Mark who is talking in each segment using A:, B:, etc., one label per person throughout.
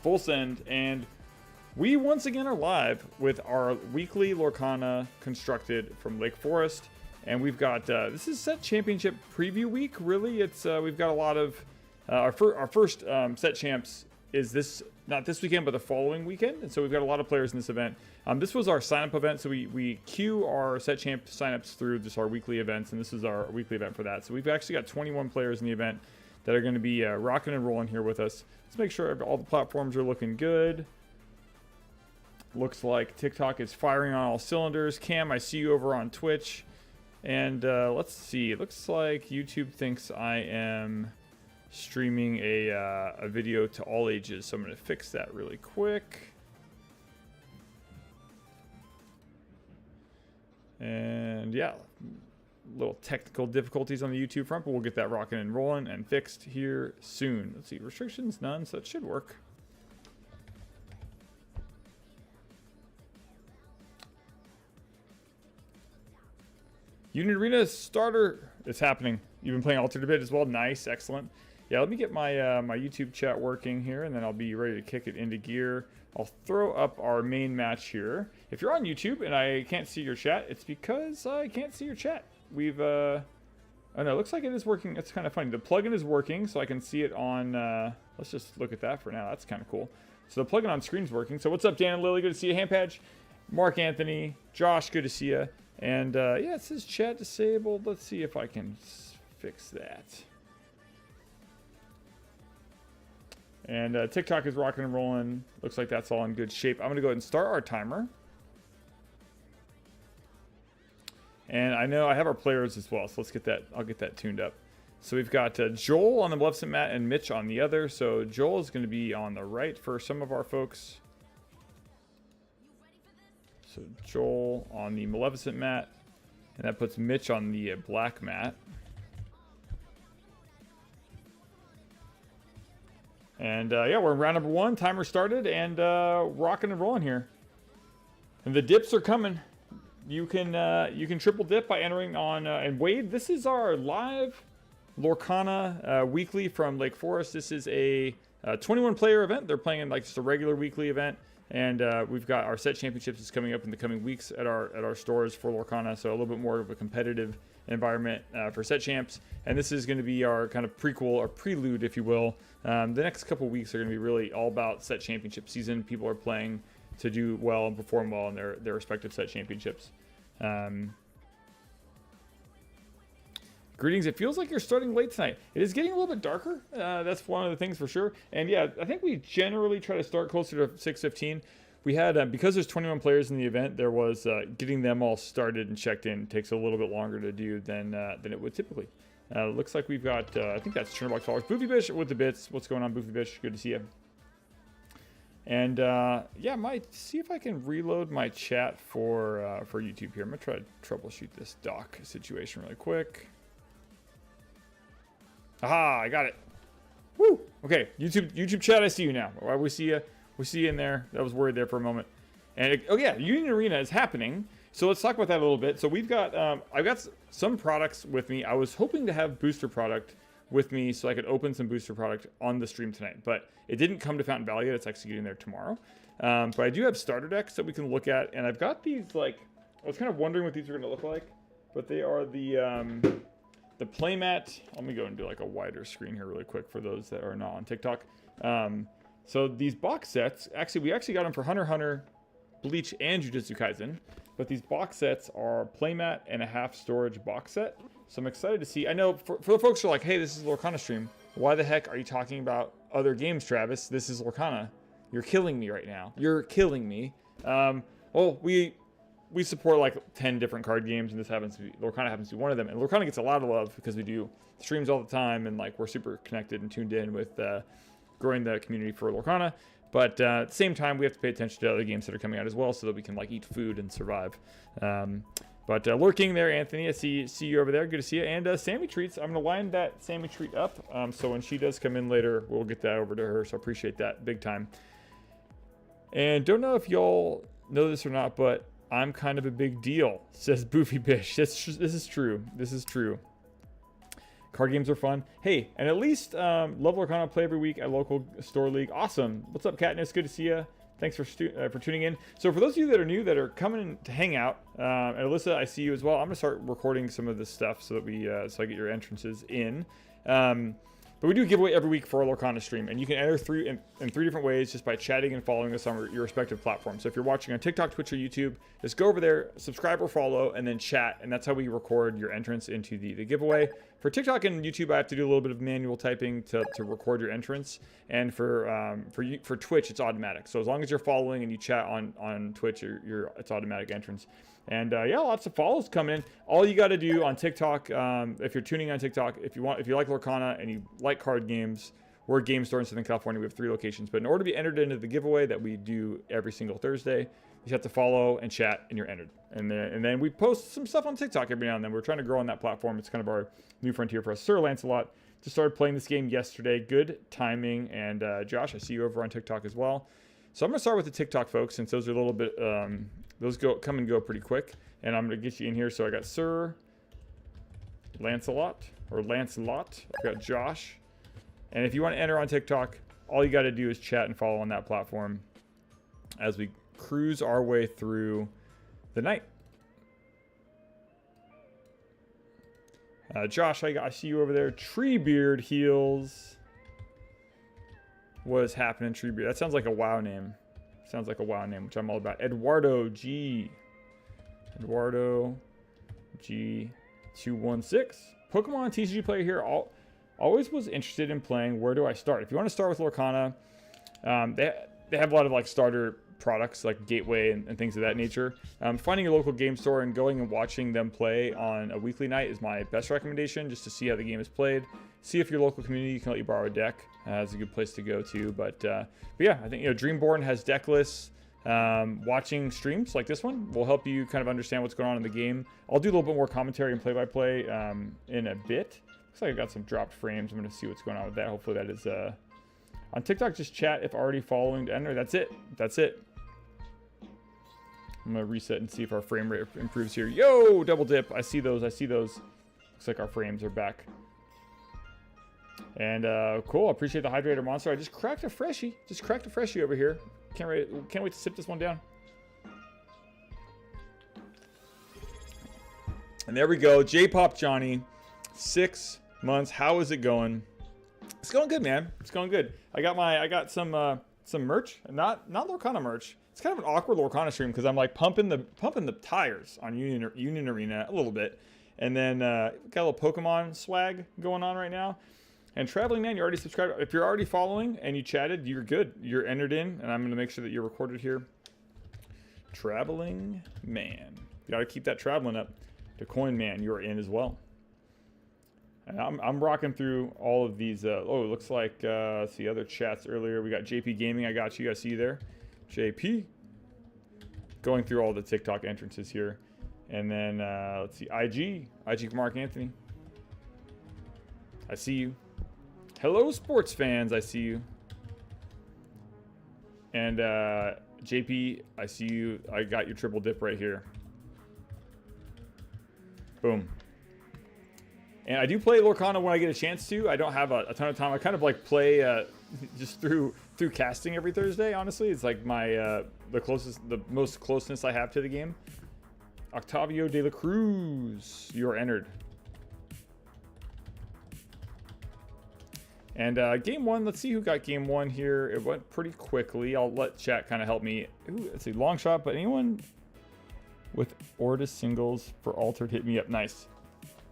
A: full send, and we once again are live with our weekly Lorcana constructed from Lake Forest, and we've got this is set championship preview week. Really, it's we've got a lot of our first set champs is not this weekend but the following weekend, and so we've got a lot of players in this event. This was our sign up event, so we queue our set champ signups through just our weekly events, and this is our weekly event for that. So we've actually got 21 players in the event that are going to be rocking and rolling here with us. Let's make sure all the platforms are looking good. Looks like TikTok is firing on all cylinders. Cam, I see you over on Twitch. And let's see. It looks like YouTube thinks I am streaming a video to all ages, so I'm going to fix that really quick. And yeah, little technical difficulties on the YouTube front, but we'll get that rocking and rolling and fixed here soon. Let's see, restrictions none, so it should work. Unit Arena starter is happening. You've been playing Altered a bit as well. Nice, excellent. Yeah, let me get my my YouTube chat working here, and then I'll be ready to kick it into gear. I'll throw up our main match here. If you're on YouTube and I can't see your chat, it's because I can't see your chat. We've, oh no, it looks like it is working. It's kind of funny. The plugin is working, so I can see it on, let's just look at that for now. That's kind of cool. So the plugin on screen is working. So what's up, Dan and Lily? Good to see you. Hampage, Mark Anthony, Josh, good to see you. And yeah, it says chat disabled. Let's see if I can fix that. And TikTok is rocking and rolling. Looks like that's all in good shape. I'm going to go ahead and start our timer. And I know I have our players as well, so let's get that. I'll get that tuned up. So we've got Joel on the Maleficent mat and Mitch on the other. So Joel is going to be on the right for some of our folks. So Joel on the Maleficent mat, and that puts Mitch on the black mat. And yeah, we're in round number 1. Timer started, and rocking and rolling here. And the dips are coming. You can triple dip by entering on and Wade. This is our live Lorcana weekly from Lake Forest. This is a 21 player event. They're playing in like just a regular weekly event, and we've got our set championships is coming up in the coming weeks at our stores for Lorcana. So a little bit more of a competitive environment for set champs, and this is going to be our kind of prequel or prelude, if you will. The next couple weeks are going to be really all about set championship season. People are playing to do well and perform well in their respective set championships. Greetings. It feels like you're starting late tonight. It is getting a little bit darker. That's one of the things for sure. And yeah, I think we generally try to start closer to 6:15. We had, because there's 21 players in the event, there was getting them all started and checked in takes a little bit longer to do than it would typically. Looks like we've got, I think that's Churnerbox Followers. Boofy Bish with the bits. What's going on, Boofy Bish? Good to see you. And yeah, see if I can reload my chat for YouTube here. I'm gonna try to troubleshoot this dock situation really quick. Aha, I got it. Woo! Okay, YouTube chat, I see you now. We see you. We see you in there. I was worried there for a moment. And oh yeah, Union Arena is happening. So let's talk about that a little bit. So we've got, I've got some products with me. I was hoping to have booster product with me so I could open some booster product on the stream tonight, but it didn't come to Fountain Valley yet. It's actually getting there tomorrow. But I do have starter decks that we can look at, and I've got these, like, I was kind of wondering what these are going to look like, but they are the Playmat. Let me go and do like a wider screen here really quick for those that are not on TikTok. So these box sets, we actually got them for HunterXHunter, Bleach, and Jujutsu Kaisen. But these box sets are Playmat and a half storage box set. So I'm excited to see. I know for the folks who are like, hey, this is Lorcana stream. Why the heck are you talking about other games, Travis? This is Lorcana. You're killing me right now. You're killing me. Well, we support like 10 different card games, and Lorcana happens to be one of them. And Lorcana gets a lot of love because we do streams all the time, and like we're super connected and tuned in with growing the community for Lorcana. But at the same time, we have to pay attention to other games that are coming out as well, so that we can like eat food and survive. But lurking there, Anthony, I see you over there. Good to see you. And Sammy Treats, I'm going to line that Sammy Treat up. So when she does come in later, we'll get that over to her. So I appreciate that big time. And don't know if y'all know this or not, but I'm kind of a big deal, says Boofy Bish. This is true. This is true. Card games are fun. Hey, and at least Love Lorcana play every week at local store league. Awesome. What's up, Katniss? Good to see you. Thanks for tuning in. So for those of you that are new, that are coming to hang out, and Alyssa, I see you as well. I'm gonna start recording some of this stuff so that we so I get your entrances in. But we do a giveaway every week for our Lorcana stream, and you can enter in 3 different ways just by chatting and following us on your respective platforms. So if you're watching on TikTok, Twitch, or YouTube, just go over there, subscribe or follow, and then chat, and that's how we record your entrance into the giveaway. For TikTok and YouTube, I have to do a little bit of manual typing to record your entrance, and for Twitch, it's automatic. So as long as you're following and you chat on Twitch, it's automatic entrance. And yeah, lots of follows coming in. All you got to do on TikTok, if you're tuning on TikTok, if you like Lorcana and you like card games, we're a game store in Southern California. We have 3 locations. But in order to be entered into the giveaway that we do every single Thursday, you just have to follow and chat, and you're entered. And then we post some stuff on TikTok every now and then. We're trying to grow on that platform. It's kind of our new frontier for us. Sir Lancelot just started playing this game yesterday. Good timing. And Josh, I see you over on TikTok as well. So I'm going to start with the TikTok folks, since those are a little bit... those come and go pretty quick, and I'm going to get you in here. So I got Sir Lancelot, or Lancelot. I got Josh. And if you want to enter on TikTok, all you got to do is chat and follow on that platform as we cruise our way through the night. Josh, I see you over there. Treebeard heals. What is happening, Treebeard? That sounds like a WoW name. Sounds like a WoW name, which I'm all about. Eduardo G. Eduardo G216. Pokemon TCG player here. Always was interested in playing. Where do I start? If you want to start with Lorcana, they have a lot of like starter products like Gateway and things of that nature. Finding a local game store and going and watching them play on a weekly night is my best recommendation, just to see how the game is played. See if your local community can let you borrow a deck. It's a good place to go to. But yeah, I think Dreamborn has deck lists. Watching streams like this one will help you kind of understand what's going on in the game. I'll do a little bit more commentary and play-by-play in a bit. Looks like I got some dropped frames. I'm going to see what's going on with that. Hopefully that is... on TikTok, just chat if already following to enter. That's it. That's it. I'm going to reset and see if our frame rate improves here. Yo, double dip. I see those. Looks like our frames are back. And cool. I appreciate the hydrator monster. I just cracked a freshie. Over here. Can't wait to sip this one down. And there we go. J-Pop Johnny. 6 months. How is it going? It's going good, man. It's going good. I got some merch. Not Lorcana merch. It's kind of an awkward Lorcana stream because I'm like pumping the tires on Union Arena a little bit. And then got a little Pokemon swag going on right now. And Traveling Man, you're already subscribed. If you're already following and you chatted, you're good. You're entered in, and I'm going to make sure that you're recorded here. Traveling Man. You got to keep that traveling up. To Coin Man, you're in as well. And I'm rocking through all of these. It looks like, let's see, other chats earlier. We got JP Gaming. I got you. I see you there. JP. Going through all the TikTok entrances here. And then, let's see, IG Mark Anthony. I see you. Hello, sports fans. I see you. And JP, I see you. I got your triple dip right here. Boom. And I do play Lorcana when I get a chance to. I don't have a ton of time. I kind of like play just through casting every Thursday. Honestly, it's like my the most closeness I have to the game. Octavio de la Cruz, you are entered. And game 1, let's see who got game 1 here. It went pretty quickly. I'll let chat kind of help me. Ooh, let's see, long shot, but anyone with Ortis singles for Altered, hit me up. Nice.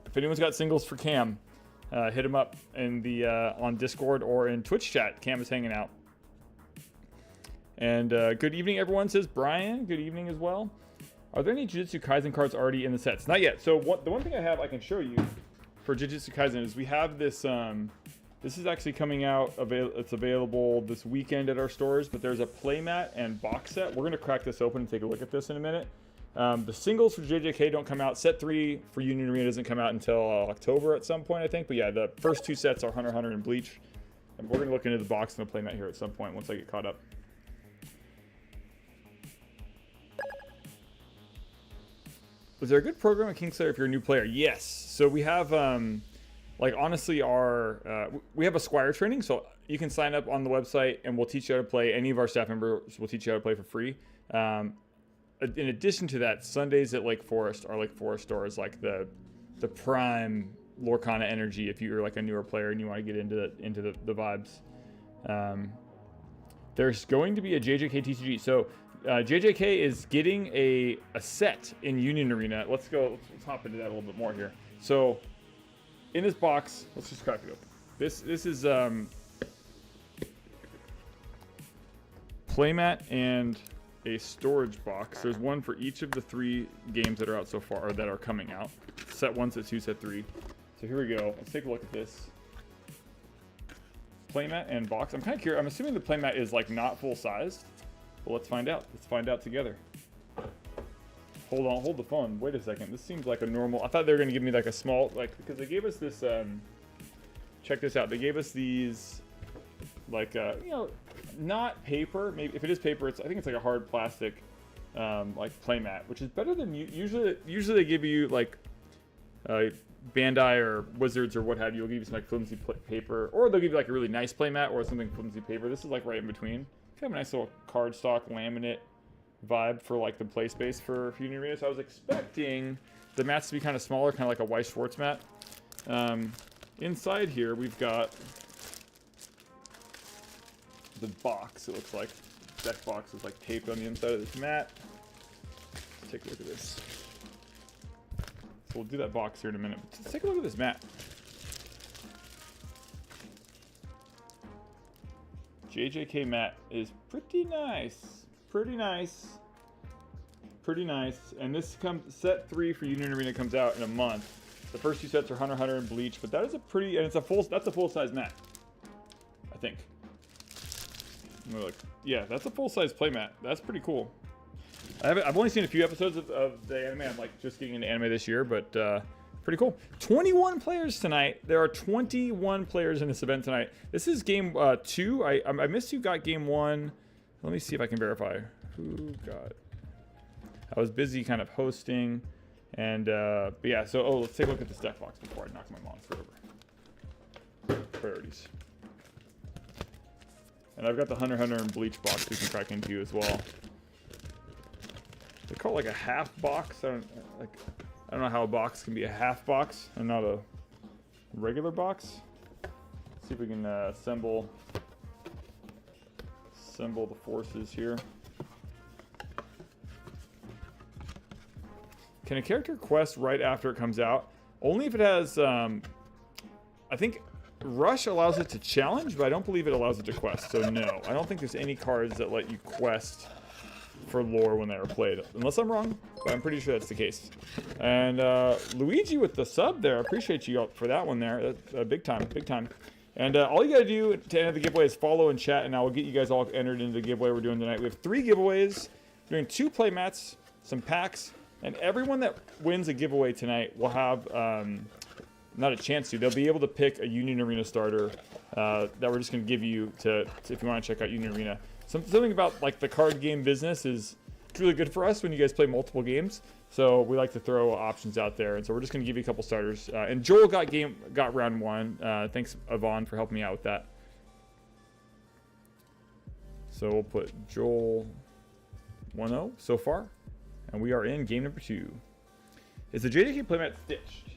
A: If anyone's got singles for Cam, hit him up in the on Discord or in Twitch chat. Cam is hanging out. And good evening, everyone, says Brian. Good evening as well. Are there any Jujutsu Kaisen cards already in the sets? Not yet. So the one thing I can show you for Jujutsu Kaisen is we have this. This is actually coming out. It's available this weekend at our stores. But there's a playmat and box set. We're gonna crack this open and take a look at this in a minute. The singles for JJK don't come out. Set 3 for Union Arena doesn't come out until October at some point, I think. But yeah, the first 2 sets are HunterXHunter and Bleach. And we're gonna look into the box and the playmat here at some point once I get caught up. Was there a good program at Kingslayer if you're a new player? Yes. So we have, well, like honestly, we have a Squire training, so you can sign up on the website, and we'll teach you how to play. Any of our staff members will teach you how to play for free. In addition to that, Sundays at Lake Forest, our Lake Forest store is like the prime Lorcana energy if you're like a newer player and you want to get into the vibes. There's going to be a JJK TCG. So JJK is getting a set in Union Arena. Let's hop into that a little bit more here. So in this box, let's just crack it open. This is Playmat and a storage box. There's one for each of the 3 games that are out so far, or that are coming out. Set 1, set 2, set 3. So here we go. Let's take a look at this. Playmat and box. I'm kind of curious. I'm assuming the playmat is like not full sized, but let's find out. Let's find out together. Hold on, hold the phone. Wait a second. This seems like a normal. I thought they were going to give me like a small, like, because they gave us this. Check this out. They gave us these, like, not paper. Maybe if it is paper, I think it's like a hard plastic, like playmat, which is better than usually. Usually they give you like, Bandai or Wizards or what have you will give you some like flimsy paper, or they'll give you like a really nice playmat or something flimsy paper. This is like right in between. Kind of a nice little cardstock laminate vibe for like the play space for Union Arena. So I was expecting the mats to be kind of smaller, kind of like a Weiss Schwartz mat. Inside here we've got the box. It looks like deck box is like taped on the inside of this mat. Let's take a look at this. So we'll do that box here in a minute. Let's take a look at this mat. JJK mat is pretty nice. Pretty nice. Pretty nice. And this comes, set 3 for Union Arena comes out in a month. The first 2 sets are HunterXHunter and Bleach, but that is a pretty, and that's a full size mat, I think. And we're like, yeah, that's a full size playmat. That's pretty cool. I've only seen a few episodes of the anime. I'm like just getting into anime this year, but pretty cool. 21 players tonight. There are 21 players in this event tonight. This is game 2. I missed who got game 1. Let me see if I can verify who got. I was busy kind of hosting, and but yeah. So let's take a look at this deck box before I knock my monster over. Priorities. And I've got the HunterXHunter and Bleach box we can crack into as well. They call it like a half box. I don't know how a box can be a half box and not a regular box. Let's see if we can assemble the forces here. Can a character quest right after it comes out? Only if it has, I think Rush allows it to challenge, but I don't believe it allows it to quest. So no, I don't think there's any cards that let you quest for lore when they are played, unless I'm wrong, but I'm pretty sure that's the case. And Luigi with the sub there, I appreciate you for that one there. That's big time, big time. And all you gotta do to enter the giveaway is follow and chat, and I will get you guys all entered into the giveaway we're doing tonight. We have 3 giveaways. We're doing 2 playmats, some packs, and everyone that wins a giveaway tonight will have not a chance to. They'll be able to pick a Union Arena starter that we're just gonna give you to if you want to check out Union Arena. Something about like the card game business is really good for us when you guys play multiple games. So we like to throw options out there, and so we're just gonna give you a couple starters. And Joel got round 1. Thanks Yvonne for helping me out with that. So we'll put Joel 1-0 so far, and we are in game number 2. Is the JJK playmat stitched?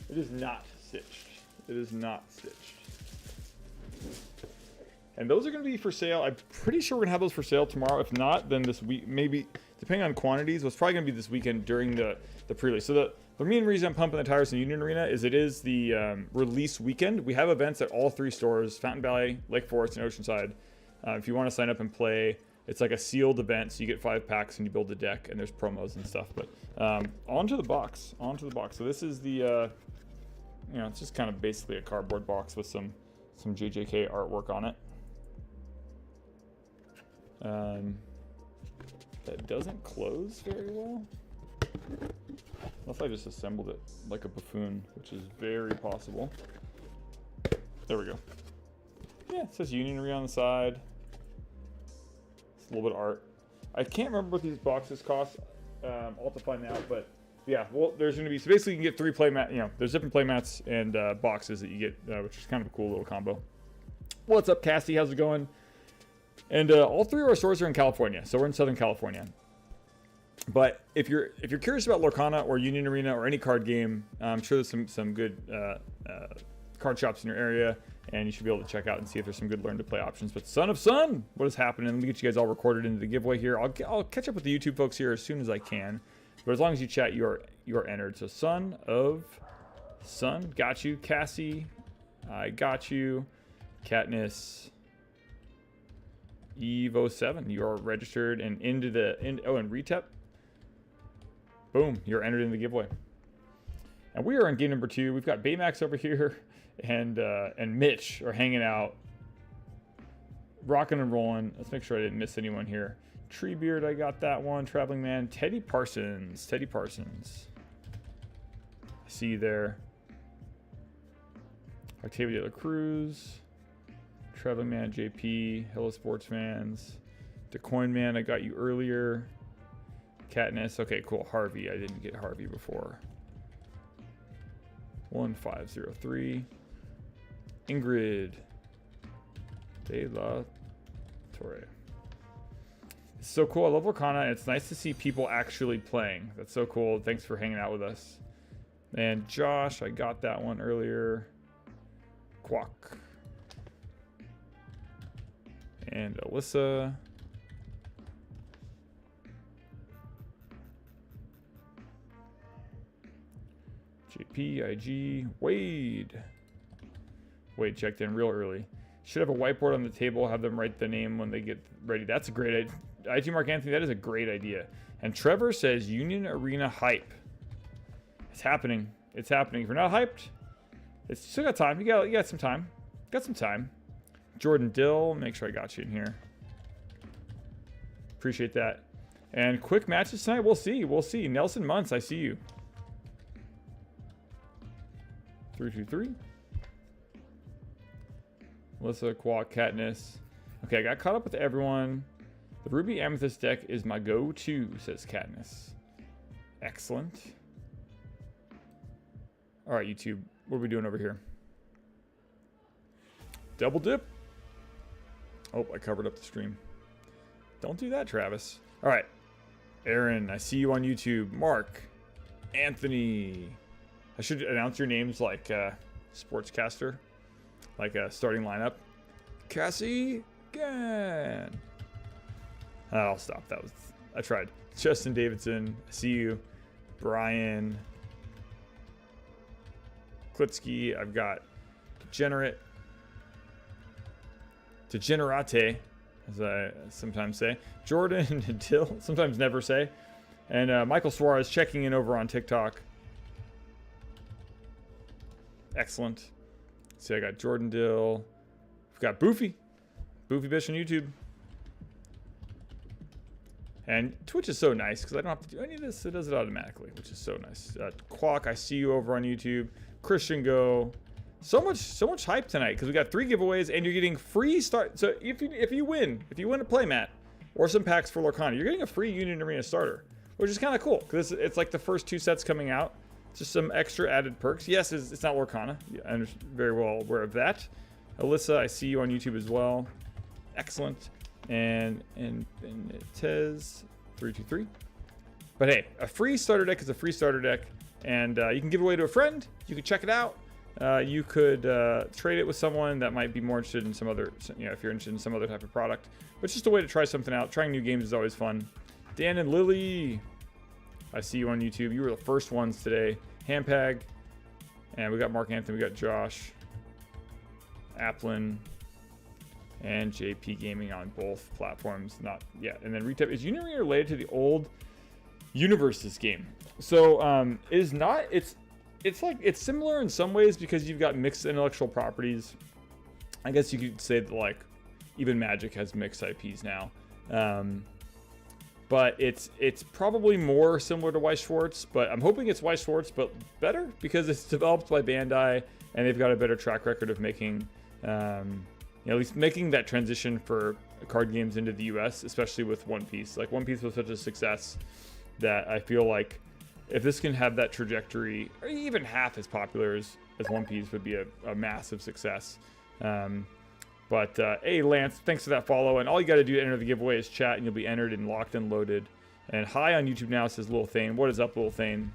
A: It is not stitched. It is not stitched. And those are going to be for sale. I'm pretty sure we're going to have those for sale tomorrow. If not, then this week, maybe, depending on quantities, it's probably going to be this weekend during the pre-release. So the main reason I'm pumping the tires in Union Arena is it is the release weekend. We have events at all 3 stores, Fountain Valley, Lake Forest, and Oceanside. If you want to sign up and play, it's like a sealed event, so you get 5 packs and you build a deck, and there's promos and stuff. But onto the box. So this is the, it's just kind of basically a cardboard box with some JJK artwork on it. That doesn't close very well. Unless I just assembled it like a buffoon, which is very possible. There we go. Yeah, it says Union Arena on the side. It's a little bit of art. I can't remember what these boxes cost. I'll have to find out, but yeah, well, there's going to be, so basically you can get 3 playmat, you know, there's different playmats and boxes that you get, which is kind of a cool little combo. What's up, Cassie? How's it going? And all 3 of our stores are in California, so we're in Southern California. But if you're curious about Lorcana or Union Arena or any card game, I'm sure there's some good card shops in your area, and you should be able to check out and see if there's some good learn to play options. But Son of Sun, what is happening? Let me get you guys all recorded into the giveaway here. I'll catch up with the YouTube folks here as soon as I can. But as long as you chat, you're entered. So Son of Sun, got you. Cassie, I got you. Katniss, Evo7, you are registered and into the and Retep. Boom, you're entered in the giveaway. And we are in game number 2. We've got Baymax over here and Mitch are hanging out, rocking and rolling. Let's make sure I didn't miss anyone here. Treebeard, I got that one. Traveling Man, Teddy Parsons. I see you there. Octavia de la Cruz. Traveling Man, JP. Hello Sports Fans. DeCoin Man, I got you earlier. Katniss, okay, cool. Harvey, I didn't get Harvey before. 1503. Ingrid De La Torre. It's so cool. I love Lorcana, and it's nice to see people actually playing. That's so cool. Thanks for hanging out with us. And Josh, I got that one earlier. Quack. And Alyssa. JP, IG, Wade. Wade checked in real early. Should have a whiteboard on the table, have them write the name when they get ready. That's a great idea. IG Mark Anthony, that is a great idea. And Trevor says Union Arena hype. It's happening. It's happening. If you're not hyped, it's still got time. You got some time. Got some time. Jordan Dill, make sure I got you in here. Appreciate that. And quick matches tonight. We'll see. We'll see. Nelson Muntz, I see you. 323. Melissa, Quack, Katniss. Okay, I got caught up with everyone. The Ruby Amethyst deck is my go-to, says Katniss. Excellent. All right, YouTube. What are we doing over here? Double dip. Oh, I covered up the stream. Don't do that, Travis. All right. Aaron, I see you on YouTube. Mark. Anthony. I should announce your names like sportscaster. Like a starting lineup. Cassie Gann. I'll stop. I tried. Justin Davidson. I see you. Brian. Klitsky. I've got Degenerate. Degenerate, as I sometimes say. Jordan Dill, sometimes never say. And Michael Suarez checking in over on TikTok. Excellent. See, I got Jordan Dill. We've got Boofy. Boofy Bish on YouTube. And Twitch is so nice because I don't have to do any of this. It does it automatically, which is so nice. Quack, I see you over on YouTube. Christian Go. So much hype tonight because we got 3 giveaways and you're getting free start. So if you win a playmat or some packs for Lorcana, you're getting a free Union Arena starter, which is kind of cool because it's like the first 2 sets coming out. Just some extra added perks. Yes, it's not Lorcana. I'm very well aware of that. Alyssa, I see you on YouTube as well. Excellent. And Tez 323. But hey, a free starter deck is a free starter deck, and you can give away to a friend. You can check it out. You could trade it with someone that might be more interested in some other, if you're interested in some other type of product. But it's just a way to try something out. Trying new games is always fun. Dan and Lily, I see you on YouTube. You were the first ones today. Hampag. And we got Mark Anthony. We got Josh. Applin. And JP Gaming on both platforms. Not yet. And then Retep. Is Union related to the old Universes game? So it is not. It's similar in some ways because you've got mixed intellectual properties. I guess you could say that like even Magic has mixed IPs now. But it's probably more similar to Weiss Schwarz, but I'm hoping it's Weiss Schwarz, but better because it's developed by Bandai and they've got a better track record of making, at least making that transition for card games into the US, especially with One Piece. Like One Piece was such a success that I feel like if this can have that trajectory, or even half as popular as One Piece, would be a massive success. Hey, Lance, thanks for that follow. And all you got to do to enter the giveaway is chat, and you'll be entered and locked and loaded. And hi on YouTube now, says Lil Thane. What is up, Lil Thane?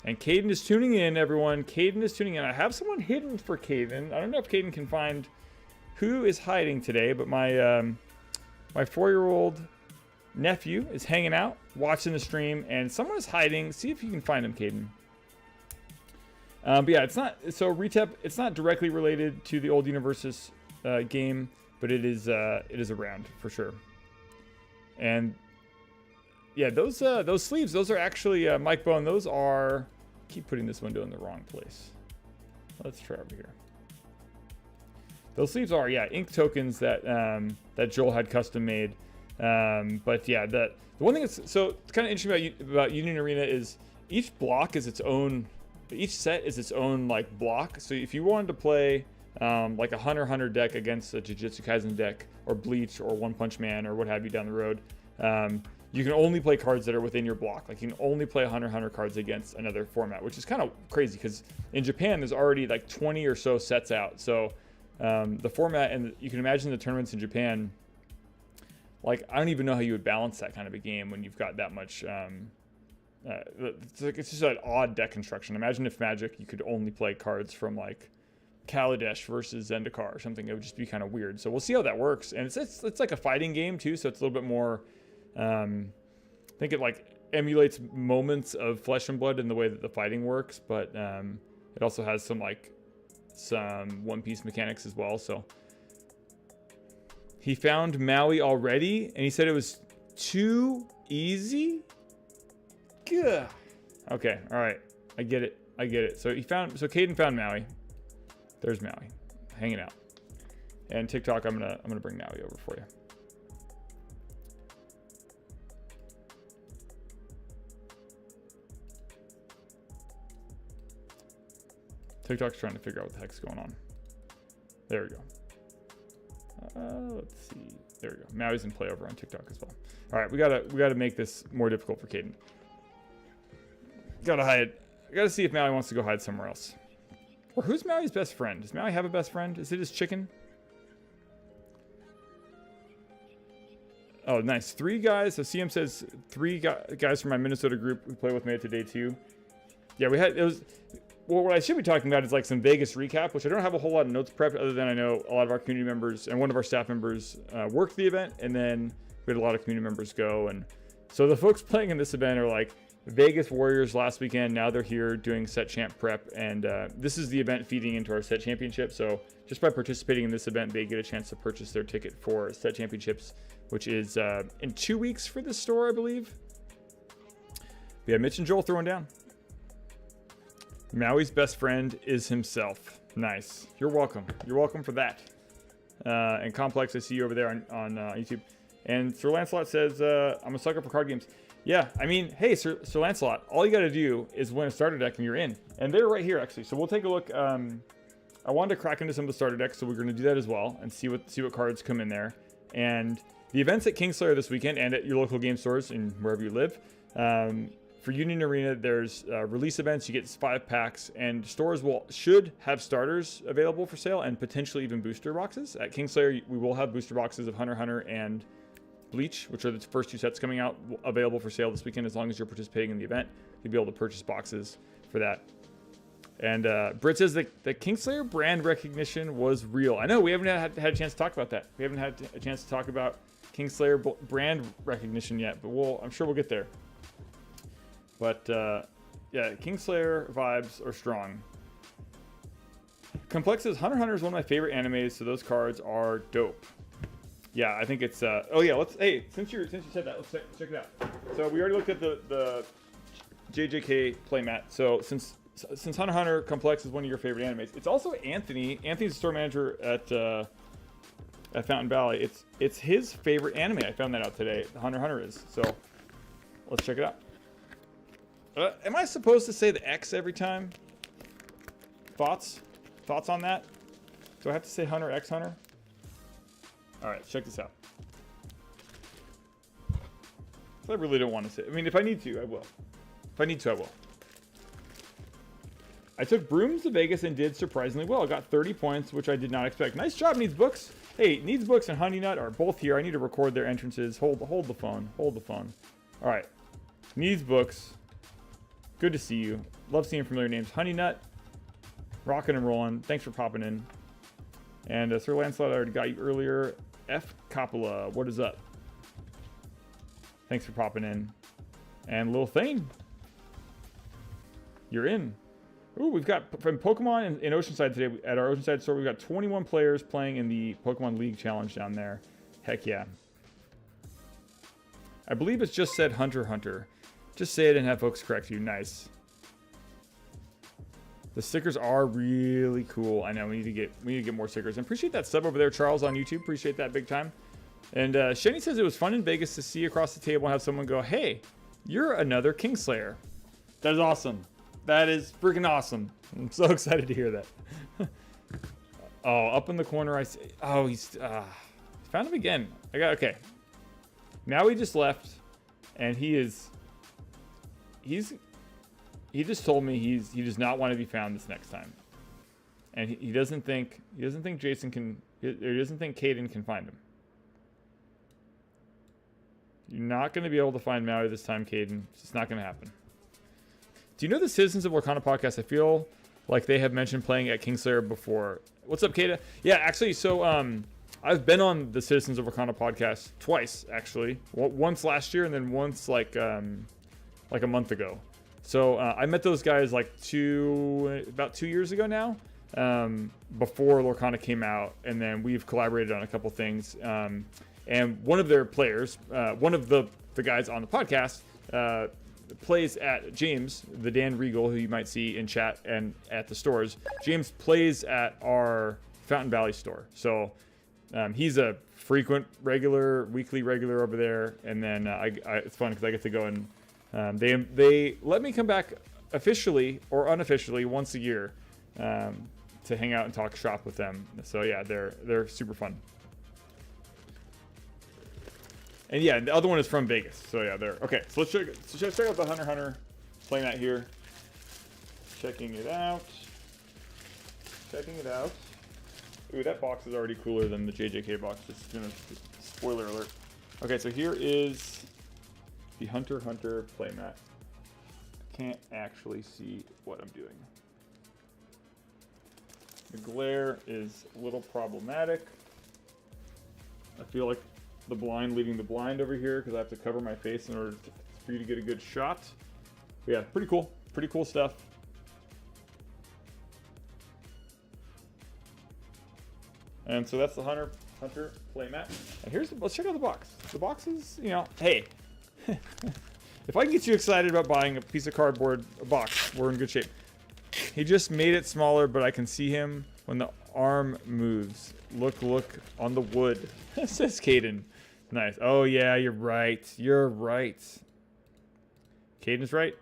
A: And Caden is tuning in, everyone. Caden is tuning in. I have someone hidden for Caden. I don't know if Caden can find who is hiding today, but my my 4-year-old nephew is hanging out, watching the stream, and someone is hiding. See if you can find him, Caden. But yeah, it's not so Retep. It's not directly related to the old Universes game, but it is around for sure. And yeah, those sleeves, those are actually Mike Bone. Those are. Keep putting this window in the wrong place. Let's try over here. Those sleeves are ink tokens that that Joel had custom made. But yeah, the one thing that's so it's kind of interesting about Union Arena is each block is its own. Each set is its own like block. So if you wanted to play like a HunterXHunter deck against a Jujutsu Kaisen deck, or Bleach, or One Punch Man, or what have you down the road, you can only play cards that are within your block. Like you can only play HunterXHunter cards against another format, which is kind of crazy because in Japan there's already like 20 or so sets out. So the format, and you can imagine the tournaments in Japan. Like I don't even know how you would balance that kind of a game when you've got that much. It's just an odd deck construction. Imagine if Magic, you could only play cards from like Kaladesh versus Zendikar or something. It would just be kind of weird. So we'll see how that works. And it's like a fighting game too, so it's a little bit more. I think it like emulates moments of Flesh and Blood in the way that the fighting works, but it also has some One Piece mechanics as well. So he found Maui already, and he said it was too easy. Gah. Okay, all right, I get it. So Caden found Maui. There's Maui, hanging out. And TikTok, I'm gonna bring Maui over for you. TikTok's trying to figure out what the heck's going on. There we go. Let's see. There we go. Maui's in play over on TikTok as well. All right, we gotta make this more difficult for Caden. Gotta hide. I gotta see if Maui wants to go hide somewhere else. Or who's Maui's best friend? Does Maui have a best friend? Is it his chicken? Oh, nice. 3 guys. So CM says 3 guys from my Minnesota group who play with me today too. Yeah, well, what I should be talking about is like some Vegas recap, which I don't have a whole lot of notes prepped, other than I know a lot of our community members and one of our staff members worked the event, and then we had a lot of community members go. And so the folks playing in this event are like Vegas Warriors last weekend. Now they're here doing set champ prep, and this is the event feeding into our set championship. So just by participating in this event, they get a chance to purchase their ticket for set championships, which is in 2 weeks for this store, I believe. But yeah, Mitch and Joel throwing down. Maui's best friend is himself. Nice. You're welcome. You're welcome for that. And Complex, I see you over there on YouTube. And Sir Lancelot says, I'm a sucker for card games. Yeah, I mean, hey, Sir Lancelot, all you got to do is win a starter deck and you're in. And they're right here, actually. So we'll take a look. I wanted to crack into some of the starter decks, so we're going to do that as well and see what cards come in there. And the events at Kingslayer this weekend and at your local game stores and wherever you live. For Union Arena, there's release events. You get 5 packs, and stores should have starters available for sale and potentially even booster boxes. At Kingslayer, we will have booster boxes of HunterXHunter and Bleach, which are the first 2 sets coming out, available for sale this weekend. As long as you're participating in the event, you'll be able to purchase boxes for that. And Britt says that the Kingslayer brand recognition was real. I know we haven't had a chance to talk about that. We haven't had a chance to talk about Kingslayer brand recognition yet, but I'm sure we'll get there. But yeah, Kingslayer vibes are strong. Complex says HunterXHunter is one of my favorite animes, so those cards are dope. Yeah, I think it's. Oh yeah, hey, since you said that, let's check it out. So we already looked at the JJK playmat. So since HunterXHunter Complex is one of your favorite animes, it's also Anthony. Anthony's the store manager at Fountain Valley. It's his favorite anime. I found that out today. HunterXHunter is. So let's check it out. Am I supposed to say the X every time? Thoughts on that? Do I have to say HunterXHunter? All right, check this out. I really don't want to say. I mean, if I need to, I will. If I need to, I will. I took Brooms to Vegas and did surprisingly well. I got 30 points, which I did not expect. Nice job, Needs Books. Hey, Needs Books and Honey Nut are both here. I need to record their entrances. Hold the phone. Hold the phone. All right. Needs Books. Good to see you. Love seeing familiar names. Honey Nut. Rockin' and rollin'. Thanks for popping in. And Sir Lancelot, I already got you earlier. F. Coppola, what is up? Thanks for popping in. And Lil Thane. You're in. Ooh, we've got from Pokemon in Oceanside today. At our Oceanside store, we've got 21 players playing in the Pokemon League Challenge down there. Heck yeah. I believe it's just said HunterXHunter. Just say it and have folks correct you. Nice. The stickers are really cool. I know we need to get more stickers. And appreciate that sub over there, Charles, on YouTube. Appreciate that big time. And Shenny says it was fun in Vegas to see across the table and have someone go, "Hey, you're another Kingslayer." That is awesome. That is freaking awesome. I'm so excited to hear that. Oh, up in the corner I see. Oh, he's found him again. Okay. Now he just left, and he just told me he does not want to be found this next time, and he doesn't think Jason can, or he doesn't think Caden can find him. You're not going to be able to find Maui this time, Caden. It's just not going to happen. Do you know the Citizens of Lorcana podcast? I feel like they have mentioned playing at Kingslayer before. What's up, Kada? Yeah, actually, so I've been on the Citizens of Lorcana podcast twice, actually. Once last year and then once like a month ago. So I met those guys like about 2 years ago now, before Lorcana came out, and then we've collaborated on a couple things. And one of their players, one of the guys on the podcast, plays at James, the Dan Regal, who you might see in chat and at the stores. James plays at our Fountain Valley store. So he's a frequent weekly regular over there. And then it's fun because I get to go and they let me come back officially or unofficially once a year to hang out and talk shop with them. So yeah, they're super fun. And yeah, the other one is from Vegas. So yeah, they're okay. So let's check out the HunterXHunter playmat here. Checking it out. Ooh, that box is already cooler than the JJK box. Just gonna spoiler alert. Okay, so here is the HunterXHunter playmat. Can't actually see what I'm doing. The glare is a little problematic. I feel like the blind leading the blind over here because I have to cover my face in order for you to get a good shot. But yeah, pretty cool stuff. And so that's the HunterXHunter playmat. And let's check out the box. The box is, hey, if I can get you excited about buying a piece of cardboard, a box, we're in good shape. He just made it smaller, but I can see him when the arm moves. Look on the wood. Says Caden. Nice. Oh yeah, you're right. Caden's right.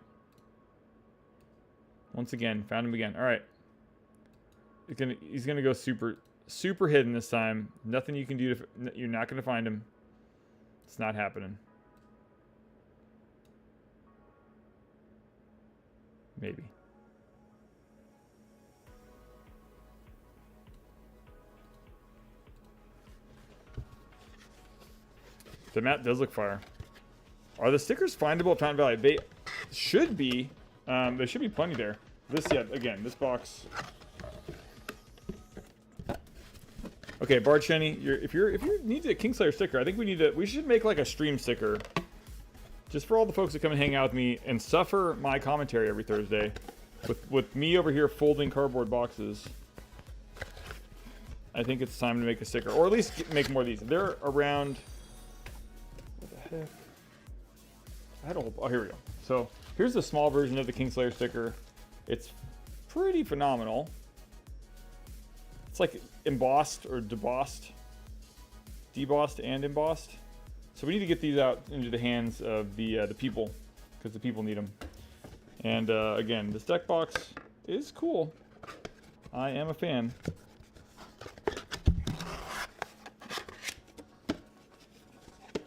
A: Once again, found him again. All right. He's gonna go super hidden this time. Nothing you can do you're not gonna find him. It's not happening. Maybe. The map does look fire. Are the stickers findable at Fountain Valley? They should be. There should be plenty there. This box. Okay, Bard Shenny, if you need a Kingslayer sticker, I think we should make like a stream sticker, just for all the folks that come and hang out with me and suffer my commentary every Thursday, with me over here folding cardboard boxes. I think it's time to make a sticker, or at least make more of these. They're around. Oh, here we go. So here's the small version of the Kingslayer sticker. It's pretty phenomenal. It's like embossed or debossed and embossed. So we need to get these out into the hands of the people, because the people need them. And again, this deck box is cool. I am a fan.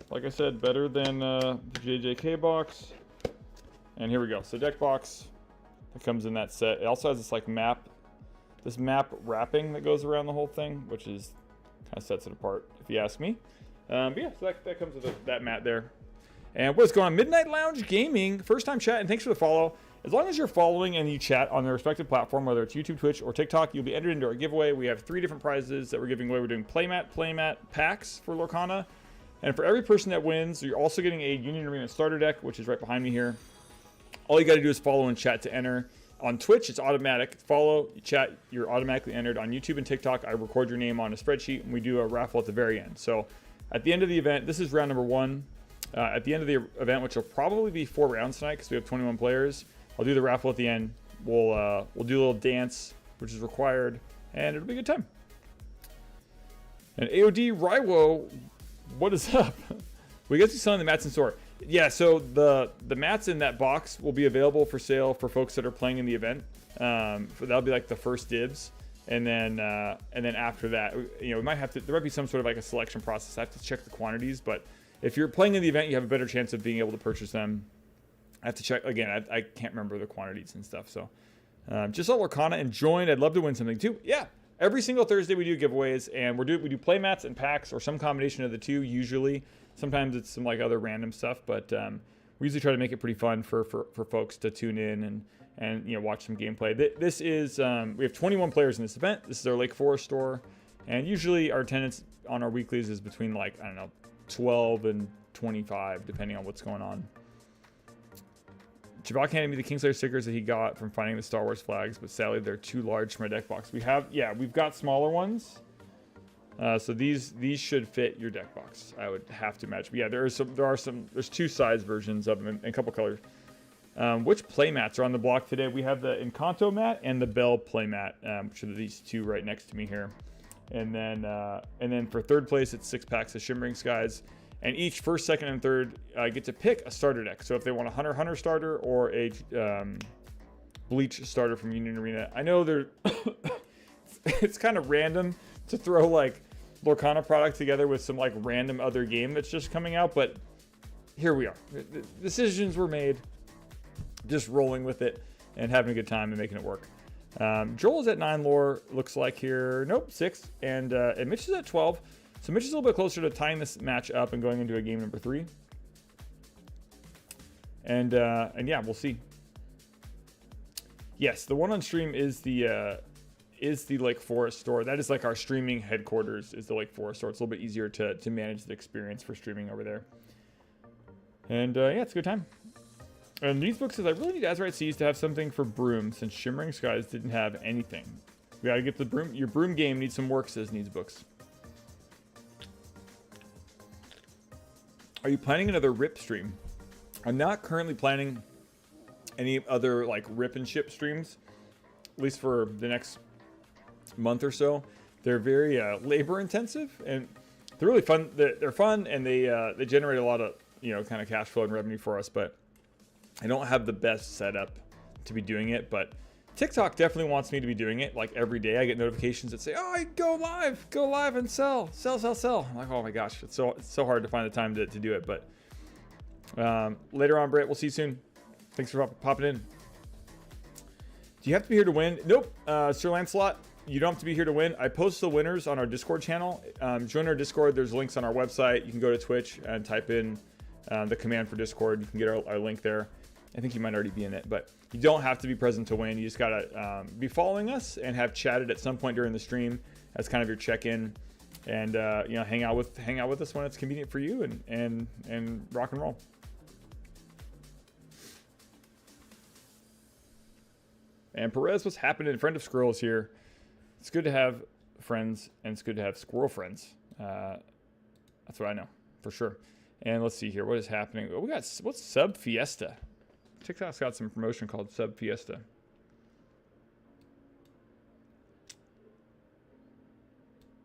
A: Like I said, better than the JJK box. And here we go. So deck box that comes in that set. It also has this like map wrapping that goes around the whole thing, which is kind of sets it apart, if you ask me. But yeah, so that comes with that mat there. And what's going on? Midnight Lounge Gaming, first time chat, and thanks for the follow. As long as you're following and you chat on their respective platform, whether it's YouTube, Twitch, or TikTok, you'll be entered into our giveaway. We have 3 different prizes that we're giving away. We're doing Playmat packs for Lorcana. And for every person that wins, you're also getting a Union Arena starter deck, which is right behind me here. All you got to do is follow and chat to enter. On Twitch, it's automatic. Follow, chat, you're automatically entered. On YouTube and TikTok, I record your name on a spreadsheet, and we do a raffle at the very end. So at the end of the event, this is round number 1. At the end of the event, which will probably be 4 rounds tonight because we have 21 players, I'll do the raffle at the end. We'll do a little dance, which is required, and it'll be a good time. And AOD Rywo, what is up? We get to selling the mats in store. Yeah, so the mats in that box will be available for sale for folks that are playing in the event. That'll be like the first dibs, and then after that, we might have to. There might be some sort of like a selection process. I have to check the quantities, but if you're playing in the event, you have a better chance of being able to purchase them. I have to check again. I can't remember the quantities and stuff. So just saw Lorcana and joined. I'd love to win something too. Yeah, every single Thursday we do giveaways, and we do play mats and packs or some combination of the two usually. Sometimes it's some like other random stuff, but we usually try to make it pretty fun for folks to tune in and watch some gameplay. This is we have 21 players in this event. This is our Lake Forest store, and usually our attendance on our weeklies is between like 12 and 25 depending on what's going on. Chabak handed me the Kingslayer stickers that he got from finding the Star Wars flags, but sadly they're too large for my deck box. We've got smaller ones. So these should fit your deck box, I would have to imagine. But yeah, there's 2 size versions of them and a couple colors. Which play mats are on the block today? We have the Encanto mat and the Belle play mat, which are these 2 right next to me here. And then for third place, it's 6 packs of Shimmering Skies. And each first, second, and third get to pick a starter deck. So if they want a HunterXHunter starter or a Bleach starter from Union Arena, I know it's kind of random to throw like Lorcana product together with some like random other game that's just coming out, but here we are. The decisions were made, just rolling with it and having a good time and making it work. Joel is at 9 lore, looks like here. Nope, 6, and Mitch is at 12. So Mitch is a little bit closer to tying this match up and going into a game number 3. And yeah, we'll see. Yes, the one on stream is the Lake Forest store. That is like our streaming headquarters is the Lake Forest store. It's a little bit easier to manage the experience for streaming over there. And yeah, it's a good time. And Needsbook says, I really need Azurite Seas to have something for Broom since Shimmering Skies didn't have anything. We gotta get the Broom. Your Broom game needs some work, says Needsbooks. Are you planning another RIP stream? I'm not currently planning any other like RIP and ship streams, at least for the next month or so. They're very labor intensive and they're really fun. They're fun and they generate a lot of kind of cash flow and revenue for us. But I don't have the best setup to be doing it. But TikTok definitely wants me to be doing it like every day. I get notifications that say, "Oh, go live and sell." I'm like, oh my gosh, it's so hard to find the time to do it. But later on, Brett, we'll see you soon. Thanks for popping in. Do you have to be here to win? Nope, Sir Lancelot. You don't have to be here to win. I post the winners on our Discord channel. Join our Discord. There's links on our website. You can go to Twitch and type in the command for Discord. You can get our link there. I think you might already be in it, but you don't have to be present to win. You just gotta be following us and have chatted at some point during the stream as kind of your check-in, and hang out with us when it's convenient for you, and rock and roll. And Perez, what's happening? Friend of Squirrels here. It's good to have friends, and it's good to have squirrel friends. That's what I know for sure. And let's see here, what is happening? Oh, what's Sub Fiesta? TikTok's got some promotion called Sub Fiesta.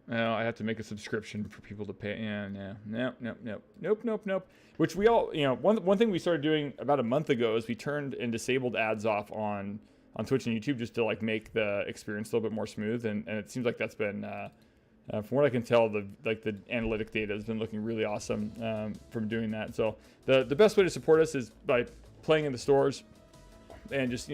A: No, I have to make a subscription for people to pay. Yeah, nope. Which we all, one thing we started doing about a month ago is we turned and disabled ads off on Twitch and YouTube just to like make the experience a little bit more smooth. And it seems like that's been, from what I can tell, the analytic data has been looking really awesome from doing that. So the best way to support us is by playing in the stores, and just,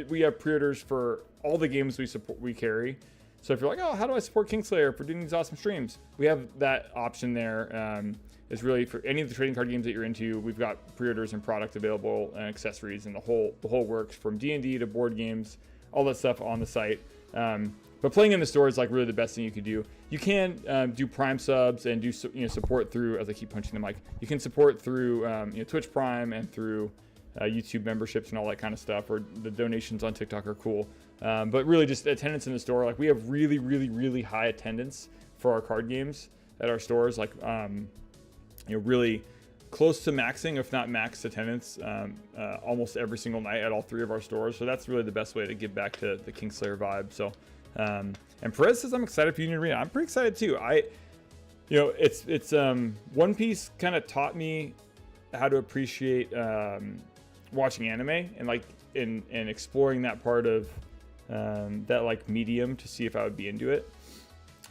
A: we have pre-orders for all the games we carry. So if you're like, oh, how do I support Kingslayer for doing these awesome streams? We have that option there. It's really for any of the trading card games that you're into. We've got pre-orders and product available and accessories and the whole works, from D&D to board games, all that stuff on the site. But playing in the store is like really the best thing you could do. You can do Prime subs and do support through, as I keep punching the mic, you can support through Twitch Prime and through YouTube memberships and all that kind of stuff, or the donations on TikTok are cool. But really just attendance in the store. Like, we have really, really, really high attendance for our card games at our stores. Like, really close to maxing, if not max attendance, almost every single night at all 3 of our stores. So that's really the best way to give back to the Kingslayer vibe. So, and Perez says, I'm excited for Union Arena. I'm pretty excited too. It's One Piece kind of taught me how to appreciate watching anime and and exploring that part of that like medium to see if I would be into it.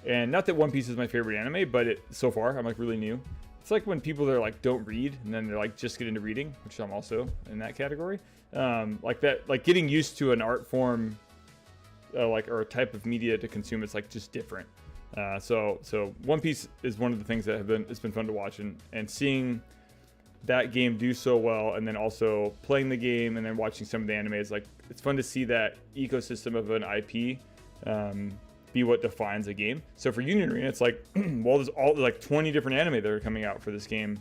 A: And not that One Piece is my favorite anime, but so far I'm like really new. It's like when people are like don't read and then they're like just get into reading, which I'm also in that category. Like getting used to an art form, or a type of media to consume. It's like just different. So One Piece is one of the things that it's been fun to watch, and seeing that game do so well, and then also playing the game and then watching some of the anime is like, it's fun to see that ecosystem of an IP be what defines a game. So for Union Arena, it's like, well, there's like 20 different anime that are coming out for this game.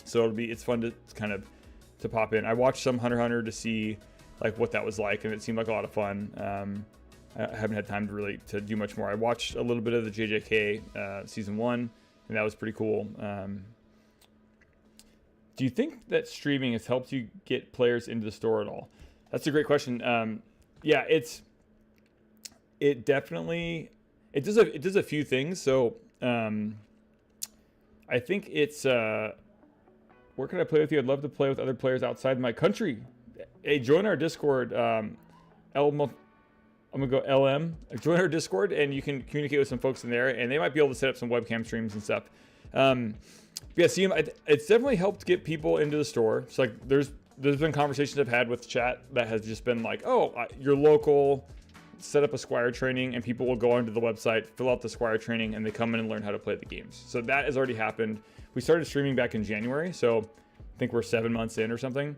A: So it's fun to kind of to pop in. I watched some HunterXHunter to see like what that was like, and it seemed like a lot of fun. I haven't had time to do much more. I watched a little bit of the JJK season 1, and that was pretty cool. Do you think that streaming has helped you get players into the store at all? That's a great question. Yeah, it definitely does a few things. So I think it's where can I play with you? I'd love to play with other players outside my country. Hey, join our Discord. I'm gonna go LM. Join our Discord, and you can communicate with some folks in there, and they might be able to set up some webcam streams and stuff. Yeah, see, it's definitely helped get people into the store. So like, there's been conversations I've had with chat that has just been like, oh, you're local, set up a Squire training, and people will go onto the website, fill out the Squire training, and they come in and learn how to play the games. So that has already happened. We started streaming back in January, so I think we're 7 months in or something,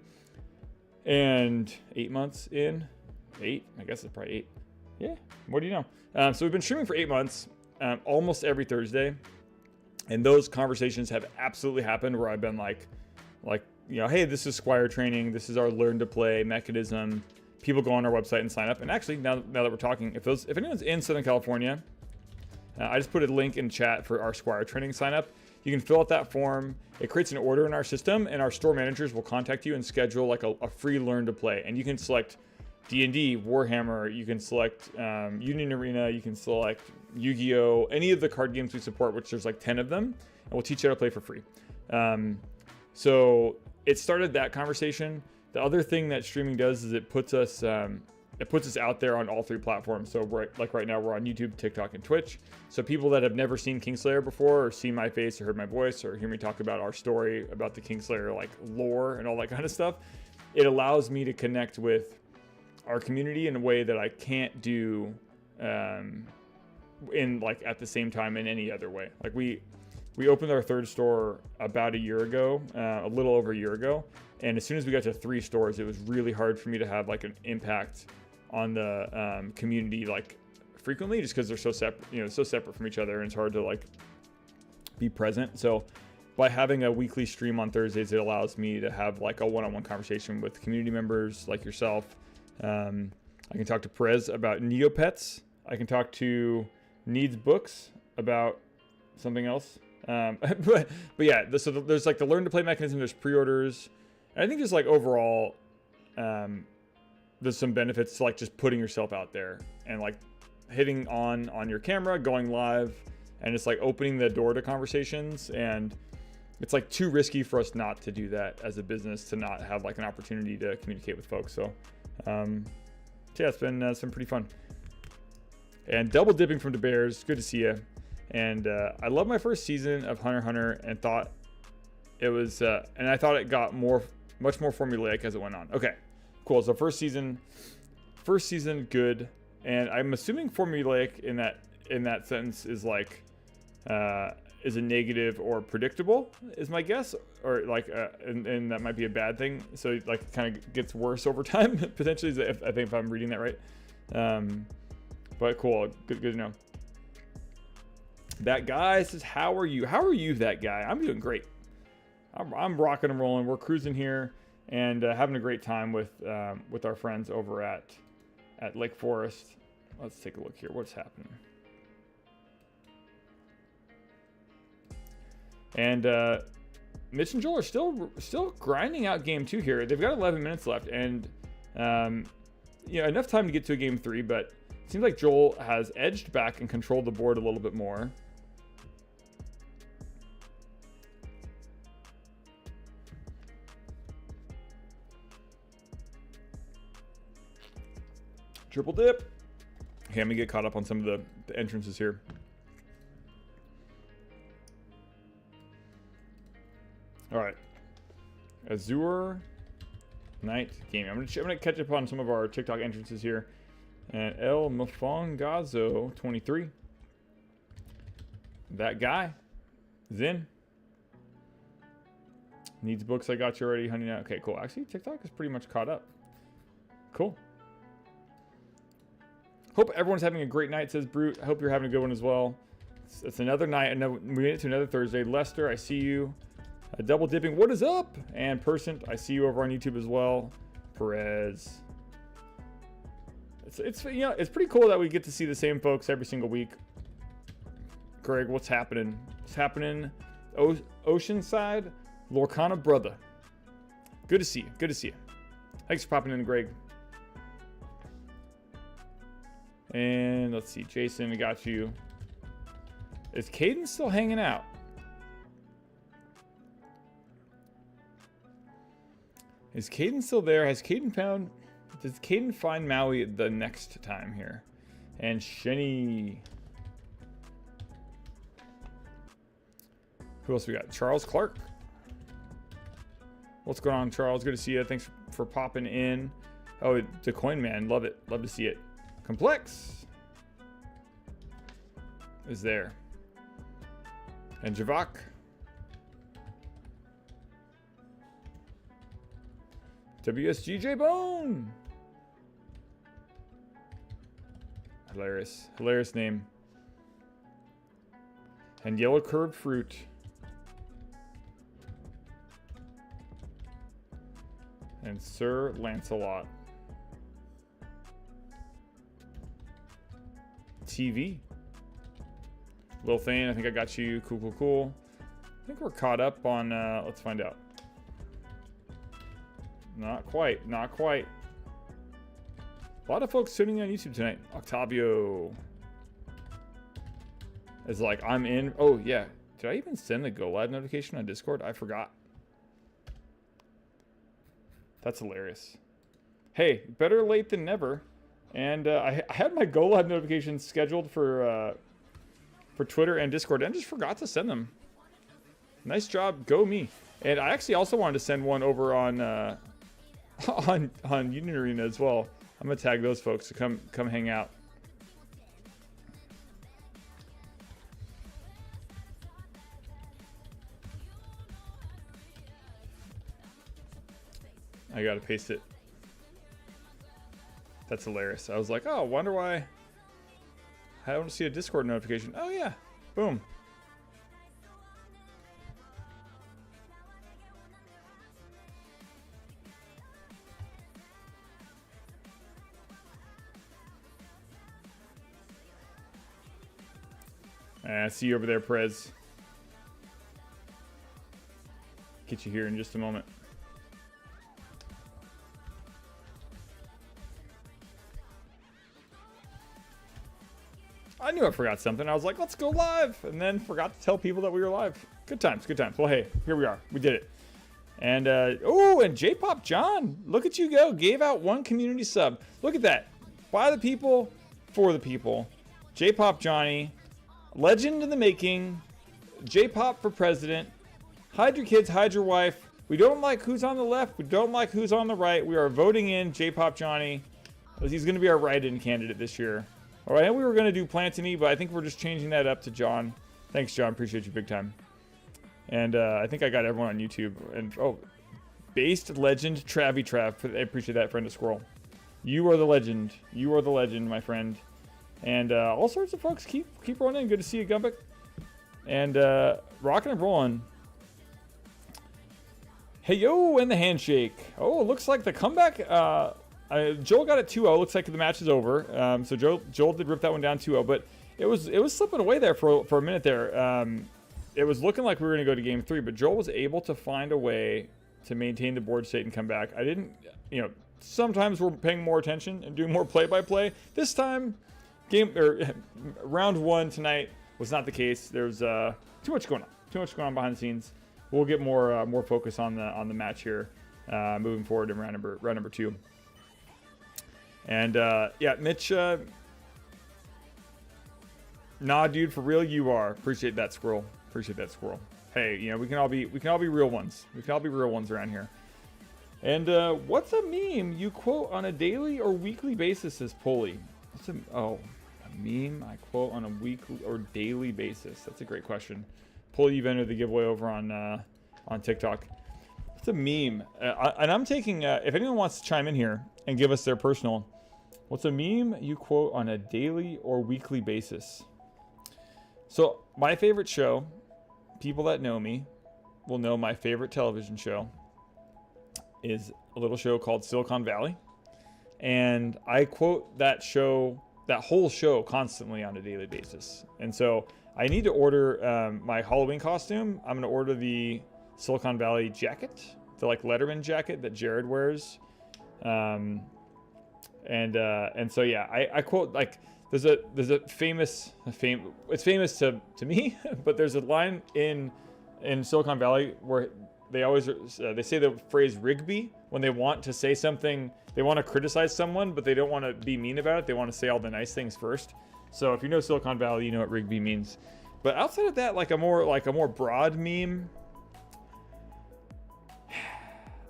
A: and 8 months in. 8? I guess it's probably 8. Yeah. What do you know? So we've been streaming for 8 months, almost every Thursday. And those conversations have absolutely happened where I've been like, hey, this is Squire training. This is our learn to play mechanism. People go on our website and sign up. And actually, now that we're talking, if anyone's in Southern California, I just put a link in chat for our Squire training sign up. You can fill out that form. It creates an order in our system, and our store managers will contact you and schedule like a free learn to play. And you can select D&D, Warhammer, you can select Union Arena, you can select Yu-Gi-Oh, any of the card games we support, which there's like 10 of them, and we'll teach you how to play for free. So it started that conversation. The other thing that streaming does is it puts us out there on all 3 platforms. So right now we're on YouTube, TikTok, and Twitch. So people that have never seen Kingslayer before, or seen my face, or heard my voice, or hear me talk about our story, about the Kingslayer like lore and all that kind of stuff, it allows me to connect with our community in a way that I can't do in like at the same time in any other way. Like we opened our 3rd store about a year ago, a little over a year ago, and as soon as we got to 3 stores, it was really hard for me to have like an impact on the community like frequently, just because they're so separate from each other, and it's hard to like be present. So by having a weekly stream on Thursdays, it allows me to have like a one-on-one conversation with community members like yourself. I can talk to Perez about Neopets. I can talk to Needs Books about something else. But yeah, so there's like the learn to play mechanism, there's pre-orders. And I think just like overall, there's some benefits to like just putting yourself out there and like hitting on your camera, going live, and it's like opening the door to conversations. And it's like too risky for us not to do that as a business, to not have like an opportunity to communicate with folks. So yeah, it's been pretty fun. And double dipping from the Bears, good to see you. And I love my first season of HunterXHunter, and thought it was, and I thought it got more Much more formulaic as it went on. Okay, cool. So first season, good. And I'm assuming formulaic in that sentence is like, is a negative or predictable, is my guess, or like, and that might be a bad thing. So like, kind of gets worse over time potentially. I think if I'm reading that right. But cool, good to know. That guy says, "How are you? How are you?" That guy, I'm doing great. I'm rocking and rolling. We're cruising here and having a great time with our friends over at Lake Forest. Let's take a look here. What's happening? And Mitch and Joel are still grinding out game 2 here. They've got 11 minutes left, and enough time to get to a game 3. But it seems like Joel has edged back and controlled the board a little bit more. Triple dip. Okay, let me get caught up on some of the entrances here. All right. Azure Night Gaming. I'm gonna catch up on some of our TikTok entrances here. And El Mofongazo 23. That guy. Zin. Needs books. I got you already, honey. Okay, cool. Actually, TikTok is pretty much caught up. Cool. Hope everyone's having a great night, says Brute. I hope you're having a good one as well. It's another night. We made it to another Thursday. Lester, I see you. Double dipping. What is up? And Percent, I see you over on YouTube as well. Perez. It's pretty cool that we get to see the same folks every single week. Greg, what's happening? What's happening? Oceanside, Lorcana brother. Good to see you. Good to see you. Thanks for popping in, Greg. And let's see, Jason, I got you. Is Caden still hanging out? Is Caden still there? Does Caden find Maui the next time here? And Shenny. Who else we got? Charles Clark. What's going on, Charles? Good to see you. Thanks for popping in. Oh, the Coin Man. Love it. Love to see it. Complex is there. And Javak. WSGJ Bone. Hilarious. Hilarious name. And Yellow Curved Fruit. And Sir Lancelot. TV. Lil Thane, I think I got you. Cool. I think we're caught up on, let's find out. Not quite. A lot of folks tuning in on YouTube tonight. Octavio is like, I'm in. Oh, yeah. Did I even send the Go Live notification on Discord? I forgot. That's hilarious. Hey, better late than never. And I had my Go Live notifications scheduled for Twitter and Discord, and just forgot to send them. Nice job, go me. And I actually also wanted to send one over on Union Arena as well. I'm gonna tag those folks to come hang out. I gotta paste it. That's hilarious. I was like, oh, wonder why I don't see a Discord notification. Oh yeah, boom. See you over there, Prez. Get you here in just a moment. I knew I forgot something. I was like, let's go live. And then forgot to tell people that we were live. Good times, good times. Well, hey, here we are. We did it. And, oh, and J-Pop John, look at you go. Gave out 1 community sub. Look at that. By the people, for the people. J-Pop Johnny, legend in the making. J-Pop for president. Hide your kids, hide your wife. We don't like who's on the left. We don't like who's on the right. We are voting in J-Pop Johnny. He's going to be our write-in candidate this year. All right, we were going to do Plantini, but I think we're just changing that up to John. Thanks, John. Appreciate you big time. And I think I got everyone on YouTube. And Based Legend Travy Trav. I appreciate that, friend of Squirrel. You are the legend. You are the legend, my friend. And all sorts of folks keep running. Good to see you, Gumbic. And rocking and rolling. Hey, yo, and the handshake. Oh, it looks like the comeback. Joel got it 2-0. Looks like the match is over. So Joel did rip that one down 2-0, but it was slipping away there for a minute there. It was looking like we were going to go to game 3, but Joel was able to find a way to maintain the board state and come back. I didn't, sometimes we're paying more attention and doing more play-by-play. This time, round 1 tonight was not the case. There's too much going on. Too much going on behind the scenes. We'll get more focus on the match here moving forward in round number 2. And yeah, Mitch, nah, dude, for real, you are. Appreciate that, Squirrel. Appreciate that, Squirrel. Hey, we can all be real ones. We can all be real ones around here. And what's a meme you quote on a daily or weekly basis? Says Polly. What's a meme I quote on a weekly or daily basis? That's a great question. Polly, you've entered the giveaway over on TikTok. What's a meme? And I'm taking if anyone wants to chime in here and give us their personal. What's a meme you quote on a daily or weekly basis? So my favorite show, people that know me will know my favorite television show is a little show called Silicon Valley. And I quote that whole show constantly on a daily basis. And so I need to order my Halloween costume. I'm going to order the Silicon Valley jacket, the Letterman jacket that Jared wears. And so yeah, I quote there's a famous it's famous to me, but there's a line in Silicon Valley where they always they say the phrase Rigby when they want to say something, they want to criticize someone, but they don't want to be mean about it. They want to say all the nice things first. So if you know Silicon Valley, you know what Rigby means. But outside of that, a more broad meme,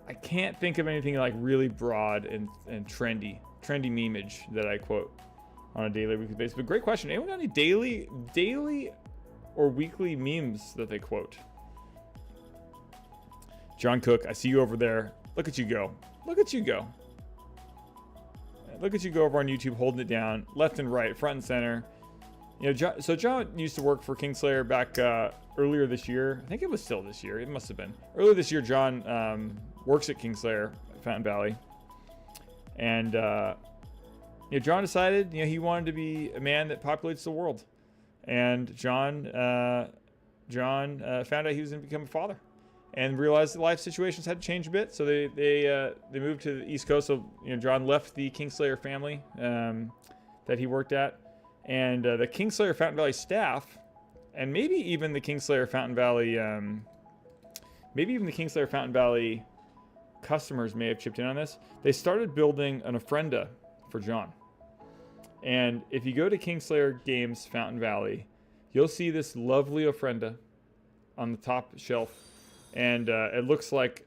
A: I can't think of anything really broad and trendy memeage that I quote on a daily or weekly basis. But great question. Anyone got any daily or weekly memes that they quote? John Cook, I see you over there. Look at you go. Look at you go. Look at you go over on YouTube holding it down, left and right, front and center. So John used to work for Kingslayer back earlier this year. I think it was still this year. It must have been. Earlier this year, John works at Kingslayer, Fountain Valley. And John decided he wanted to be a man that populates the world. And John found out he was going to become a father. And realized that life situations had to change a bit, so they moved to the East Coast. So John left the Kingslayer family that he worked at, and the Kingslayer Fountain Valley staff, and maybe even the Kingslayer Fountain Valley, customers may have chipped in on this. They started building an ofrenda for John, and if you go to Kingslayer Games Fountain Valley, you'll see this lovely ofrenda on the top shelf. And it looks like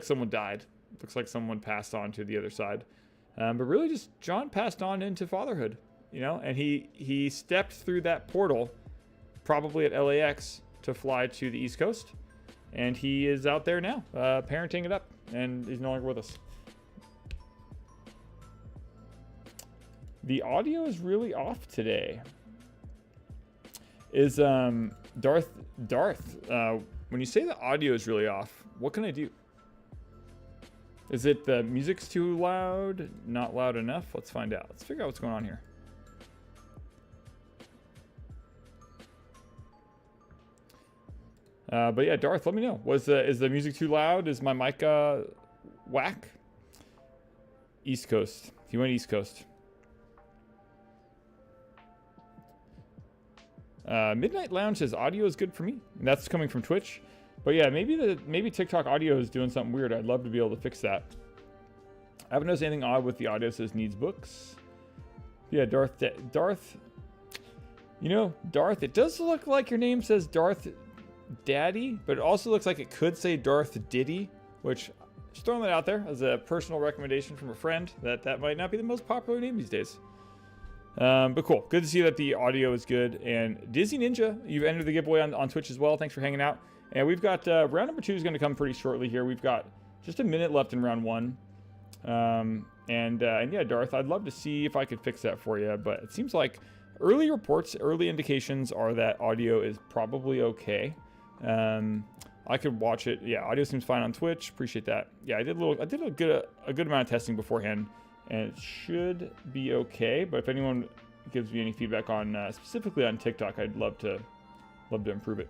A: someone died. It looks like someone passed on to the other side. But really just John passed on into fatherhood, and he stepped through that portal probably at LAX to fly to the East Coast. And he is out there now, parenting it up, and he's no longer with us. The audio is really off today. Is Darth when you say the audio is really off, what can I do? Is it the music's too loud? Not loud enough? Let's find out. Let's figure out what's going on here. But yeah, Darth, let me know. Is the music too loud? Is my mic whack? East Coast. He went East Coast. Midnight Lounge says audio is good for me, and that's coming from Twitch. But yeah, maybe TikTok audio is doing something weird. I'd love to be able to fix that. I haven't noticed anything odd with the audio. Says needs books. Yeah, Darth. Darth. It does look like your name says Darth Daddy, but it also looks like it could say Darth Diddy, which just throwing that out there as a personal recommendation from a friend that might not be the most popular name these days. But cool. Good to see that the audio is good. And Dizzy Ninja, you've entered the giveaway on Twitch as well. Thanks for hanging out. And we've got round number 2 is going to come pretty shortly here. We've got just a minute left in round 1. And yeah, Darth, I'd love to see if I could fix that for you. But it seems like early reports, early indications are that audio is probably okay. I could watch it. Yeah, audio seems fine on Twitch. Appreciate that. Yeah, I did a good amount of testing beforehand, and it should be okay. But if anyone gives me any feedback on specifically on TikTok, I'd love to improve it.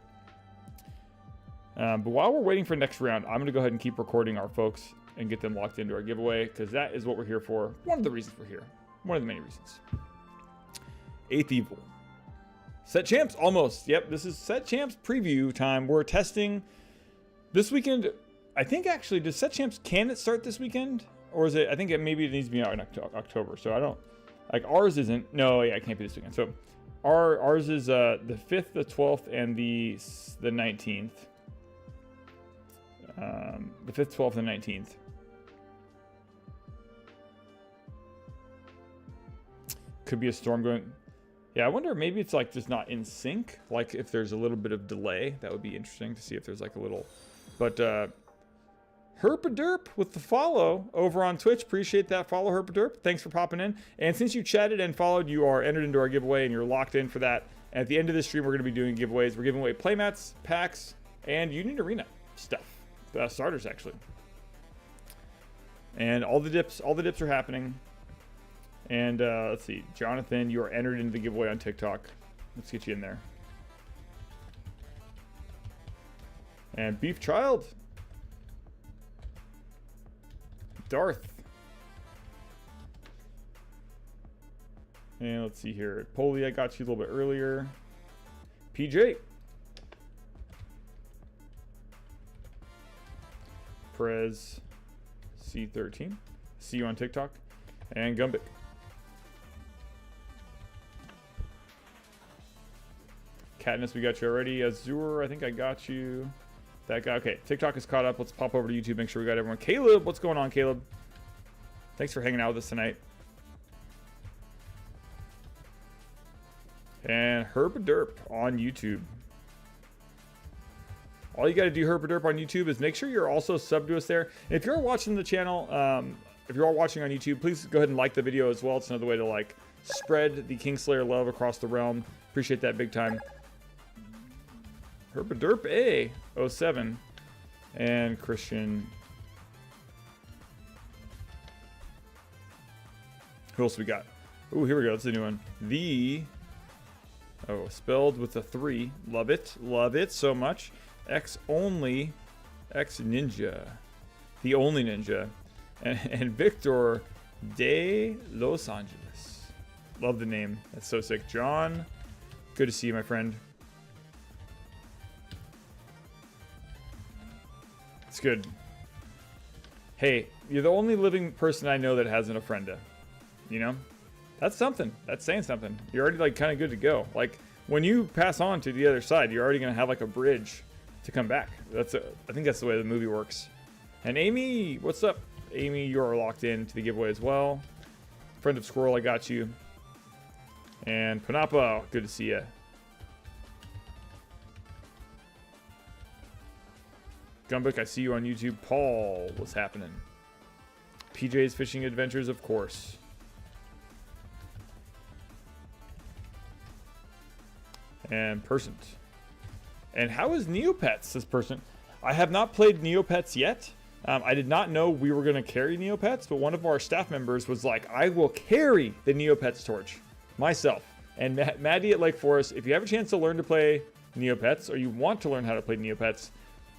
A: But while we're waiting for next round, I'm gonna go ahead and keep recording our folks and get them locked into our giveaway, because that is what we're here for. One of the reasons we're here. One of the many reasons. 8th Evil. Set Champs, almost. Yep, this is Set Champs preview time. We're testing this weekend. I think actually, does Set Champs, can it start this weekend? Or is it, I think maybe it needs to be out in October. So I don't, like ours isn't, no, yeah, it can't be this weekend. So ours is the 5th, the 12th, and the 19th. The 5th, 12th, and 19th. Could be a storm going. Yeah, I wonder, maybe it's like just not in sync. Like if there's a little bit of delay, that would be interesting to see if there's like a little. But Herpaderp with the follow over on Twitch. Appreciate that follow, Herpaderp. Thanks for popping in. And since you chatted and followed, you are entered into our giveaway and you're locked in for that. And at the end of this stream, we're going to be doing giveaways. We're giving away playmats, packs, and Union Arena stuff. Starters, actually. And all the dips are happening. And let's see, Jonathan, you are entered into the giveaway on TikTok. Let's get you in there. And Beef Child. Darth. And let's see here. Polly, I got you a little bit earlier. PJ. Prez. C13. See you on TikTok. And Gumbic. Katniss, we got you already. Azure, I think I got you. That guy. Okay, TikTok is caught up. Let's pop over to YouTube, make sure we got everyone. Caleb, what's going on, Caleb? Thanks for hanging out with us tonight. And Herpaderp on YouTube. All you got to do, Herpaderp on YouTube, is make sure you're also subbed to us there. And if you're watching the channel, if you're all watching on YouTube, please go ahead and like the video as well. It's another way to like spread the Kingslayer love across the realm. Appreciate that big time. Herpaderp A 07 and Christian. Who else we got? Ooh, here we go. That's a new one. Spelled with a 3. Love it so much. X only, X Ninja, the only ninja, and Victor de Los Angeles. Love the name. That's so sick. John, good to see you, my friend. It's good. Hey, you're the only living person I know that hasn't a frienda. You know? That's something. That's saying something. You're already like kind of good to go. Like when you pass on to the other side, you're already going to have like a bridge to come back. I think that's the way the movie works. And Amy, what's up? Amy, you are locked in to the giveaway as well. Friend of Squirrel, I got you. And Panapa, good to see you. Gumbic, I see you on YouTube. Paul, what's happening? PJ's Fishing Adventures, of course. And Persant. And how is Neopets, this person? I have not played Neopets yet. I did not know we were going to carry Neopets, but one of our staff members was like, I will carry the Neopets torch myself. And Maddie at Lake Forest, if you have a chance to learn to play Neopets, or you want to learn how to play Neopets,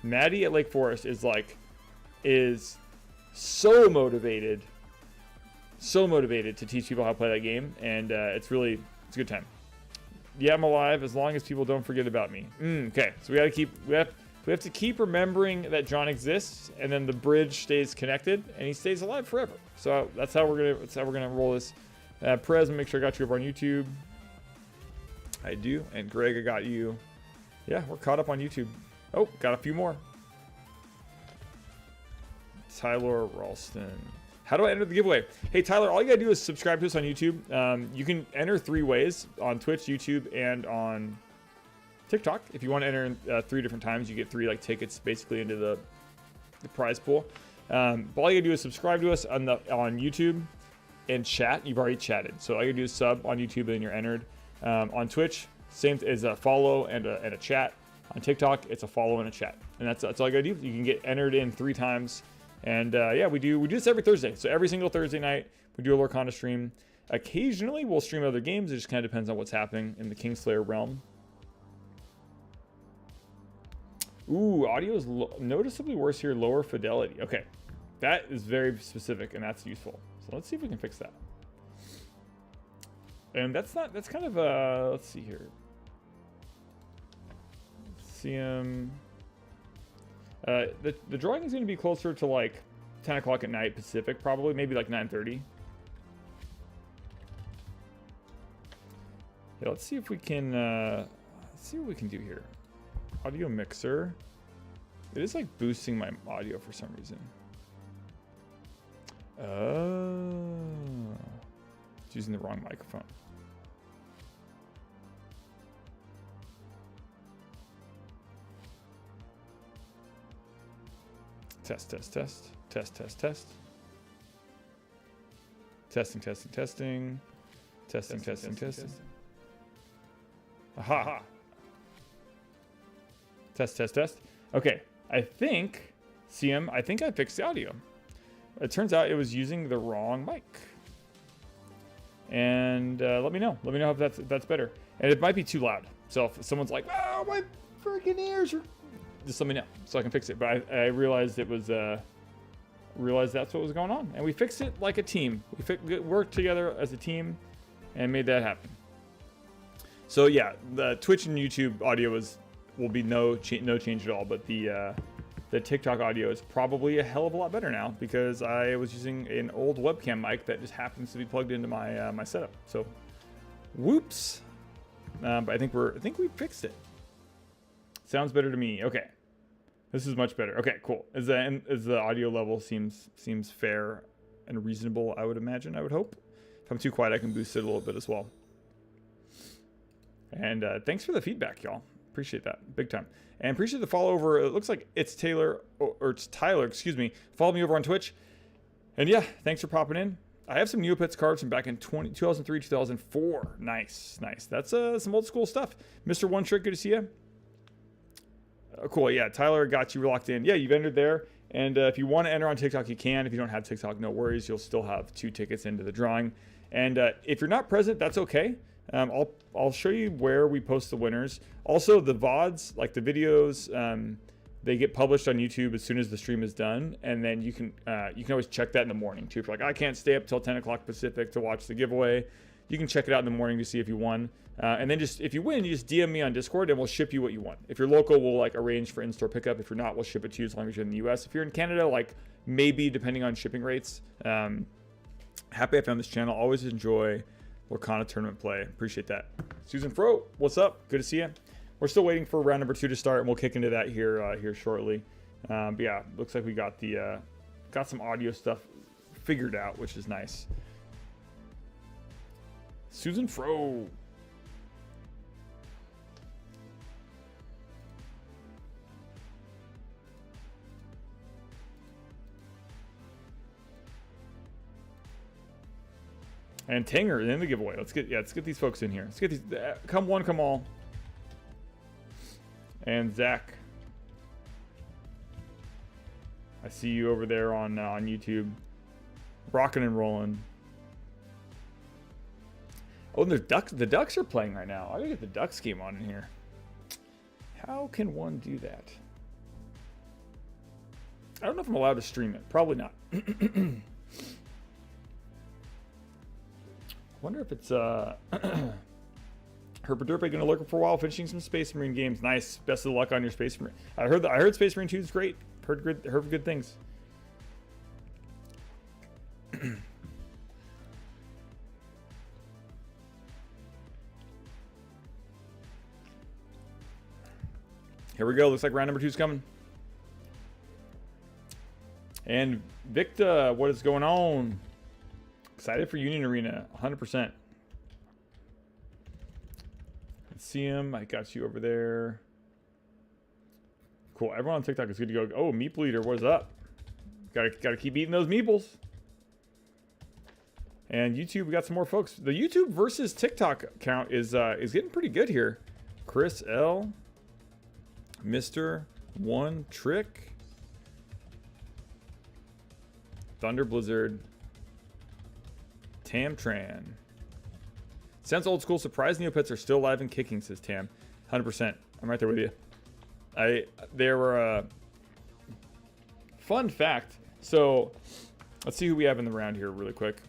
A: Maddie at Lake Forest is so motivated to teach people how to play that game, and it's a good time. Yeah, I'm alive as long as people don't forget about me. Okay, so we have to keep remembering that John exists, and then the bridge stays connected, and he stays alive forever. So that's how we're gonna roll this. Perez, make sure I got you over on YouTube. I do, and Greg, I got you. Yeah, we're caught up on YouTube. Oh, got a few more. Tyler Ralston. How do I enter the giveaway? Hey, Tyler, all you gotta do is subscribe to us on YouTube. You can enter 3 ways: on Twitch, YouTube, and on TikTok. If you want to enter in 3 different times, you get 3 like tickets basically into the prize pool. But all you gotta do is subscribe to us on YouTube and chat. You've already chatted, so all you gotta do is sub on YouTube and you're entered. On Twitch, same as a follow and a chat. On TikTok, it's a follow and a chat, and that's all you gotta do. You can get entered in 3 times. And yeah, we do this every Thursday. So every single Thursday night, we do a Lorcana stream. Occasionally, we'll stream other games. It just kind of depends on what's happening in the Kingslayer realm. Ooh, audio is noticeably worse here. Lower fidelity. Okay, that is very specific, and that's useful. So let's see if we can fix that. And that's kind of let's see here. CM. The drawing is going to be closer to like 10 o'clock at night Pacific, probably, maybe like 9:30. Yeah, let's see if we can see what we can do here. Audio mixer. It is like boosting my audio for some reason. Oh, it's using the wrong microphone. Test. Testing. Aha. Test. Okay, I think I fixed the audio. It turns out it was using the wrong mic. And let me know if that's better. And it might be too loud. So if someone's like, "Oh, my freaking ears are," just let me know so I can fix it. But I realized it was realized that's what was going on, and we fixed it like a team. We worked together as a team and made that happen. So yeah, the Twitch and YouTube audio will be no change at all, but the TikTok audio is probably a hell of a lot better now because I was using an old webcam mic that just happens to be plugged into my my setup. So, whoops. But I think we fixed it. Sounds better to me. Okay. This is much better. Okay, cool. As the audio level seems fair and reasonable, I would imagine, I would hope. If I'm too quiet, I can boost it a little bit as well. And thanks for the feedback, y'all. Appreciate that, big time. And appreciate the follow over. It looks like it's Tyler, excuse me. Follow me over on Twitch. And yeah, thanks for popping in. I have some Neopets cards from back in 2003, 2004. Nice. That's some old school stuff. Mr. One Trick, good to see you. Cool, yeah, Tyler got you locked in. Yeah, you've entered there. And if you want to enter on TikTok, you can. If you don't have TikTok, no worries. You'll still have 2 tickets into the drawing. And if you're not present, that's okay. I'll show you where we post the winners. Also, the VODs, like the videos, they get published on YouTube as soon as the stream is done. And then you can always check that in the morning, too. If you're like, I can't stay up till 10 o'clock Pacific to watch the giveaway, you can check it out in the morning to see if you won. And then if you win, you just DM me on Discord and we'll ship you what you want. If you're local, we'll like arrange for in-store pickup. If you're not, we'll ship it to you as long as you're in the US. If you're in Canada, like maybe depending on shipping rates. Happy I found this channel. Always enjoy Lorcana tournament play. Appreciate that. Susan Fro, what's up? Good to see you. We're still waiting for round number 2 to start, and we'll kick into that here shortly. But yeah, looks like we got some audio stuff figured out, which is nice. Susan Fro. And Tanger in the giveaway. Let's get these folks in here. Let's get these. Come one, come all. And Zach, I see you over there on YouTube, rocking and rolling. Oh, and there's Ducks. The Ducks are playing right now. I gotta get the Ducks game on in here. How can one do that? I don't know if I'm allowed to stream it. Probably not. Wonder if it's Herpaderpe gonna lurk for a while, finishing some Space Marine games. Nice. Best of luck on your Space Marine. I heard Space Marine 2 is great. Heard good things. Here we go. Looks like round number 2 is coming. And Victa, what is going on? Excited for Union Arena, 100%. Let's see him. I got you over there. Cool. Everyone on TikTok is good to go. Oh, Meeple Eater, what is up? Gotta keep eating those meeples. And YouTube, we got some more folks. The YouTube versus TikTok count is getting pretty good here. Chris L, Mr. One Trick, Thunder Blizzard, Tam Tran. Sounds old school. Surprised Neopets are still alive and kicking, says Tam. 100%. I'm right there with you. There were fun fact. So let's see who we have in the round here really quick.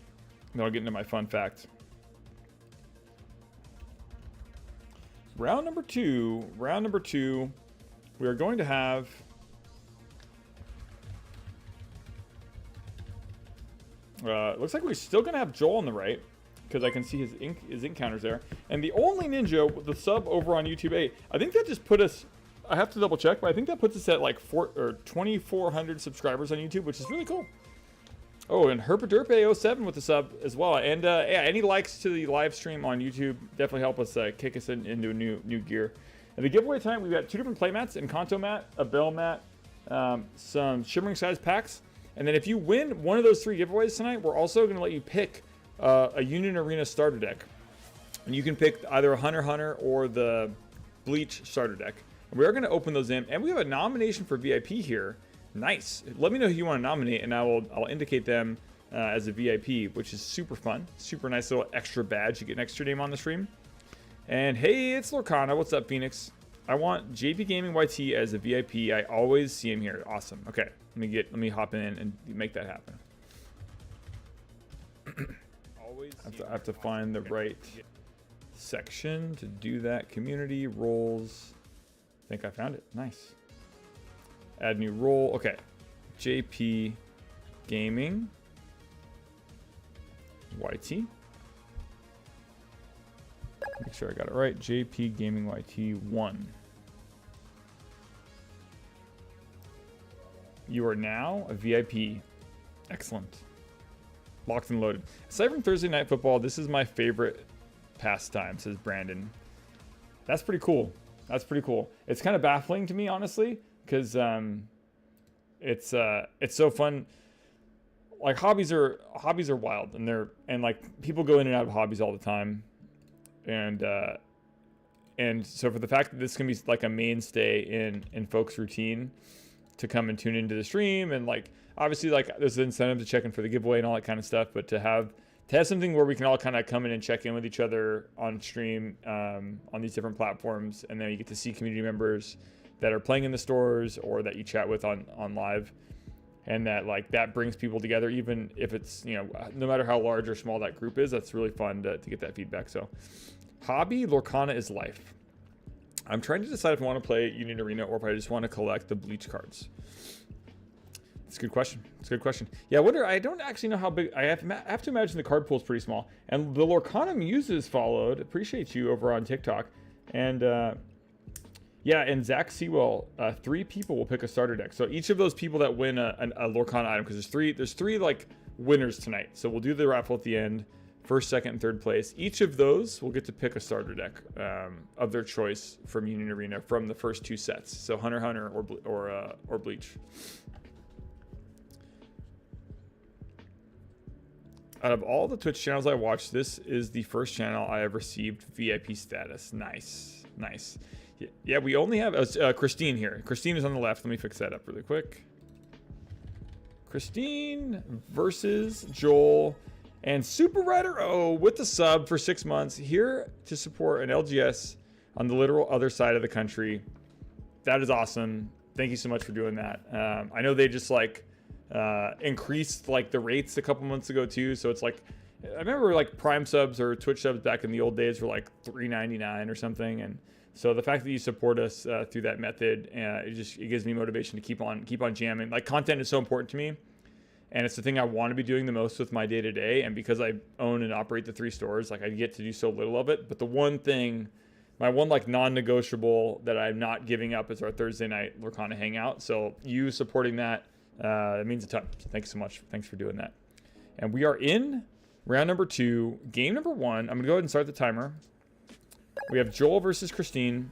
A: Then I'll get into my fun fact. Round number two. We are going to have looks like we're still gonna have Joel on the right because I can see his ink counters there. And the only ninja with the sub over on YouTube 8, I think that just put us. I have to double check, but I think that puts us at like 2,400 subscribers on YouTube, which is really cool. Oh, and Herpaderpe07 with the sub as well. And yeah, any likes to the live stream on YouTube definitely help us kick us into a new gear. And the giveaway tonight, we've got 2 different playmats, Encanto mat, a Belle mat, some Shimmering size packs. And then if you win one of those 3 giveaways tonight, we're also going to let you pick a Union Arena starter deck. And you can pick either a HunterXHunter or the Bleach starter deck. And we are going to open those in. And we have a nomination for VIP here. Nice. Let me know who you want to nominate, and I'll indicate them as a VIP, which is super fun. Super nice little extra badge. You get an extra name on the stream. And hey, it's Lorcana. What's up, Phoenix? I want JP Gaming YT as a VIP. I always see him here. Awesome. Okay, let me hop in and make that happen. I have to find the right section to do that. Community roles. I think I found it. Nice. Add new role. Okay. JP Gaming YT. Make sure I got it right. JP Gaming YT 1. You are now a VIP. Excellent. Locked and loaded. Aside from Thursday Night Football, this is my favorite pastime, says Brandon. That's pretty cool. That's pretty cool. It's kind of baffling to me, honestly, because it's so fun. Like hobbies are wild, and like people go in and out of hobbies all the time, and so for the fact that this can be like a mainstay in folks' routine to come and tune into the stream, and like obviously like there's an incentive to check in for the giveaway and all that kind of stuff, but to have something where we can all kind of come in and check in with each other on stream on these different platforms, and then you get to see community members that are playing in the stores or that you chat with on live, and that brings people together, even if it's, you know, no matter how large or small that group is. That's really fun to get that feedback. So hobby, Lorcana is life. I'm trying to decide if I want to play Union Arena or if I just want to collect the Bleach cards. It's a good question. Yeah, I don't actually know how big. I have to imagine the card pool is pretty small. And the Lorcana Muses followed. Appreciate you over on TikTok. And yeah, and Zach Sewell, 3 people will pick a starter deck. So each of those people that win a Lorcana item, because there's three like winners tonight. So we'll do the raffle at the end, first, second, and third place. Each of those will get to pick a starter deck of their choice from Union Arena from the first 2 sets. So HunterXHunter or Bleach. Out of all the Twitch channels I watch, this is the first channel I have received VIP status. Nice. Yeah, we only have Christine here. Christine is on the left. Let me fix that up really quick. Christine versus Joel and Super Rider O with the sub for 6 months, here to support an LGS on the literal other side of the country. That is awesome. Thank you so much for doing that. I know they just increased like the rates a couple months ago too, so it's like, I remember like Prime subs or Twitch subs back in the old days were like $3.99 or something, and so the fact that you support us through that method, it gives me motivation to keep on jamming. Like, content is so important to me, and it's the thing I want to be doing the most with my day to day. And because I own and operate the 3 stores, like I get to do so little of it. But the one thing, my one like non-negotiable that I'm not giving up is our Thursday night Lorcana hangout. So you supporting that It means a ton. So thanks so much. Thanks for doing that. And we are in round number 2, game number 1. I'm going to go ahead and start the timer. We have Joel versus Christine.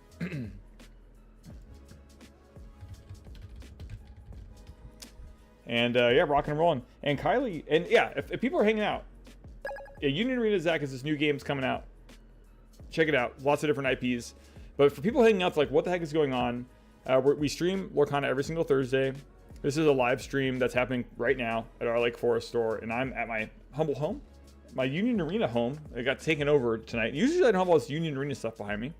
A: And yeah, rocking and rolling. And Kylie, and yeah, if people are hanging out, yeah, Union Arena Zach is this new game's coming out. Check it out. Lots of different IPs. But for people hanging out, like, what the heck is going on? We stream Lorcana every single Thursday. This is a live stream that's happening right now at our Lake Forest store, and I'm at my humble home, my Union Arena home. It got taken over tonight. Usually I don't have all this Union Arena stuff behind me.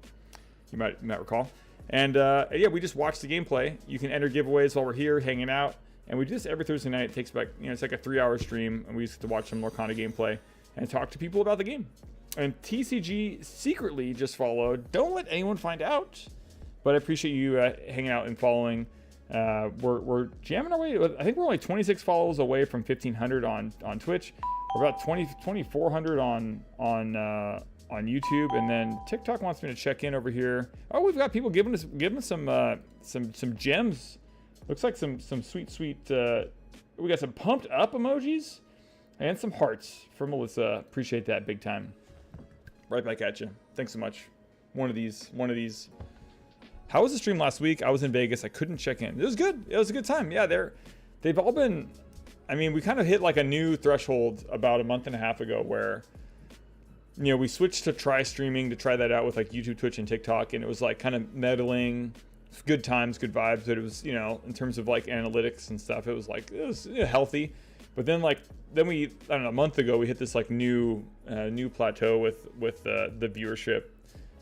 A: You might recall. And yeah, we just watch the gameplay. You can enter giveaways while we're here hanging out. And we do this every Thursday night. It takes about, it's like a 3-hour stream, and we just get to watch some Lorcana gameplay and talk to people about the game. And TCG secretly just followed. Don't let anyone find out. But I appreciate you hanging out and following. We're jamming our way. I think we're only 26 follows away from 1,500 on Twitch. We're about 2,400 on YouTube, and then TikTok wants me to check in over here. Oh, we've got people giving us some gems. Looks like some sweet. We got some pumped up emojis and some hearts from Melissa. Appreciate that big time. Right back at you. Thanks so much. One of these. How was the stream last week? I was in Vegas. I couldn't check in. It was good. It was a good time. Yeah, they've all been. I mean, we kind of hit like a new threshold about a month and a half ago where, we switched to try streaming to try that out with like YouTube, Twitch, and TikTok, and it was like kind of meddling. Good times, good vibes, but it was, in terms of like analytics and stuff, it was healthy. But then we, I don't know, a month ago, we hit this like new plateau with the viewership,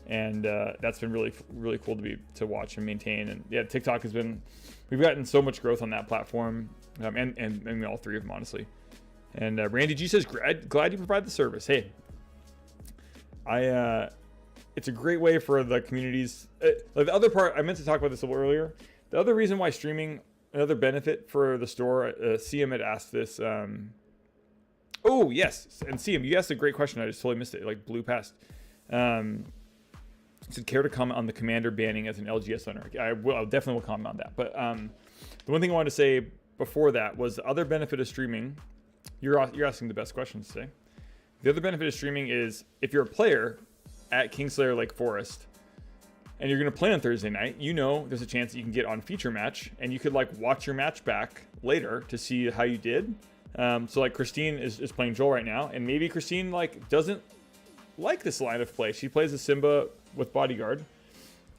A: and that's been really cool to watch and maintain. And yeah, TikTok we've gotten so much growth on that platform, and all three of them, honestly. And Randy G says, glad you provide the service. Hey, it's a great way for the communities. Like the other part, I meant to talk about this a little earlier. The other reason why streaming, another benefit for the store, CM had asked this. Oh, yes. And CM, you asked a great question. I just totally missed it. Like blew past. Said, care to comment on the commander banning as an LGS owner? I definitely will comment on that. But the one thing I wanted to say before that was the other benefit of streaming. You're asking the best questions today. The other benefit of streaming is if you're a player at Kingslayer Lake Forest and you're going to play on Thursday night, there's a chance that you can get on feature match and you could like watch your match back later to see how you did. So like Christine is playing Joel right now, and maybe Christine like doesn't like this line of play. She plays a Simba with bodyguard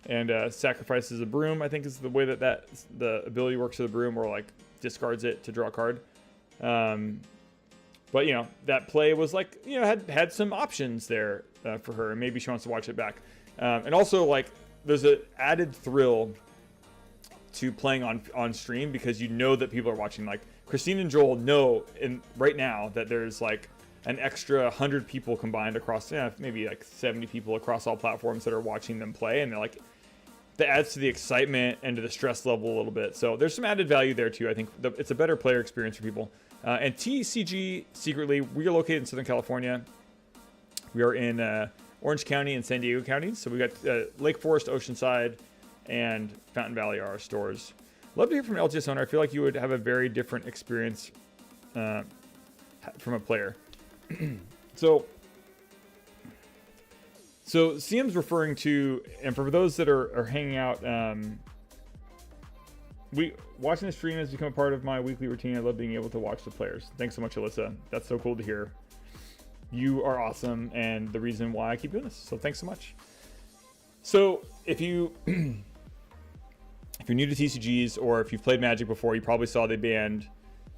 A: and sacrifices a broom, I think is the way that the ability works with the broom, or like discards it to draw a card. But that play was like, had some options there for her, and maybe she wants to watch it back. And also like there's an added thrill to playing on stream because that people are watching. Like Christine and Joel know right now that there's like an extra 100 people combined across, maybe like 70 people across all platforms that are watching them play, and they're like, that adds to the excitement and to the stress level a little bit. So there's some added value there too. I think it's a better player experience for people. And TCG secretly, we are located in Southern California. We are in Orange County and San Diego counties. So we got Lake Forest, Oceanside, and Fountain Valley are our stores. Love to hear from an LGS owner. I feel like you would have a very different experience from a player. So CM's referring to, and for those that are hanging out, watching the stream has become a part of my weekly routine. I love being able to watch the players. Thanks so much, Alyssa. That's so cool to hear. You are awesome, and the reason why I keep doing this. So thanks so much. So if you're new to TCGs, or if you've played Magic before, you probably saw they banned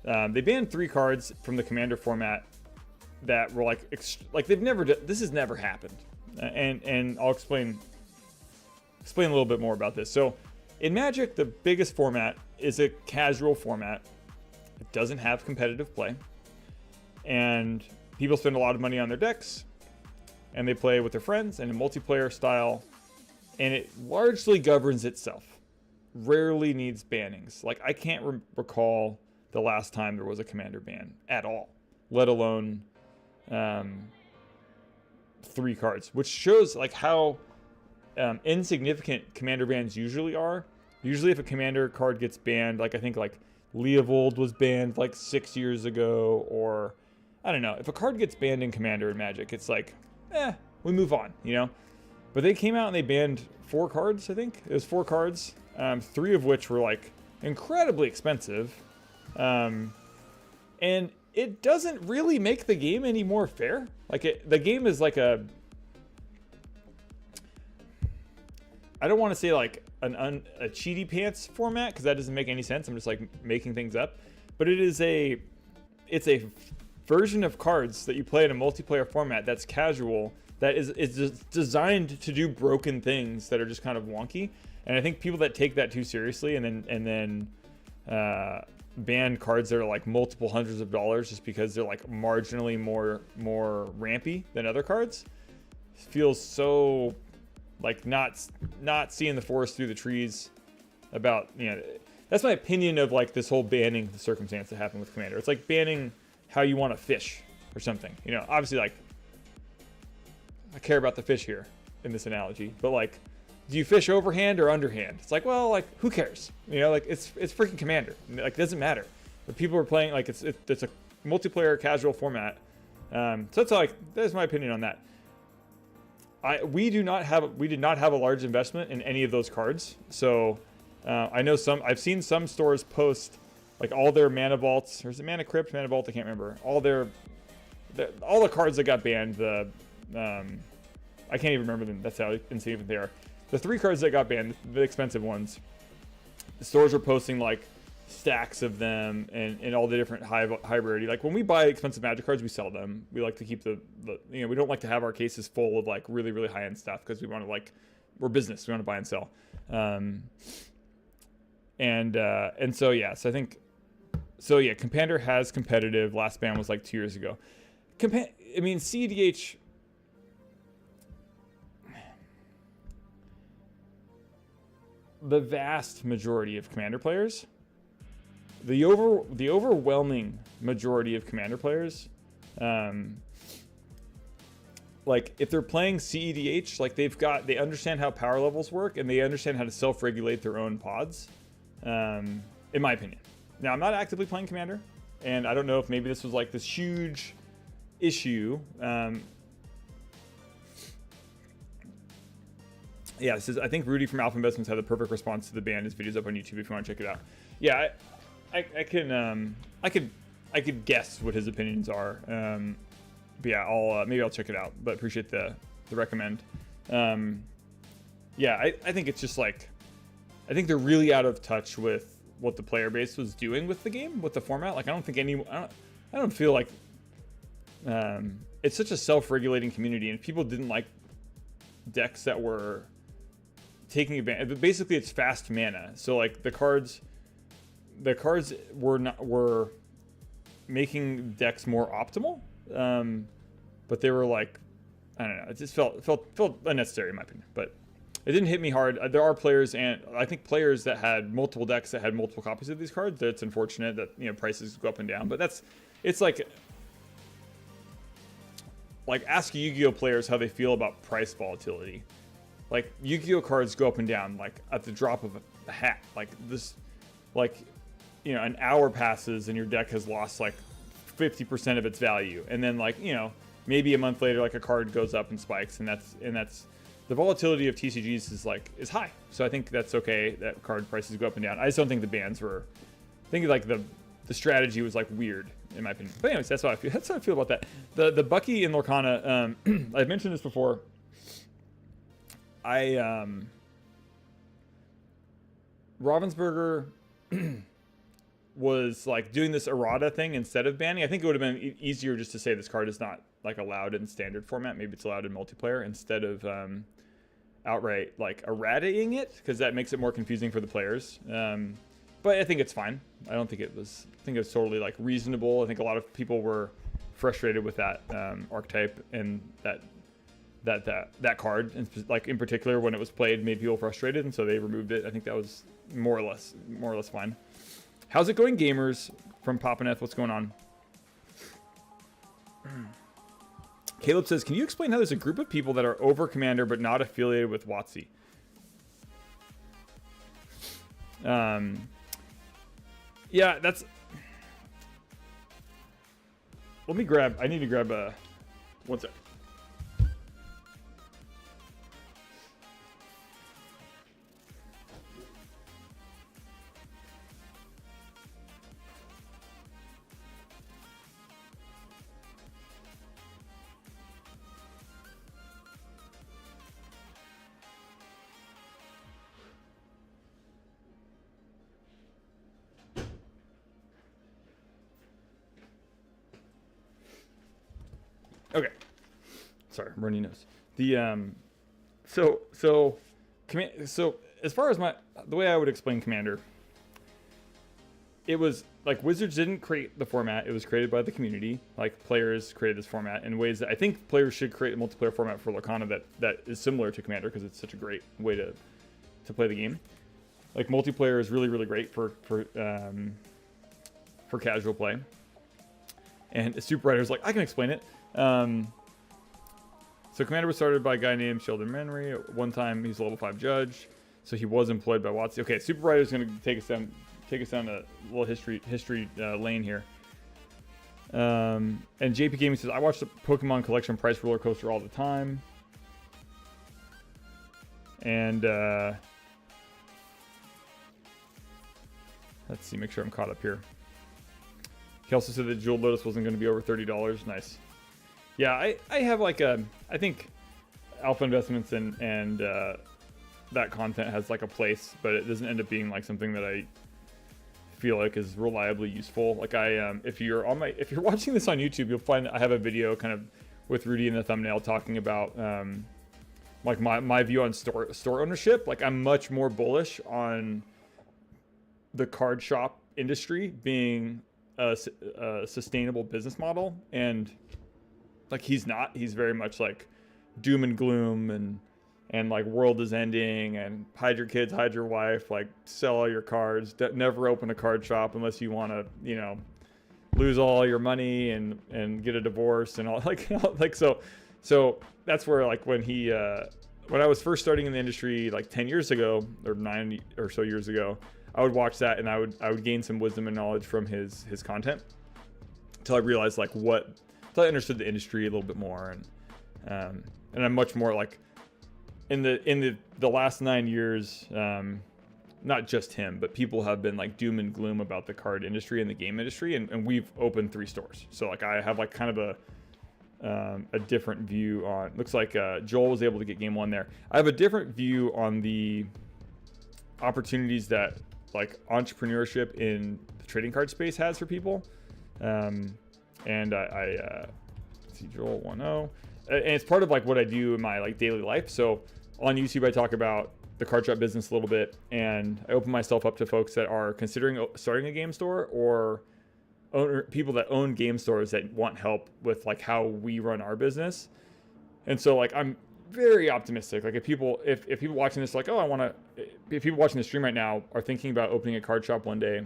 A: 3 cards from the Commander format that were like this has never happened. And I'll explain a little bit more about this. So in Magic, the biggest format is a casual format. It doesn't have competitive play, and people spend a lot of money on their decks, and they play with their friends in a multiplayer style, and it largely governs itself. Rarely needs bannings. Like I can't recall the last time there was a commander ban at all, let alone 3 cards, which shows like how insignificant commander bans usually are. Usually if a commander card gets banned, like I think like Leovold was banned like 6 years ago, or I don't know. If a card gets banned in Commander and Magic, it's like, we move on, you know? But they came out and they banned 4 cards, I think. It was 4 cards, 3 of which were like incredibly expensive. And it doesn't really make the game any more fair. Like the game is like a, I don't want to say like a cheaty pants format, because that doesn't make any sense. I'm just like making things up. But it's a version of cards that you play in a multiplayer format that's casual, that is designed to do broken things that are just kind of wonky. And I think people that take that too seriously and then ban cards that are like multiple hundreds of dollars just because they're like marginally more rampy than other cards feels so like not seeing the forest through the trees about, you know, that's my opinion of like this whole banning the circumstance that happened with Commander. It's like banning how you want to fish or something, you know. Obviously, like, I care about the fish here in this analogy, but like, do you fish overhand or underhand? It's like, well, like, who cares? You know, like, it's freaking Commander. Like, it doesn't matter. But people are playing, like, it's a multiplayer casual format. So that's like, that's my opinion on that. We did not have a large investment in any of those cards. So I know I've seen some stores post like all their mana vaults, or is it mana crypt, mana vault? I can't remember. All the cards that got banned. I can't even remember them. That's how insignificant they are. The 3 cards that got banned, the expensive ones, the stores are posting like stacks of them and all the different high rarity. Like when we buy expensive Magic cards, we sell them. We like to keep the you know, we don't like to have our cases full of like really, really high end stuff, because we want to like, we're business. We want to buy and sell. And so, yeah, so I think, so yeah, Commander has competitive. Last ban was like 2 years ago. I mean, CEDH, the vast majority of Commander players, the overwhelming majority of Commander players, like if they're playing CEDH, like they understand how power levels work, and they understand how to self-regulate their own pods, in my opinion. Now, I'm not actively playing Commander, and I don't know if maybe this was like this huge issue. Yeah, it says, I think Rudy from Alpha Investments had the perfect response to the ban. His video's up on YouTube if you want to check it out. Yeah, I could guess what his opinions are. But yeah, maybe I'll check it out. But appreciate the recommend. Yeah, I think it's just like, I think they're really out of touch with what the player base was doing with the game, with the format. Like, I don't think I don't feel like it's such a self-regulating community, and people didn't like decks that were taking advantage. Basically, it's fast mana. So like the cards were making decks more optimal, but they were like, I don't know. It just felt unnecessary in my opinion, but it didn't hit me hard. There are players, and I think players that had multiple decks that had multiple copies of these cards. That's unfortunate that, you know, prices go up and down, but it's like ask Yu-Gi-Oh players how they feel about price volatility. Like, Yu-Gi-Oh cards go up and down like at the drop of a hat. Like this, like, you know, an hour passes and your deck has lost like 50% of its value, and then like, you know, maybe a month later, like a card goes up and spikes, and that's the volatility of TCGs is high. So I think that's okay that card prices go up and down. I just don't think the bans were. I think like the strategy was like weird in my opinion. But anyways, that's how I feel. That's how I feel about that. The Bucky and Lorcana. I've mentioned this before. Ravensburger was like doing this errata thing instead of banning. I think it would have been easier just to say this card is not like allowed in standard format. Maybe it's allowed in multiplayer instead of outright like errataing it, because that makes it more confusing for the players. But I think it's fine. I think it was totally like reasonable. I think a lot of people were frustrated with that archetype, and that card, and like in particular when it was played, made people frustrated, and so they removed it. I think that was more or less fine. How's it going, gamers? From Papaneth, what's going on? Caleb says, can you explain how there's a group of people that are over Commander but not affiliated with WotC? Yeah, that's. Let me grab. I need to grab a. One sec. Okay. Sorry, I'm running nose. The so as far as the way I would explain Commander, it was like Wizards didn't create the format. It was created by the community. Like players created this format in ways that I think players should create a multiplayer format for Lorcana that is similar to Commander because it's such a great way to play the game. Like multiplayer is really great for casual play. And Super Writer's like, I can explain it. So Commander was started by a guy named Sheldon Memory. At one time, he's a level 5 judge, so he was employed by WotC. Okay, Super Writer is going to take us down a little history lane here. And JP Gaming says, I watch the Pokemon collection price roller coaster all the time. And let's see, make sure I'm caught up here. He also said that Jeweled Lotus wasn't going to be over $30. Nice. Yeah, I have like I think alpha investments and that content has like a place, but it doesn't end up being like something that I feel like is reliably useful. Like if you're watching this on YouTube, you'll find I have a video kind of with Rudy in the thumbnail talking about like my view on store ownership. Like I'm much more bullish on the card shop industry being a sustainable business model, and like he's very much like doom and gloom and like world is ending and hide your kids, hide your wife, like sell all your cards, never open a card shop unless you want to, lose all your money and get a divorce and all like so that's where like when I was first starting in the industry like 10 years ago or 9 or so years ago, I would watch that and I would gain some wisdom and knowledge from his content until I realized like until I understood the industry a little bit more and I'm much more like in the last 9 years, not just him, but people have been like doom and gloom about the card industry and the game industry, and we've opened 3 stores. So like I have like kind of a different view on. Looks like Joel was able to get game 1 there. I have a different view on the opportunities that like entrepreneurship in the trading card space has for people. And I see Joel 1-0, and it's part of like what I do in my like daily life. So on YouTube, I talk about the card shop business a little bit, and I open myself up to folks that are considering starting a game store or people that own game stores that want help with like how we run our business. And so like I'm very optimistic. Like if people watching this like, if people watching the stream right now are thinking about opening a card shop one day,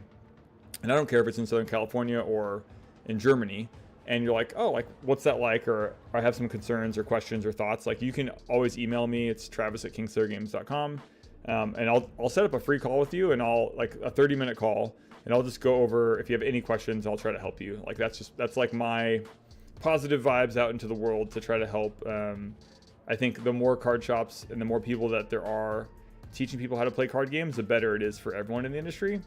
A: and I don't care if it's in Southern California or in Germany, and you're like, oh, like what's that like, or I have some concerns or questions or thoughts, like you can always email me. It's travis@kingslayergames.com, and I'll set up a free call with you, and I'll like a 30-minute call, and I'll just go over if you have any questions. I'll try to help you. Like that's like my positive vibes out into the world to try to help. I think the more card shops and the more people that there are teaching people how to play card games, the better it is for everyone in the industry.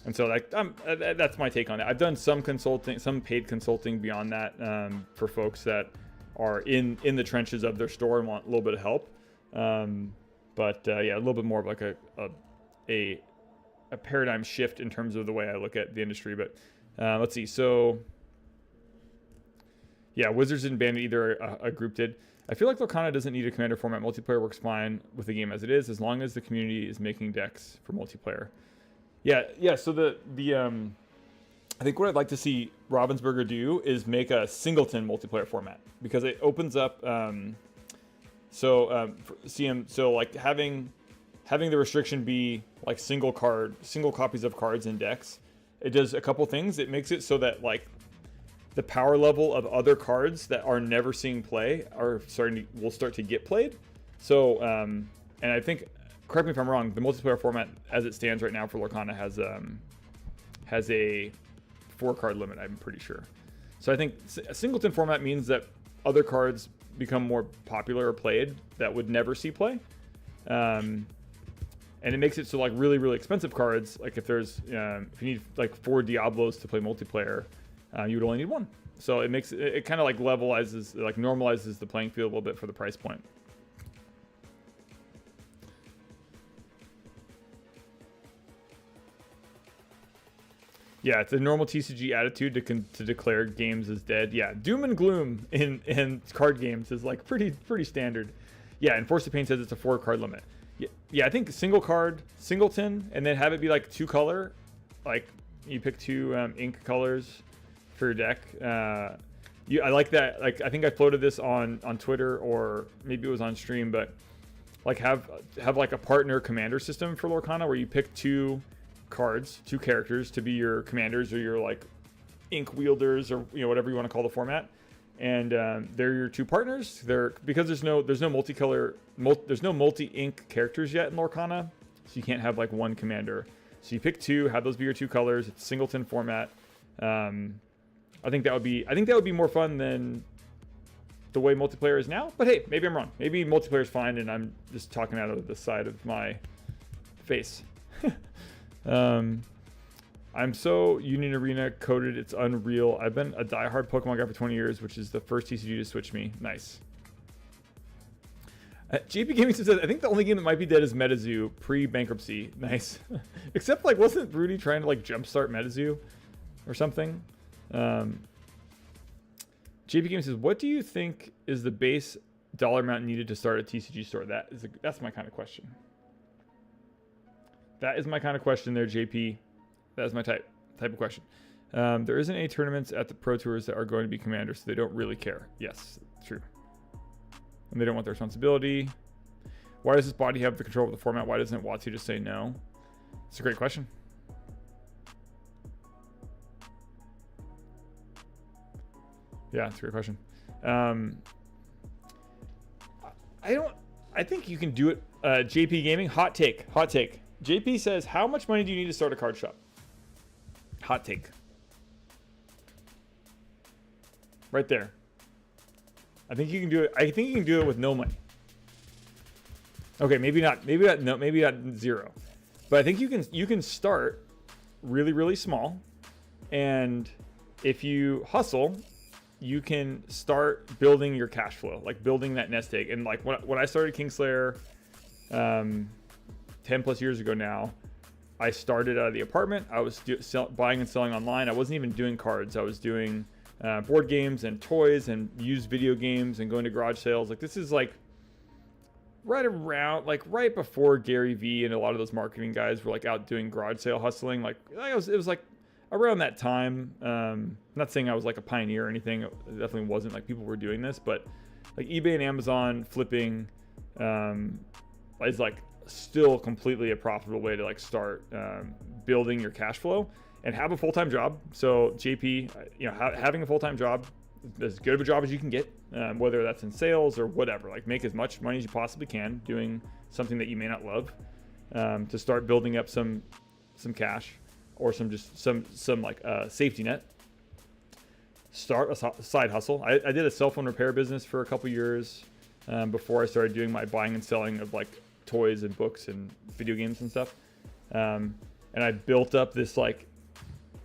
A: And so like that's my take on it. I've done some consulting, some paid consulting beyond that, for folks that are in the trenches of their store and want a little bit of help. But yeah, a little bit more of like a paradigm shift in terms of the way I look at the industry. But let's see. So yeah, Wizards didn't ban it either. A group did. I feel like Lorcana doesn't need a commander format. Multiplayer works fine with the game as it is, as long as the community is making decks for multiplayer. Yeah. So the I think what I'd like to see Ravensburger do is make a singleton multiplayer format, because it opens up. So like having the restriction be like single copies of cards and decks. It does a couple things. It makes it so that like the power level of other cards that are never seeing play will start to get played. So and I think, correct me if I'm wrong, the multiplayer format as it stands right now for Lorcana has has a 4-card limit, I'm pretty sure. So I think a singleton format means that other cards become more popular or played that would never see play. And it makes it so like really, really expensive cards, like if there's, if you need like 4 Diablos to play multiplayer, you would only need 1. So it makes it kind of like levelizes, like normalizes the playing field a little bit for the price point. Yeah, it's a normal TCG attitude to declare games as dead. Yeah, doom and gloom in card games is like pretty standard. Yeah, and Force of Pain says it's a 4-card limit. Yeah, I think singleton, and then have it be like 2 color, like you pick 2 ink colors for your deck. I like that. Like I think I floated this on Twitter, or maybe it was on stream, but like have like a partner commander system for Lorcana where you pick 2 cards, 2 characters to be your commanders or your like ink wielders, or whatever you want to call the format, and they're your 2 partners. Because there's no multicolor, there's no multi-ink characters yet in Lorcana, so you can't have like 1 commander. So you pick 2, have those be your 2 colors. It's singleton format. I think that would be more fun than the way multiplayer is now. But hey, maybe I'm wrong. Maybe multiplayer is fine, and I'm just talking out of the side of my face. I'm so Union Arena coded, it's unreal. I've been a diehard Pokemon guy for 20 years, which is the first TCG to switch me. Nice. JP Gaming says, I think the only game that might be dead is MetaZoo pre-bankruptcy. Nice. Except like, wasn't Rudy trying to like jumpstart MetaZoo or something? JP Gaming says, what do you think is the base dollar amount needed to start a TCG store? That's my kind of question. That is my kind of question there, JP. That is my type of question. There isn't any tournaments at the Pro Tours that are going to be commanders, so they don't really care. Yes, true. And they don't want the responsibility. Why does this body have the control of the format? Why doesn't WotC just say no? It's a great question. Yeah, it's a great question. I think you can do it. JP Gaming, hot take. JP says, how much money do you need to start a card shop? Hot take. Right there. I think you can do it. I think you can do it with no money. Okay, maybe not 0. But I think you can start really, really small. And if you hustle, you can start building your cash flow, like building that nest egg. And like when I started Kingslayer 10 plus years ago now, I started out of the apartment. I was buying and selling online. I wasn't even doing cards. I was doing board games and toys and used video games and going to garage sales. Like this is like right before Gary Vee and a lot of those marketing guys were like out doing garage sale hustling. Like it was like around that time. Not saying I was like a pioneer or anything. It definitely wasn't. Like people were doing this, but like eBay and Amazon flipping is like still completely a profitable way to like start building your cash flow and have a full-time job. So JP, having a full-time job, as good of a job as you can get, whether that's in sales or whatever, like make as much money as you possibly can doing something that you may not love, to start building up some cash or some like safety net. Start a side hustle. I did a cell phone repair business for a couple years before I started doing my buying and selling of like toys and books and video games and stuff. And I built up this like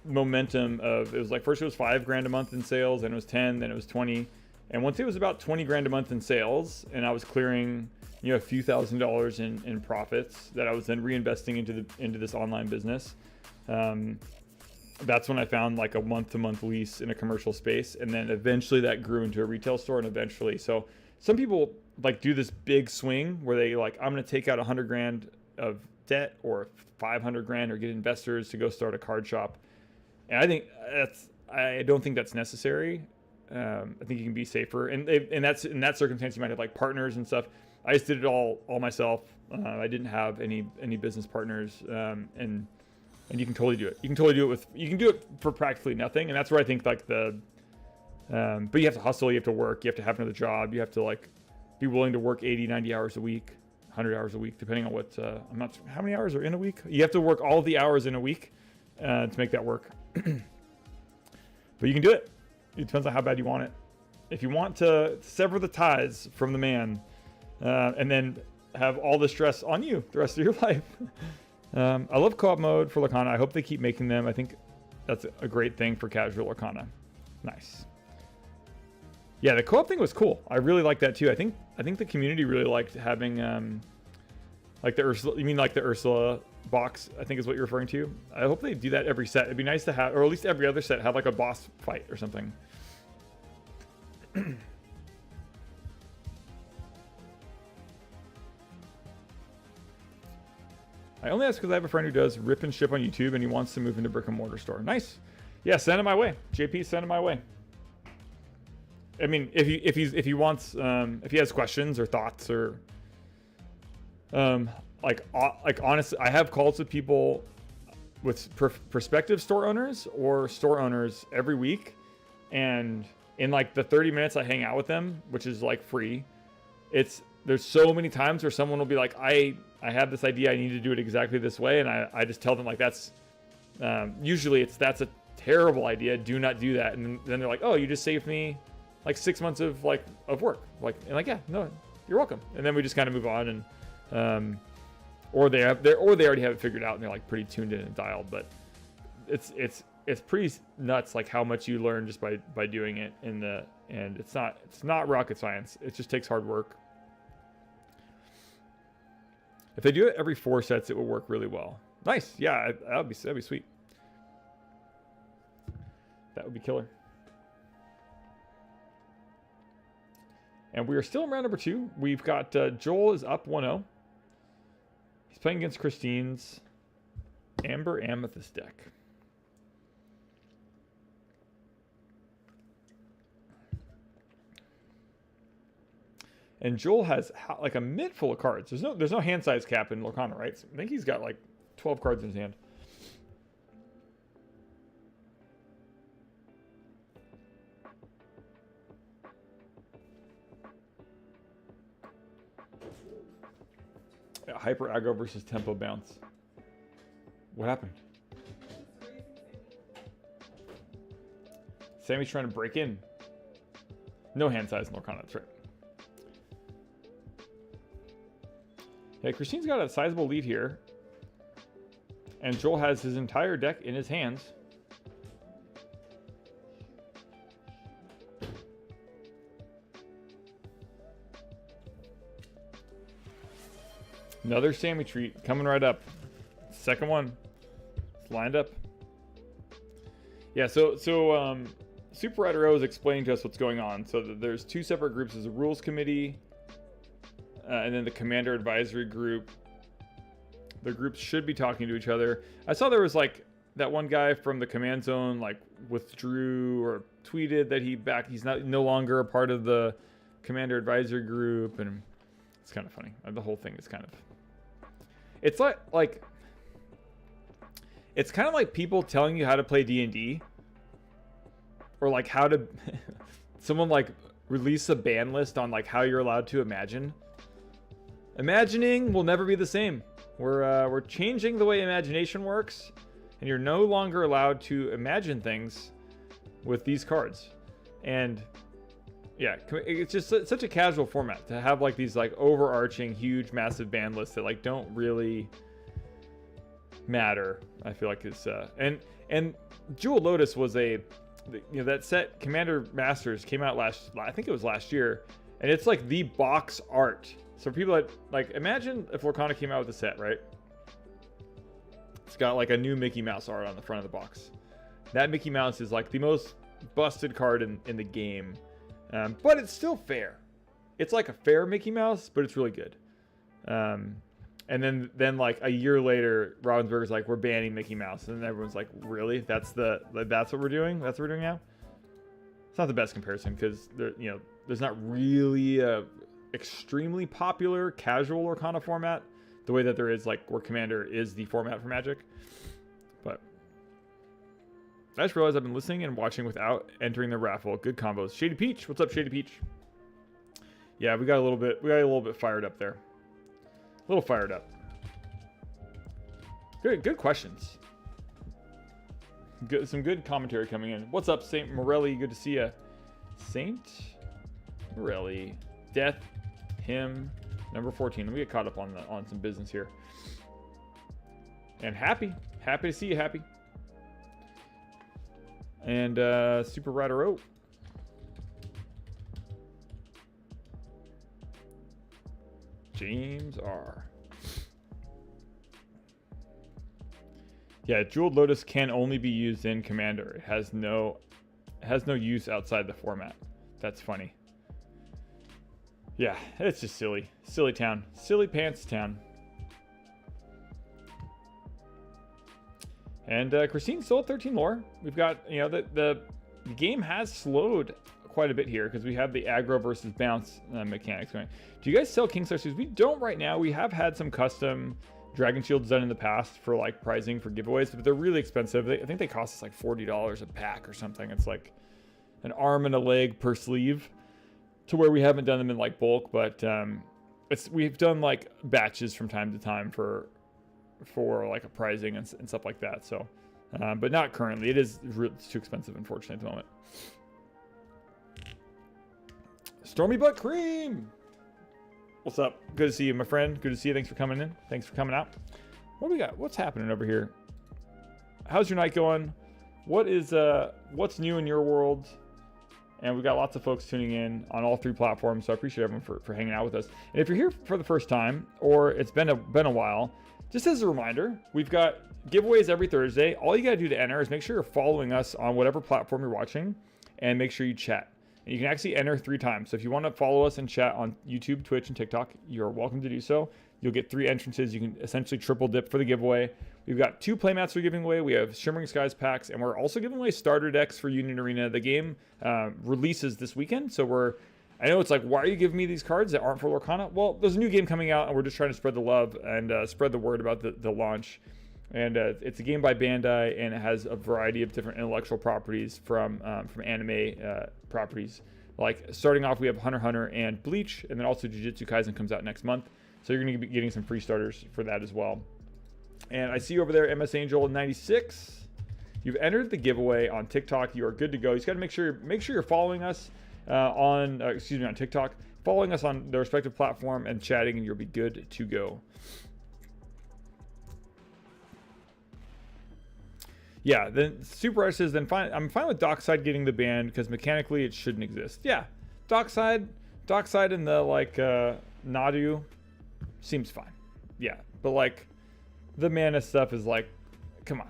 A: momentum of, it was like, first it was $5,000 a month in sales, then it was 10, then it was 20. And once it was about $20,000 a month in sales and I was clearing, a few $1,000s in profits that I was then reinvesting into this online business. That's when I found like a month-to-month lease in a commercial space. And then eventually that grew into a retail store, and eventually, so some people like do this big swing where they like, I'm going to take out $100,000 of debt or $500,000 or get investors to go start a card shop. And I don't think that's necessary. I think you can be safer, and in that circumstance, you might have like partners and stuff. I just did it all myself. I didn't have any business partners, and you can totally do it. You can do it for practically nothing, and that's where I think like but you have to hustle, you have to work, you have to have another job, you have to like be willing to work 80, 90 hours a week, 100 hours a week, depending on what, I'm not sure how many hours are in a week. You have to work all of the hours in a week to make that work. But you can do it. It depends on how bad you want it. If you want to sever the ties from the man, and then have all the stress on you the rest of your life. I love co-op mode for Lorcana. I hope they keep making them. I think that's a great thing for casual Lorcana. Nice. Yeah, the co-op thing was cool. I really like that too. I think the community really liked having like the Ursula. You mean like the Ursula box? I think is what you're referring to. I hope they do that every set. It'd be nice to have, or at least every other set, have like a boss fight or something. I only ask because I have a friend who does rip and ship on YouTube and he wants to move into brick and mortar store. Nice. Yeah, send it my way. JP, send it my way. I mean, if he wants, if he has questions or thoughts or, like honestly, I have calls with people with prospective store owners or store owners every week, and in like the 30 minutes I hang out with them, which is like free, there's so many times where someone will be like, I have this idea, I need to do it exactly this way, and I just tell them like that's usually that's a terrible idea, do not do that, and then they're like, oh, you just saved me like 6 months of work, and like, yeah, no, you're welcome, and then we just kind of move on, and or they already have it figured out and they're like pretty tuned in and dialed, but it's pretty nuts like how much you learn just by doing it and it's not rocket science. It just takes hard work. If they do it every 4 sets, it will work really well. Nice. Yeah, that'd be sweet. That would be killer. And we are still in round number 2. We've got Joel is up 1-0. He's playing against Christine's Amber Amethyst deck. And Joel has like a mitt full of cards. There's no hand size cap in Lorcana, right? So I think he's got like 12 cards in his hand. Hyper aggro versus tempo bounce. What happened? Sammy's trying to break in. No hand size in Lorcana, that's right. Okay, Christine's got a sizable lead here. And Joel has his entire deck in his hands. Another Sammy treat coming right up. Second one. It's lined up. Yeah, so Super Rider O is explaining to us what's going on. So there's 2 separate groups. There's a rules committee. And then the commander advisory group. The groups should be talking to each other. I saw there was like that one guy from the command zone like withdrew or tweeted that he's no longer a part of the commander advisory group, and it's kind of funny. The whole thing is kind of, it's like it's kind of like people telling you how to play D&D, or like how to someone like release a ban list on like how you're allowed to imagine. Imagining will never be the same. We're changing the way imagination works, and you're no longer allowed to imagine things with these cards. And yeah, it's just such a casual format to have like these like overarching huge massive ban lists that like don't really matter. I feel like it's and Jewel Lotus was that set Commander Masters came out I think it was last year, and it's like the box art. So for people that like, imagine if Lorcana came out with a set, right? It's got like a new Mickey Mouse art on the front of the box. That Mickey Mouse is like the most busted card in the game, but it's still fair. It's like a fair Mickey Mouse, but it's really good. And then like a year later, Ravensburger's like, we're banning Mickey Mouse, and then everyone's like, really? That's what we're doing? That's what we're doing now? It's not the best comparison because there's not really a extremely popular casual Lorcana format the way that there is like where Commander is the format for Magic. But I just realized I've been listening and watching without entering the raffle. Good combos. Shady Peach, what's up, Shady Peach? Yeah, we got a little bit fired up there. A little fired up. Good questions. Some good commentary coming in. What's up, Saint Morelli? Good to see you. Saint Morelli. Death. Him. Number 14. Let me get caught up on some business here. And Happy. Happy to see you, Happy. And Super Rider O. James R. Yeah, Jeweled Lotus can only be used in Commander. It has no use outside the format. That's funny. Yeah, it's just silly. Silly town. Silly pants town. And Christine still at 13 lore. We've got, you know, the game has slowed quite a bit here because we have the aggro versus bounce mechanics going. Do you guys sell Kingslayer suits? We don't right now. We have had some custom Dragon Shields done in the past for like prizing for giveaways, but they're really expensive. I think they cost us like $40 a pack or something. It's like an arm and a leg per sleeve, to where we haven't done them in like bulk, but we've done like batches from time to time for like a prizing and stuff like that. So, but not currently. It's too expensive, unfortunately, at the moment. Stormy Butt Cream. What's up? Good to see you, my friend. Good to see you. Thanks for coming in. Thanks for coming out. What do we got? What's happening over here? How's your night going? What's new in your world? And we've got lots of folks tuning in on all 3 platforms, so I appreciate everyone for hanging out with us. And if you're here for the first time, or it's been a while, just as a reminder, we've got giveaways every Thursday. All you gotta do to enter is make sure you're following us on whatever platform you're watching, and make sure you chat. And you can actually enter 3 times. So if you want to follow us and chat on YouTube, Twitch, and TikTok, you're welcome to do so. You'll get 3 entrances. You can essentially triple dip for the giveaway. We've got 2 playmats we're giving away. We have Shimmering Skies packs, and we're also giving away starter decks for Union Arena. The game releases this weekend, so I know it's like, why are you giving me these cards that aren't for Lorcana? Well, there's a new game coming out, and we're just trying to spread the love and spread the word about the launch. And it's a game by Bandai, and it has a variety of different intellectual properties from anime properties. Like, starting off, we have HunterXHunter and Bleach, and then also Jujutsu Kaisen comes out next month. So you're going to be getting some free starters for that as well. And I see you over there, MS Angel 96. You've entered the giveaway on TikTok. You are good to go. You just got to make sure you're following us on TikTok, following us on the respective platform and chatting, and you'll be good to go. Yeah, then Super Rush says, I'm fine with Dockside getting the ban because mechanically it shouldn't exist. Yeah, Dockside in the like Nadu seems fine. Yeah, but like the mana stuff is like, come on.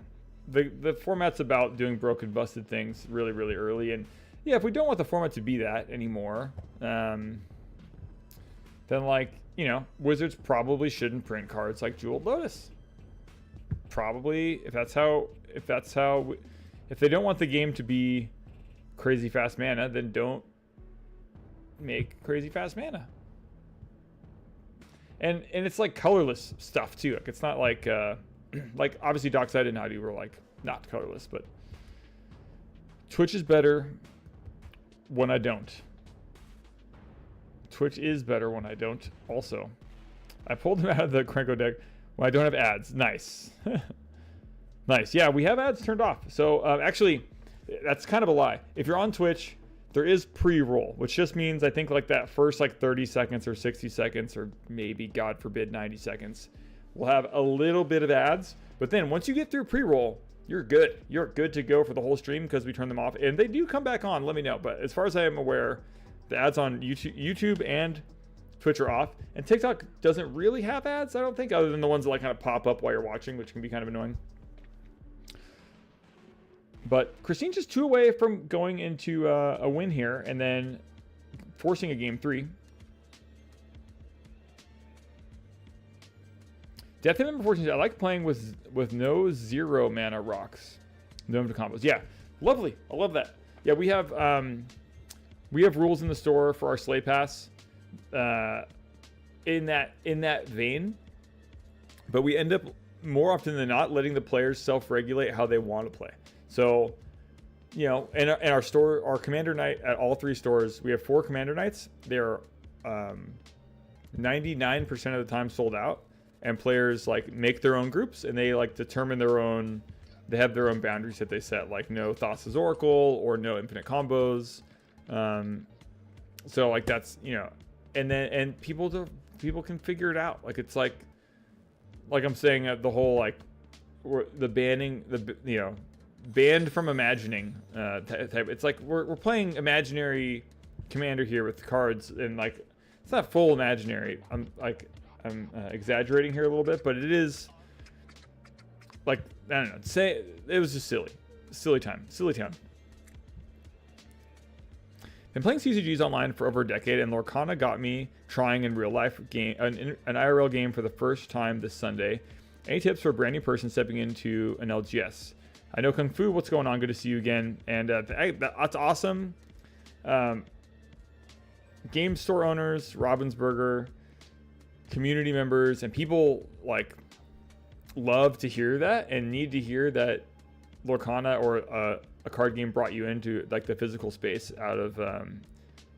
A: The format's about doing broken, busted things really, really early, and yeah, if we don't want the format to be that anymore, then like, you know, Wizards probably shouldn't print cards like Jeweled Lotus. Probably, if they don't want the game to be crazy fast mana, then don't make crazy fast mana. And it's like colorless stuff too. Like, it's not like like obviously Dockside and Nadu were like not colorless, but Twitch is better when I don't. Twitch is better when I don't. Also, I pulled him out of the Krenko deck when I don't have ads. Nice. Nice. Yeah, we have ads turned off. So actually, that's kind of a lie. If you're on Twitch, there is pre-roll, which just means I think like that first like 30 seconds or 60 seconds or maybe, God forbid, 90 seconds, we'll have a little bit of ads. But then once you get through pre-roll, you're good. You're good to go for the whole stream because we turn them off. And they do come back on, let me know. But as far as I am aware, the ads on YouTube and Twitch are off. And TikTok doesn't really have ads, I don't think, other than the ones that like kind of pop up while you're watching, which can be kind of annoying. But Christine's just 2 away from going into a win here and then forcing a game 3. Death Number 14. I like playing with no 0 mana rocks. No combos. Yeah, lovely. I love that. Yeah, we have rules in the store for our Slay Pass in that vein, but we end up more often than not letting the players self-regulate how they want to play. So, you know, in our store, our Commander Night at all 3 stores, we have 4 Commander Nights. They're 99% of the time sold out, and players like make their own groups and they like determine their own they have their own boundaries that they set, like no Thassa's Oracle or no infinite combos. So like that's, you know, and people can figure it out. Like it's like I'm saying the whole like the banning, you know, banned from imagining type. It's like we're playing imaginary commander here with cards, and like it's not full imaginary. I'm exaggerating here a little bit, but it is like, I don't know, say it was just silly time. Been playing CCGs online for over a decade, and Lorcana got me trying in real life game, an IRL game for the first time this Sunday. Any tips for a brand new person stepping into an LGS? I know Kung Fu, what's going on? Good to see you again. And that's awesome. Game store owners, Robinsburger, community members, and people like love to hear that and need to hear that Lorcana or a card game brought you into like the physical space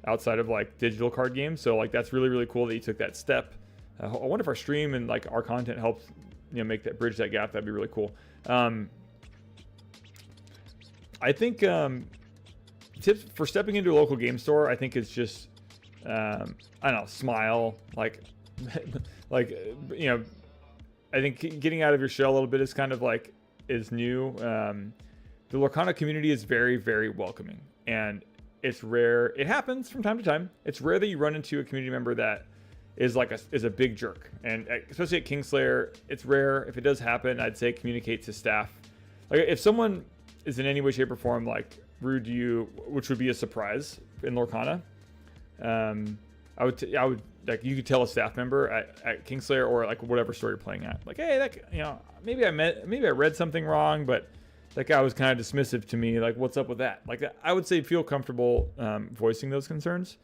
A: outside of like digital card games. So like that's really, really cool that you took that step. I wonder if our stream and like our content helps, you know, make that bridge that gap. That'd be really cool. I think tips for stepping into a local game store, I think it's just I don't know, smile, like like, you know, I think getting out of your shell a little bit is kind of like is new. The Lorcana community is very, very welcoming, and it's rare. It happens from time to time. It's rare that you run into a community member that is like is a big jerk, and especially at Kingslayer, it's rare. If it does happen, I'd say communicate to staff. Like if someone is in any way, shape, or form like rude to you, which would be a surprise in Lorcana, I would like, you could tell a staff member at Kingslayer or like whatever store you're playing at, like, hey, that, you know, maybe I read something wrong, but that guy was kind of dismissive to me. Like, what's up with that? Like, I would say feel comfortable voicing those concerns,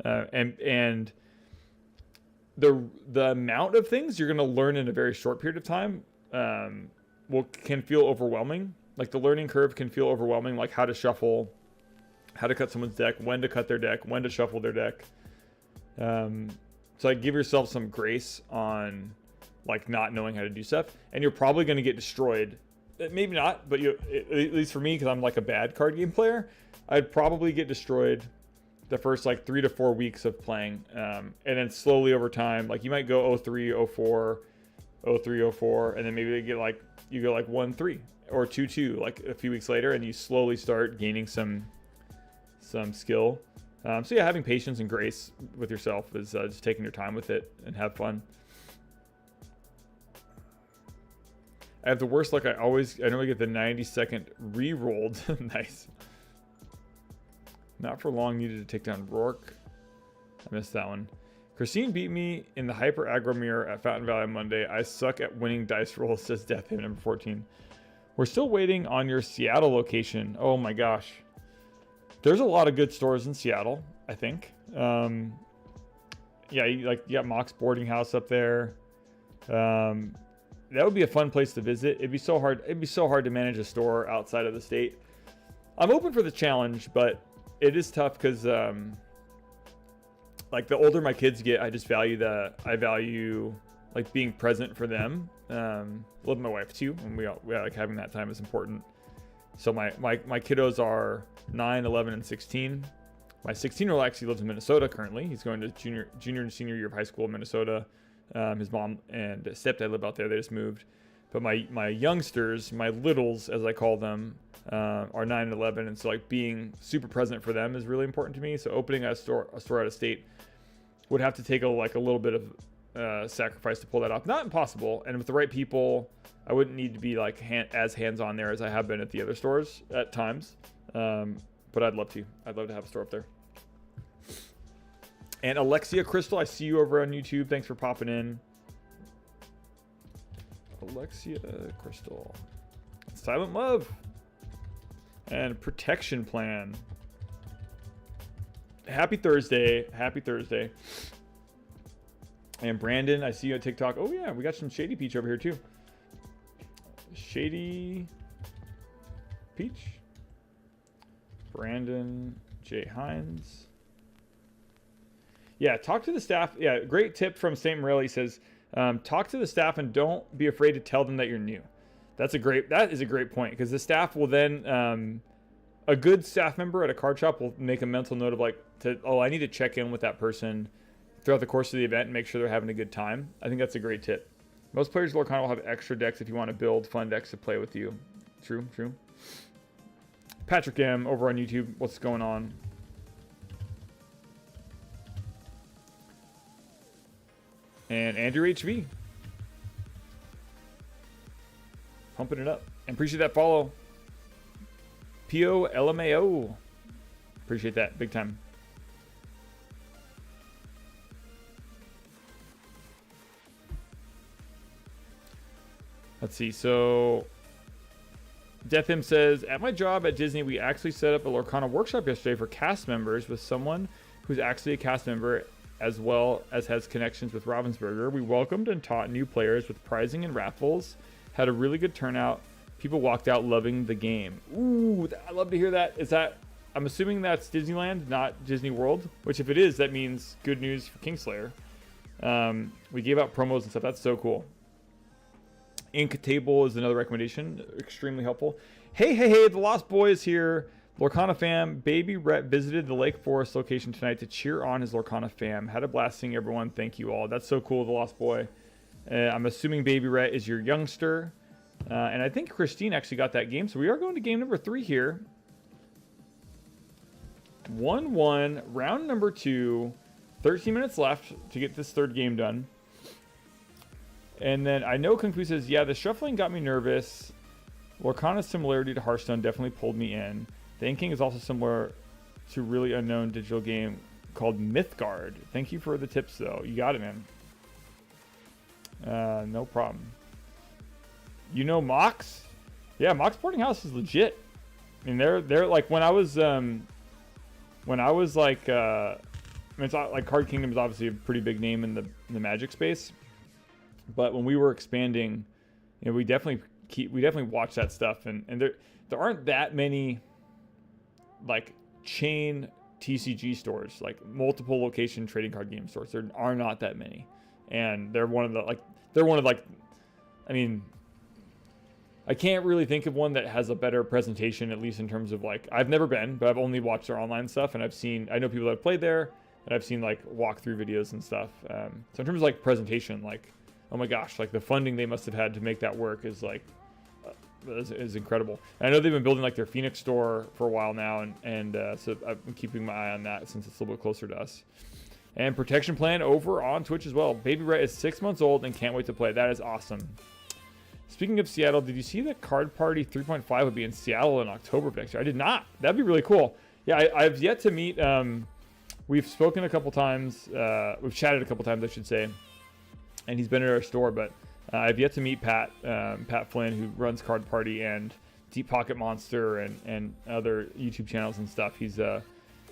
A: and the amount of things you're going to learn in a very short period of time can feel overwhelming. Like the learning curve can feel overwhelming, like how to shuffle, how to cut someone's deck, when to cut their deck, when to shuffle their deck. So like give yourself some grace on like not knowing how to do stuff, and you're probably going to get destroyed. Maybe not, but at least for me, because I'm like a bad card game player, I'd probably get destroyed the first like 3 to 4 weeks of playing, and then slowly over time, like you might go 0-3, 0-4, 0-3, 0-4, and then maybe you go like 1-3 or 2-2 like a few weeks later, and you slowly start gaining some skill. So yeah, having patience and grace with yourself is just taking your time with it and have fun. I have the worst luck. I normally get the 90-second re-rolled. Nice. Not for long, needed to take down Rourke. I missed that one. Christine beat me in the Hyper Aggro Mirror at Fountain Valley on Monday. I suck at winning dice rolls, says Death Haven number 14. We're still waiting on your Seattle location. Oh my gosh. There's a lot of good stores in Seattle, I think. Yeah, you got Mox Boarding House up there. That would be a fun place to visit. It'd be so hard to manage a store outside of the state. I'm open for the challenge, but it is tough because like the older my kids get, I value like being present for them. I love my wife too, and we like having that time is important. So my kiddos are 9, 11, and 16. My 16-year-old actually lives in Minnesota currently. He's going to junior and senior year of high school in Minnesota. His mom and stepdad live out there. They just moved. But my youngsters, my littles, as I call them, are 9 and 11. And so like being super present for them is really important to me. So opening a store out of state would have to take a little bit of sacrifice to pull that off. Not impossible. And with the right people, I wouldn't need to be like as hands-on there as I have been at the other stores at times. But I'd love to. I'd love to have a store up there. And Alexia Crystal, I see you over on YouTube. Thanks for popping in. Alexia Crystal. Silent Love. And Protection Plan. Happy Thursday. Happy Thursday. And Brandon, I see you on TikTok. Oh yeah, we got some Shady Peach over here too. Shady Peach. Brandon J. Hines. Yeah, talk to the staff. Yeah, great tip from St. Morelli. He says, talk to the staff and don't be afraid to tell them that you're new. That is a great point, because the staff will then, a good staff member at a card shop will make a mental note of like, I need to check in with that person throughout the course of the event and make sure they're having a good time. I think that's a great tip. Most players of Lorcana will have extra decks if you want to build fun decks to play with you. True. Patrick M over on YouTube, what's going on? And Andrew HV. Pumping it up. And appreciate that follow. POLMAO. Appreciate that. Big time. Let's see. So, Deathim says, at my job at Disney, we actually set up a Lorcana workshop yesterday for cast members with someone who's actually a cast member as well as has connections with Ravensburger. We welcomed and taught new players with prizing and raffles. Had a really good turnout. People walked out loving the game. Ooh, I love to hear that. I'm assuming that's Disneyland, not Disney World, which if it is, that means good news for Kingslayer. We gave out promos and stuff. That's so cool. Ink table is another recommendation. Extremely helpful. Hey, the Lost Boy is here. Lorcana fam, Baby Rhett visited the Lake Forest location tonight to cheer on his Lorcana fam. Had a blast seeing everyone. Thank you all. That's so cool, the Lost Boy. I'm assuming Baby Rhett is your youngster. And I think Christine actually got that game. So we are going to game number 3 here. 1-1, round number 2. 13 minutes left to get this third game done. And then I know Kung Fu says, yeah, the shuffling got me nervous. Lorcana's similarity to Hearthstone definitely pulled me in. The inking is also similar to a really unknown digital game called Mythgard. Thank you for the tips, though. You got it, man. No problem. You know Mox? Yeah, Mox Boarding House is legit. I mean, they're like when I was like I mean, it's not like Card Kingdom is obviously a pretty big name in the Magic space, but when we were expanding, you know, we definitely watch that stuff, and there aren't that many like chain TCG stores, like multiple location trading card game stores. There are not that many, and they're one of the I mean, I can't really think of one that has a better presentation, at least in terms of like, I've never been, but I've only watched their online stuff, and I know people that have played there, and I've seen like walkthrough videos and stuff. So in terms of like presentation, like, oh my gosh, like the funding they must have had to make that work is like, is incredible. And I know they've been building like their Phoenix store for a while now, and so I'm keeping my eye on that since it's a little bit closer to us. And Protection Plan over on Twitch as well. Baby Red is 6 months old and can't wait to play. That is awesome. Speaking of Seattle, did you see that Card Party 3.5 would be in Seattle in October of next year? I did not. That'd be really cool. Yeah, I've yet to meet. We've spoken a couple times. We've chatted a couple times, I should say. And he's been at our store, but I've yet to meet Pat Flynn, who runs Card Party and Deep Pocket Monster and other YouTube channels and stuff. He's a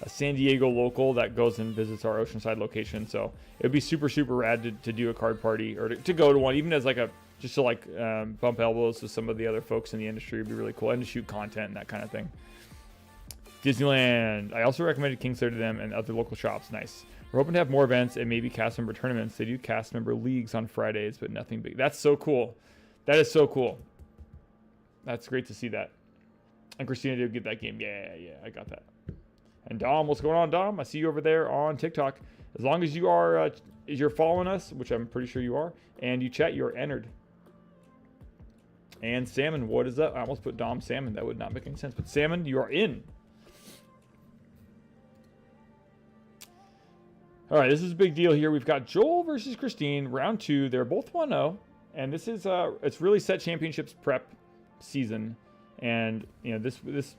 A: San Diego local that goes and visits our Oceanside location. So it would be super, super rad to do a card party, or to go to one, even as like just to like bump elbows with some of the other folks in the industry. Would be really cool, and to shoot content and that kind of thing. Disneyland. I also recommended Kingslayer to them and other local shops. Nice. We're hoping to have more events and maybe cast member tournaments. They do cast member leagues on Fridays, but nothing big. That's so cool. That is so cool. That's great to see that. And Christina did get that game. Yeah, I got that. And Dom, what's going on, Dom? I see you over there on TikTok. As long as you are, you're following us, which I'm pretty sure you are, and you chat, you're entered. And Salmon, what is up? I almost put Dom Salmon. That would not make any sense. But Salmon, you are in. All right, this is a big deal here. We've got Joel versus Christine, round 2. They're both 1-0, and this is it's really set championships prep season, and you know this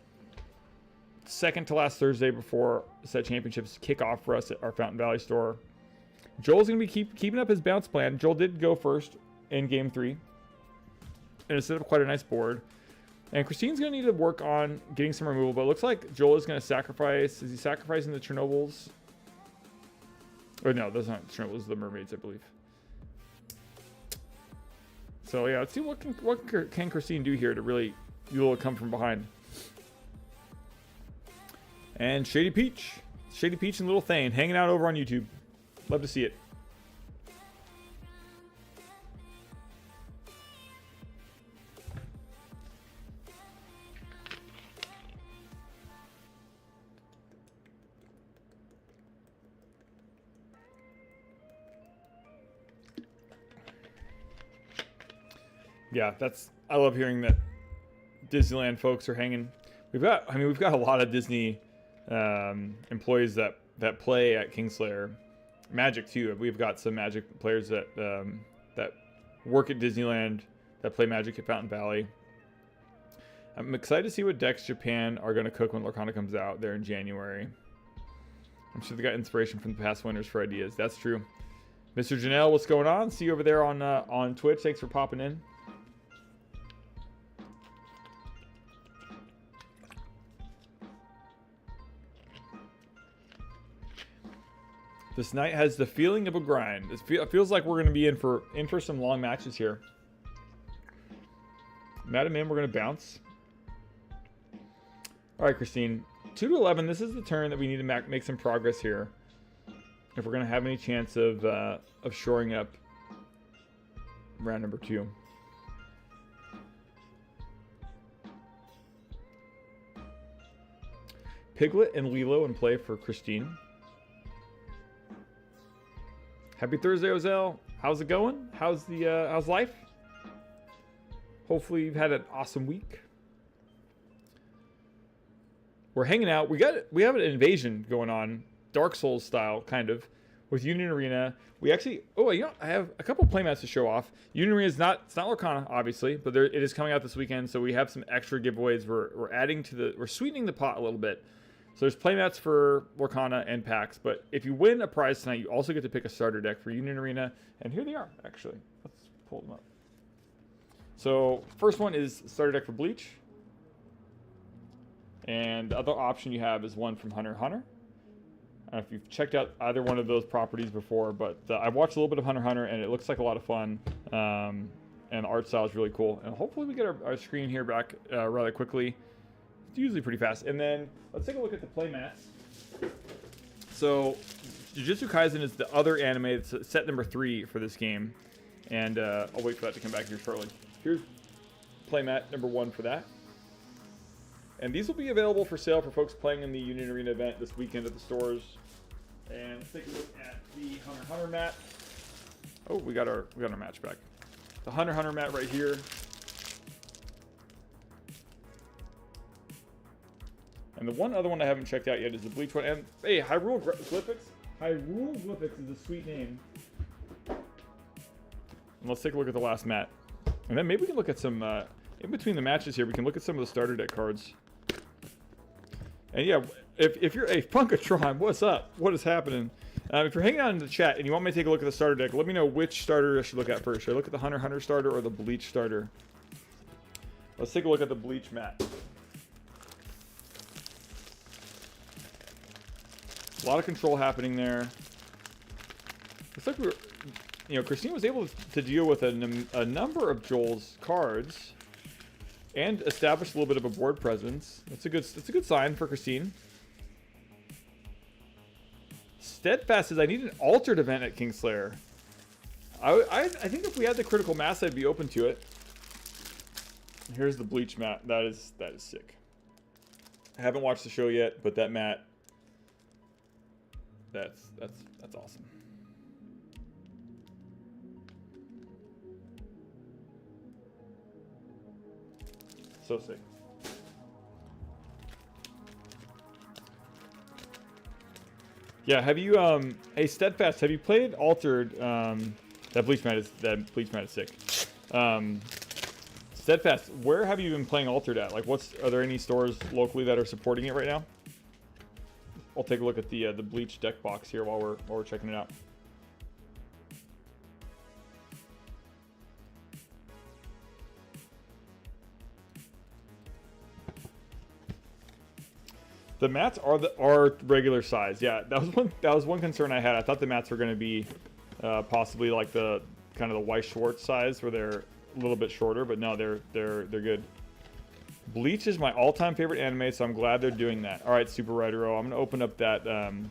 A: second to last Thursday before set championships kick off for us at our Fountain Valley store. Joel's gonna be keeping up his bounce plan. Joel did go first in game 3, and it set up quite a nice board. And Christine's gonna need to work on getting some removal, but it looks like Joel is gonna sacrifice. Is he sacrificing the Chernobyls? Or no, those aren't Chernobyls, the mermaids, I believe. So yeah, let's see what can Christine do here to really be able to come from behind. And Shady Peach and Little Thane hanging out over on YouTube. Love to see it. Yeah, I love hearing that Disneyland folks are hanging. We've got a lot of Disney employees that play at Kingslayer. Magic too. We've got some Magic players that work at Disneyland that play Magic at Fountain Valley. I'm excited to see what decks Japan are going to cook when Lorcana comes out there in January. I'm sure they got inspiration from the past winners for ideas. That's true. Mr. Janelle, what's going on? See you over there on Twitch. Thanks for popping in. This night has the feeling of a grind. It feels like we're going to be in for some long matches here. Madam M, we're going to bounce. All right, Christine. 2 to 11. This is the turn that we need to make some progress here, if we're going to have any chance of shoring up round number 2. Piglet and Lilo in play for Christine. Happy Thursday, Ozell. How's it going? How's life? Hopefully you've had an awesome week. We're hanging out. We have an invasion going on, Dark Souls style, kind of, with Union Arena. We actually, I have a couple playmats to show off. Union Arena it's not Lorcana, obviously, but it is coming out this weekend, so we have some extra giveaways. We're sweetening the pot a little bit. So there's playmats for Lorcana and packs, but if you win a prize tonight, you also get to pick a starter deck for Union Arena, and here they are, actually. Let's pull them up. So first one is starter deck for Bleach. And the other option you have is one from HunterXHunter. I don't know if you've checked out either one of those properties before, but I've watched a little bit of HunterXHunter, and it looks like a lot of fun. And the art style is really cool. And hopefully we get our screen here back rather quickly. It's usually pretty fast. And then let's take a look at the playmats. So Jujutsu Kaisen is the other anime. It's set number 3 for this game. And I'll wait for that to come back here shortly. Here's playmat number 1 for that. And these will be available for sale for folks playing in the Union Arena event this weekend at the stores. And let's take a look at the HunterXHunter mat. Oh, we got our match back. The HunterXHunter mat right here. And the one other one I haven't checked out yet is the Bleach one. And hey, Hyrule Glyphics. Hyrule Glyphics is a sweet name. And let's take a look at the last mat. And then maybe we can look at some, in between the matches here, we can look at some of the starter deck cards. And yeah, if you're a Punkatron, what's up? What is happening? If you're hanging out in the chat and you want me to take a look at the starter deck, let me know which starter I should look at first. Should I look at the HunterXHunter starter or the Bleach starter? Let's take a look at the Bleach mat. A lot of control happening there. Looks like Christine was able to deal with a number of Joel's cards and establish a little bit of a board presence. That's a good sign for Christine. Steadfast says, I need an altered event at Kingslayer. I think if we had the critical mass, I'd be open to it. Here's the Bleach mat. That is sick. I haven't watched the show yet, but that mat, that's awesome. So sick. Yeah, have you hey Steadfast, have you played Altered? That Bleach mat is sick. Steadfast, where have you been playing Altered at? Like, are there any stores locally that are supporting it right now? I'll take a look at the Bleach deck box here while we're checking it out. The mats are regular size. Yeah, that was one concern I had. I thought the mats were going to be possibly like the kind of the Weiss Schwartz size, where they're a little bit shorter, but no, they're good. Bleach is my all-time favorite anime, so I'm glad they're doing that. All right, Super Rider O, I'm going to open up that. I'm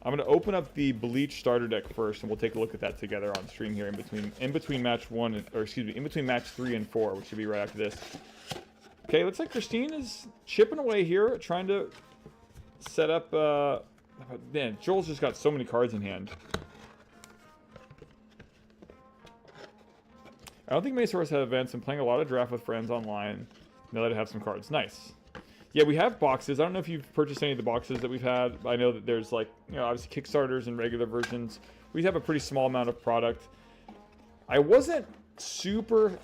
A: going to open up the Bleach starter deck first, and we'll take a look at that together on stream here in between match 1 in between match 3 and 4, which should be right after this. Okay, looks like Christine is chipping away here, trying to set up. Man, Joel's just got so many cards in hand. I don't think many stores have events. I'm playing a lot of draft with friends online now that I have some cards. Nice. Yeah, we have boxes. I don't know if you've purchased any of the boxes that we've had. I know that there's like, you know, obviously Kickstarters and regular versions. We have a pretty small amount of product. I wasn't super,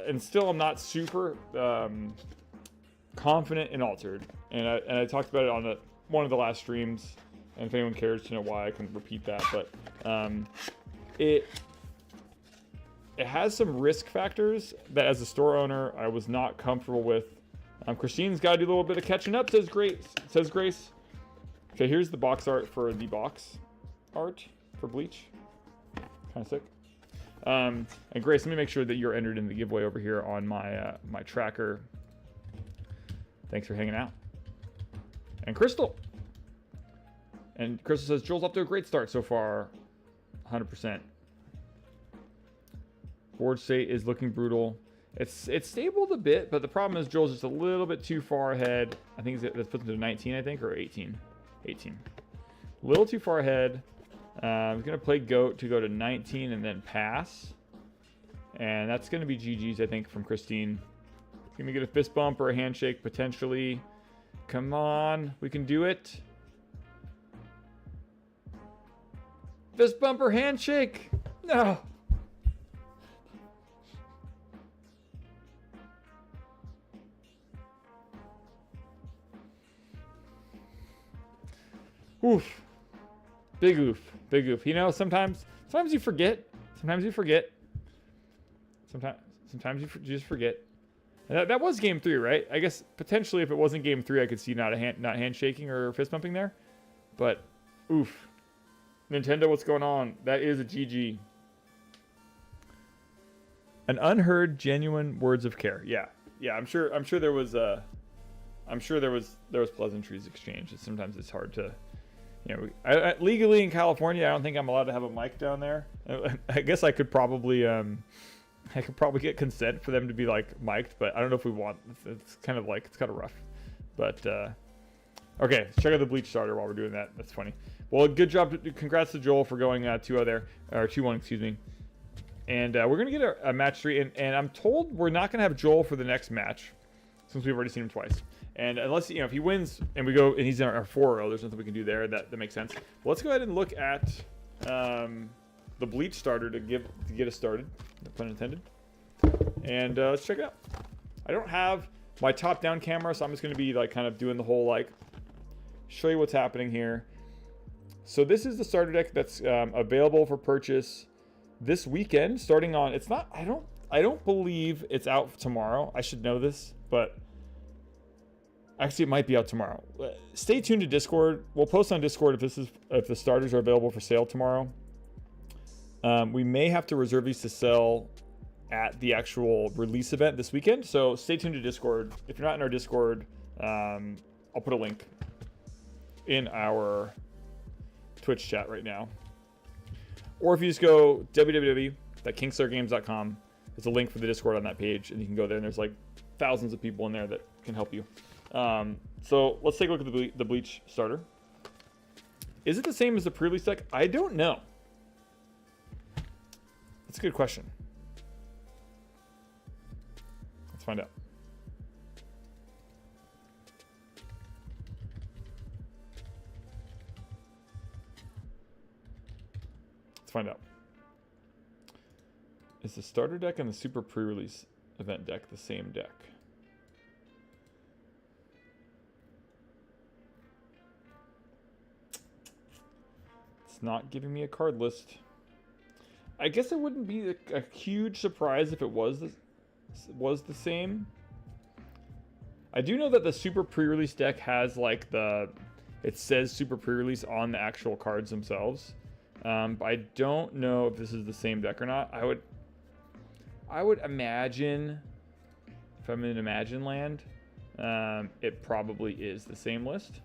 A: and still I'm not super confident in Altered. And I talked about it on one of the last streams. And if anyone cares to know why, I can repeat that. But it has some risk factors that as a store owner, I was not comfortable with. Christine's got to do a little bit of catching up, says Grace. Okay, here's the box art for the box art for Bleach. Kind of sick. And Grace, let me make sure that you're entered in the giveaway over here on my my tracker. Thanks for hanging out. And Crystal. And Crystal says, Joel's up to a great start so far. 100%. Board state is looking brutal. It's stabled a bit, but the problem is Joel's just a little bit too far ahead. I think that puts him to 19, I think, or 18. 18. A little too far ahead. He's going to play GOAT to go to 19 and then pass. And that's going to be GG's, I think, from Christine. Going to get a fist bump or a handshake, potentially. Come on. We can do it. Fist bump or handshake. No. Oof. Big oof. Big oof. You know, sometimes you forget. Sometimes you forget. Sometimes you just forget. And that was game 3, right? I guess potentially if it wasn't game 3, I could see not handshaking or fist bumping there. But oof. Nintendo, what's going on? That is a GG. An unheard, genuine words of care. Yeah. I'm sure there was pleasantries exchanged. Sometimes it's hard to, you know, legally in California, I don't think I'm allowed to have a mic down there. I guess I could probably get consent for them to be like mic'd, but I don't know if we want. It's kind of rough. But okay, let's check out the Bleach starter while we're doing that. That's funny. Well, good job. Congrats to Joel for going 2-0 there, or 2-1, excuse me. And we're gonna get a match 3, and I'm told we're not gonna have Joel for the next match since we've already seen him twice. And unless, you know, if he wins and we go and he's in our 4-0, there's nothing we can do there. That makes sense. Well, let's go ahead and look at the Bleach starter to get us started. No pun intended. And let's check it out. I don't have my top-down camera, so I'm just going to be like kind of doing the whole like show you what's happening here. So this is the starter deck that's available for purchase this weekend. Starting on, it's not. I don't believe it's out tomorrow. I should know this, but actually it might be out tomorrow. Stay tuned to Discord. We'll post on Discord if the starters are available for sale tomorrow. We may have to reserve these to sell at the actual release event this weekend. So stay tuned to Discord. If you're not in our Discord, I'll put a link in our Twitch chat right now. Or if you just go www.kingslayergames.com, there's a link for the Discord on that page, and you can go there, and there's like thousands of people in there that can help you. So let's take a look at the Bleach starter. Is it the same as the pre-release deck? I don't know. That's a good question. Let's find out. Let's find out. Is the starter deck and the super pre-release event deck the same deck? It's not giving me a card list. I guess it wouldn't be a huge surprise if it was the same. I do know that the super pre-release deck has like it says super pre-release on the actual cards themselves. But I don't know if this is the same deck or not. I would imagine, if I'm in Imagine Land, it probably is the same list,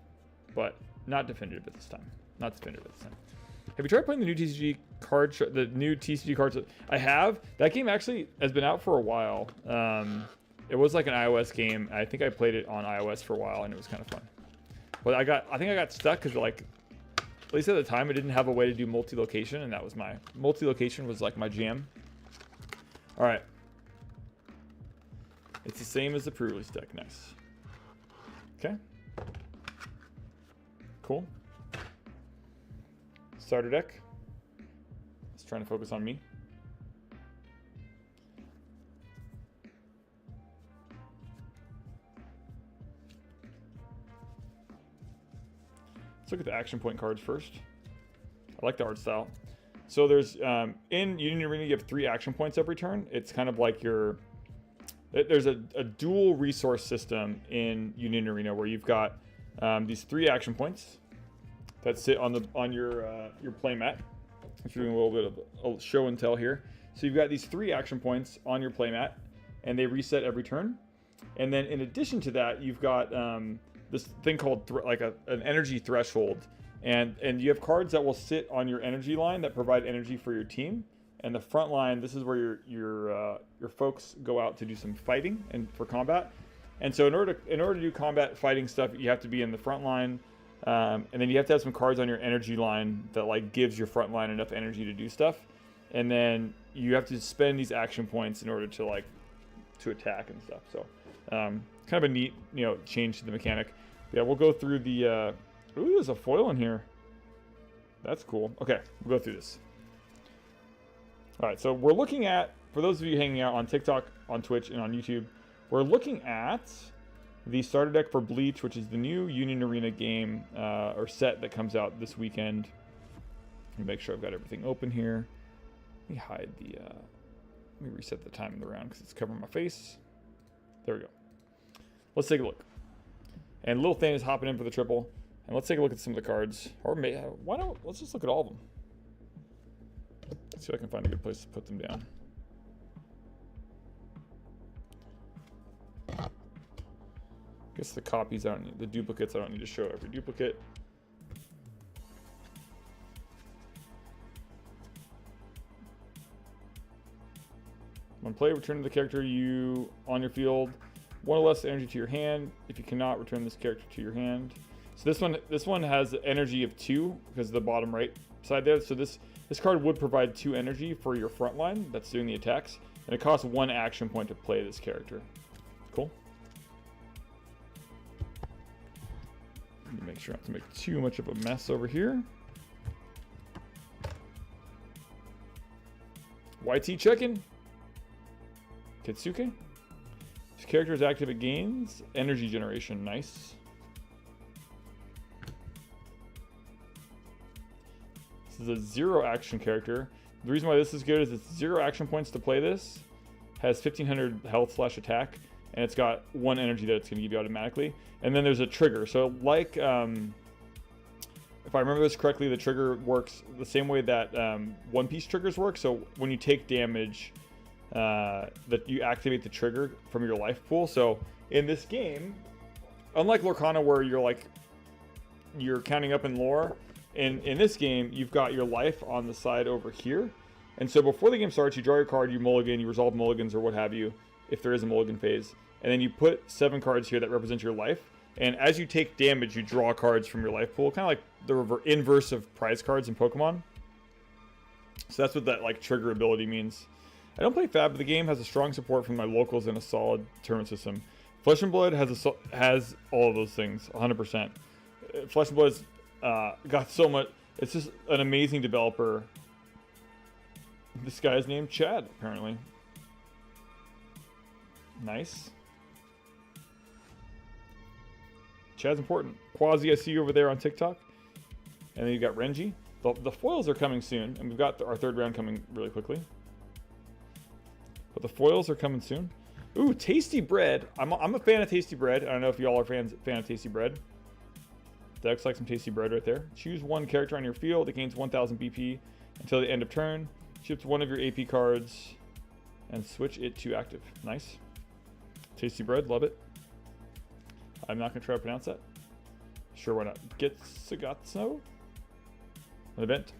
A: but not definitive at this time. Not definitive at this time. Have you tried playing the new TCG cards? The new TCG cards? I have. That game actually has been out for a while. It was like an iOS game. I think I played it on iOS for a while, and it was kind of fun. But I think I got stuck because like, at least at the time, I didn't have a way to do multi-location, and that was multi-location was like my jam. All right. It's the same as the pre-release deck. Nice. Okay. Cool. Starter deck. It's trying to focus on me. Let's look at the action point cards first. I like the art style. So there's, in Union Arena, you have 3 action points every turn. It's kind of like there's a dual resource system in Union Arena where you've got these 3 action points that sit on your playmat. I'm doing a little bit of a show and tell here. So you've got these 3 action points on your playmat, and they reset every turn. And then in addition to that, you've got this thing called an energy threshold, and you have cards that will sit on your energy line that provide energy for your team. And the front line, this is where your folks go out to do some fighting and for combat. And so in order to do combat fighting stuff, you have to be in the front line, and then you have to have some cards on your energy line that like gives your front line enough energy to do stuff. And then you have to spend these action points in order to attack and stuff. So kind of a neat change to the mechanic. Yeah, we'll go through the. Ooh, there's a foil in here. That's cool. Okay, we'll go through this. All right, so we're looking at, for those of you hanging out on TikTok, on Twitch, and on YouTube, we're looking at the starter deck for Bleach, which is the new Union Arena game or set that comes out this weekend. Let me make sure I've got everything open here. Let me hide the, let me reset the time of the round because it's covering my face. There we go. Let's take a look. And Little Thane is hopping in for the triple. And let's take a look at some of the cards. Or why don't, let's just look at all of them. Let's see if I can find a good place to put them down. I guess the copies, the duplicates, I don't need to show every duplicate. When play, return the character on your field 1 or less energy to your hand. If you cannot, return this character to your hand. So this one has energy of 2 because of the bottom right side there. So this card would provide 2 energy for your front line that's doing the attacks, and it costs 1 action point to play this character. Cool. Let me make sure not to make too much of a mess over here. YT checking. Kitsuke. This character is active, it gains energy generation. Nice. This is a 0 action character. The reason why this is good is it's 0 action points to play this, has 1500 health / attack, and it's got 1 energy that it's going to give you automatically. And then there's a trigger. So like, if I remember this correctly, the trigger works the same way that One Piece triggers work. So when you take damage, that you activate the trigger from your life pool. So in this game, unlike Lorcana where you're counting up in lore, in this game, you've got your life on the side over here. And so before the game starts, you draw your card, you mulligan, you resolve mulligans or what have you, if there is a mulligan phase. And then you put 7 cards here that represent your life. And as you take damage, you draw cards from your life pool, kind of like the inverse of prize cards in Pokemon. So that's what that like trigger ability means. I don't play Fab, but the game has a strong support from my locals and a solid tournament system. Flesh and Blood has all of those things, 100%. Flesh and Blood's got so much. It's just an amazing developer. This guy's named Chad, apparently. Nice. Chad's important. Quasi, I see you over there on TikTok. And then you got Renji. The foils are coming soon, and we've got our 3rd round coming really quickly. But the foils are coming soon. Ooh, Tasty Bread. I'm a fan of Tasty Bread. I don't know if y'all are fan of Tasty Bread. That looks like some Tasty Bread right there. Choose 1 character on your field. It gains 1000 BP until the end of turn. Ships 1 of your AP cards and switch it to active. Nice. Tasty Bread, love it. I'm not going to try to pronounce that. Sure, why not? Getsugatsu? An event.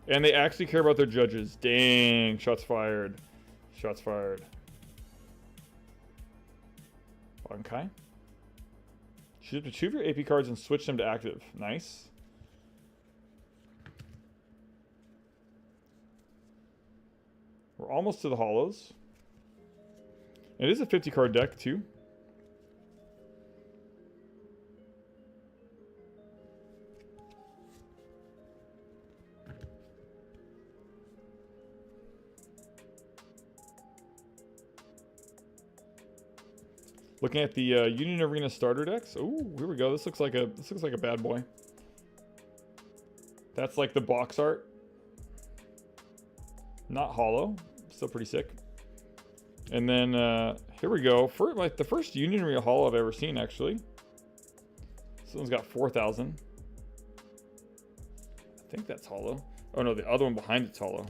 A: And they actually care about their judges. Dang, shots fired. Shots fired. Bankai. Shoot up to 2 of your AP cards and switch them to active. Nice. almost to the hollows. It is a 50 card deck too. Looking at the Union Arena starter decks. Oh, here we go. This looks like a bad boy. That's like the box art. Not hollow. Still pretty sick. And then here we go. For like the first Union Arena hollow I've ever seen, actually. This one's got 4,000. I think that's hollow. Oh no, the other one behind it's hollow.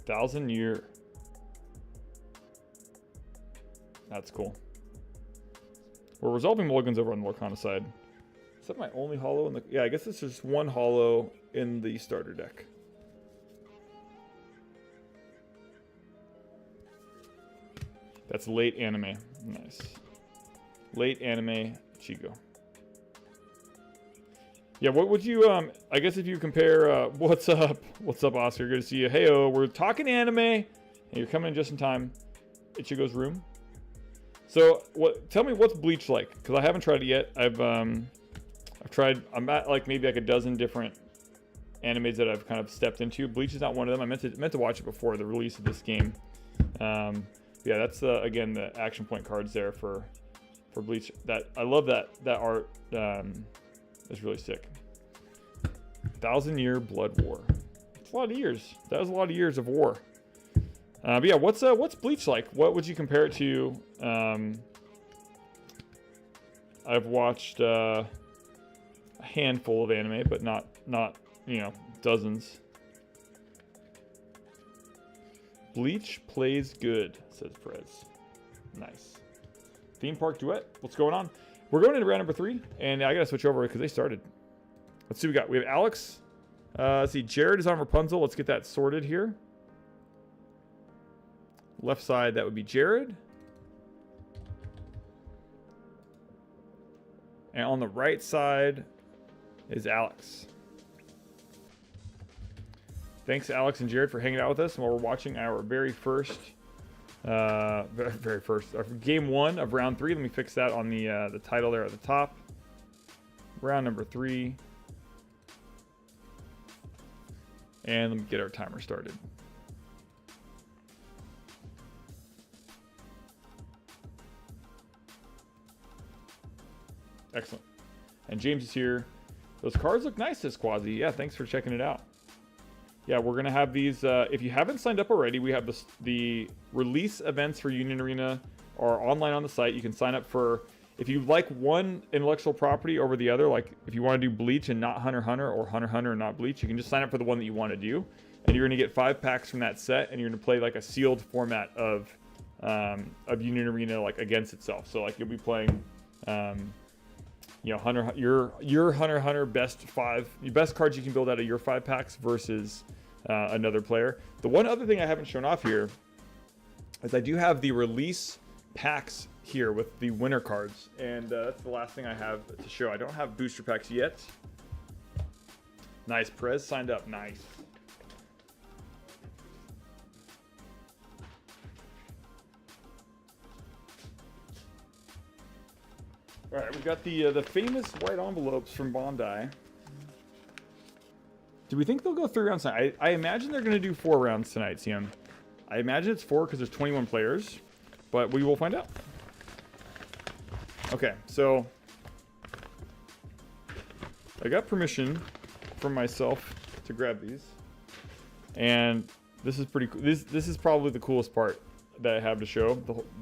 A: 1,000 year. That's cool. We're resolving mulligans over on the Lorcana side. Is that my only hollow in the... Yeah, I guess it's just one hollow in the starter deck. That's late anime. Nice. Late anime Chigo. Yeah, what would you... I guess if you compare... what's up? What's up, Oscar? Good to see you. Hey-oh, we're talking anime. And you're coming in just in time. Ichigo's room. So, tell me what's Bleach like, because I haven't tried it yet. I've tried. I'm at like maybe like a dozen different animes that I've kind of stepped into. Bleach is not one of them. I meant to watch it before the release of this game. Yeah, that's again the action point cards there for Bleach. That I love that art. Is really sick. 1,000 Year Blood War. It's a lot of years. That was a lot of years of war. But yeah, what's Bleach like? What would you compare it to? I've watched a handful of anime, but not you know, dozens. Bleach plays good, says Perez. Nice. Theme park duet. What's going on? We're going into round number 3, and I gotta switch over because they started. Let's see what we got. We have Alex. Let's see. Jared is on Rapunzel. Let's get that sorted here. Left side, that would be Jared. And on the right side is Alex. Thanks, Alex and Jared, for hanging out with us while we're watching our very first game 1 of round 3. Let me fix that on the title there at the top. Round number 3. And let me get our timer started. Excellent. And James is here. Those cards look nice, says Quasi. Yeah, thanks for checking it out. Yeah, we're going to have these. If you haven't signed up already, we have the release events for Union Arena are online on the site. You can sign up for, if you like one intellectual property over the other, like if you want to do Bleach and not HunterXHunter, or HunterXHunter and not Bleach, you can just sign up for the one that you want to do. And you're going to get 5 packs from that set, and you're going to play like a sealed format of Union Arena like against itself. So like you'll be playing... you know, your HunterXHunter best cards you can build out of your 5 packs versus another player. The one other thing I haven't shown off here is I do have the release packs here with the winner cards, and that's the last thing I have to show. I don't have booster packs yet. Nice, Perez signed up. Nice. All right, we've got the famous white envelopes from Bondi. Do we think they'll go 3 rounds tonight? I imagine they're going to do 4 rounds tonight, CM. I imagine it's 4 because there's 21 players, but we will find out. Okay, so I got permission from myself to grab these, and this is pretty cool. This is probably the coolest part that I have to show,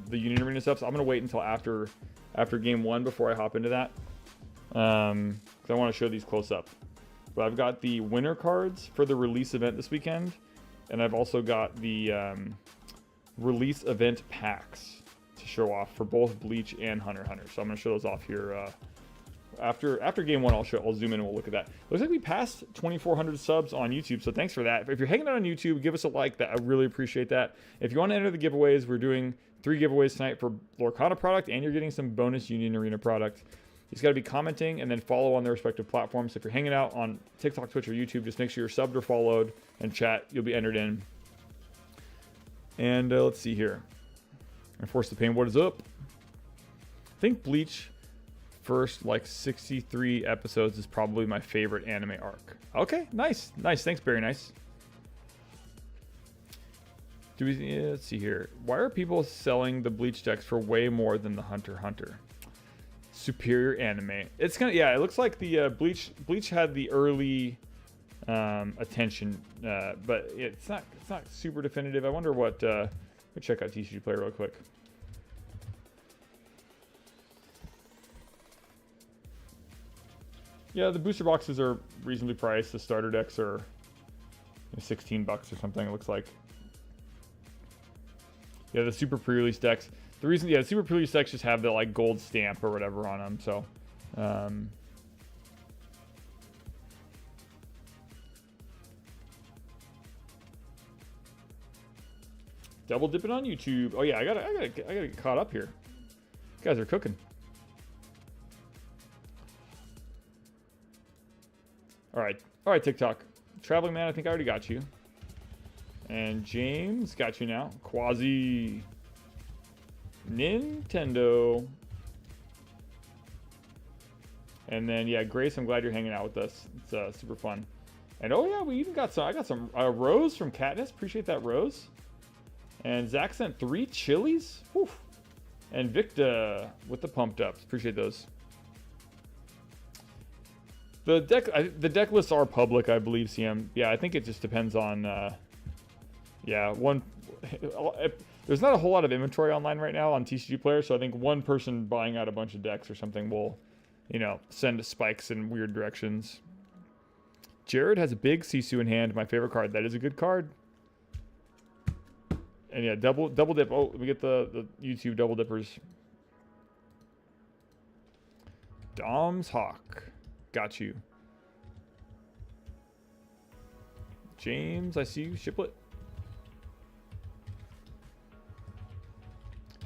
A: the Union Arena stuff. So I'm going to wait until after game 1 before I hop into that, because I want to show these close up. But I've got the winner cards for the release event this weekend, and I've also got the release event packs to show off for both Bleach and HunterXHunter. So I'm going to show those off here after game 1. I'll zoom in and we'll look at that. Looks like we passed 2,400 subs on YouTube, so thanks for that. If you're hanging out on YouTube, give us a like. That I really appreciate that. If you want to enter the giveaways, we're doing 3 giveaways tonight for Lorcana product, and you're getting some bonus Union Arena product. He's got to be commenting and then follow on their respective platforms. If you're hanging out on TikTok, Twitch, or YouTube, just make sure you're subbed or followed and chat. You'll be entered in. And let's see here. Enforce the Pain. What is up? I think Bleach first like 63 episodes is probably my favorite anime arc. Okay, nice. Nice. Thanks, Barry. Nice. Let's see here. Why are people selling the Bleach decks for way more than the HunterXHunter? Superior anime. It's kind of, yeah, it looks like the Bleach had the early attention, but it's not super definitive. I wonder what let me check out TCG Player real quick. Yeah, the booster boxes are reasonably priced. The starter decks are $16 or something, it looks like. Yeah, the super pre-release decks. The reason, yeah, the super pre-release decks just have the like gold stamp or whatever on them. So, double dipping on YouTube. Oh yeah, I gotta get caught up here. You guys are cooking. All right, TikTok. Traveling Man, I think I already got you. And James, got you now. Quasi. Nintendo. And then, yeah, Grace, I'm glad you're hanging out with us. It's super fun. And, oh, yeah, we even got some, I got some Rose from Katniss. Appreciate that, Rose. And Zach sent 3 chilies. Whew. And Victor with the pumped ups. Appreciate those. The deck lists are public, I believe, CM. Yeah, I think it just depends on, yeah, there's not a whole lot of inventory online right now on TCG Player, so I think one person buying out a bunch of decks or something will, send spikes in weird directions. Jared has a big Sisu in hand, my favorite card. That is a good card. And yeah, double dip. Oh, let me get the YouTube double dippers. Dom's Hawk. Got you. James, I see you. Shiplet.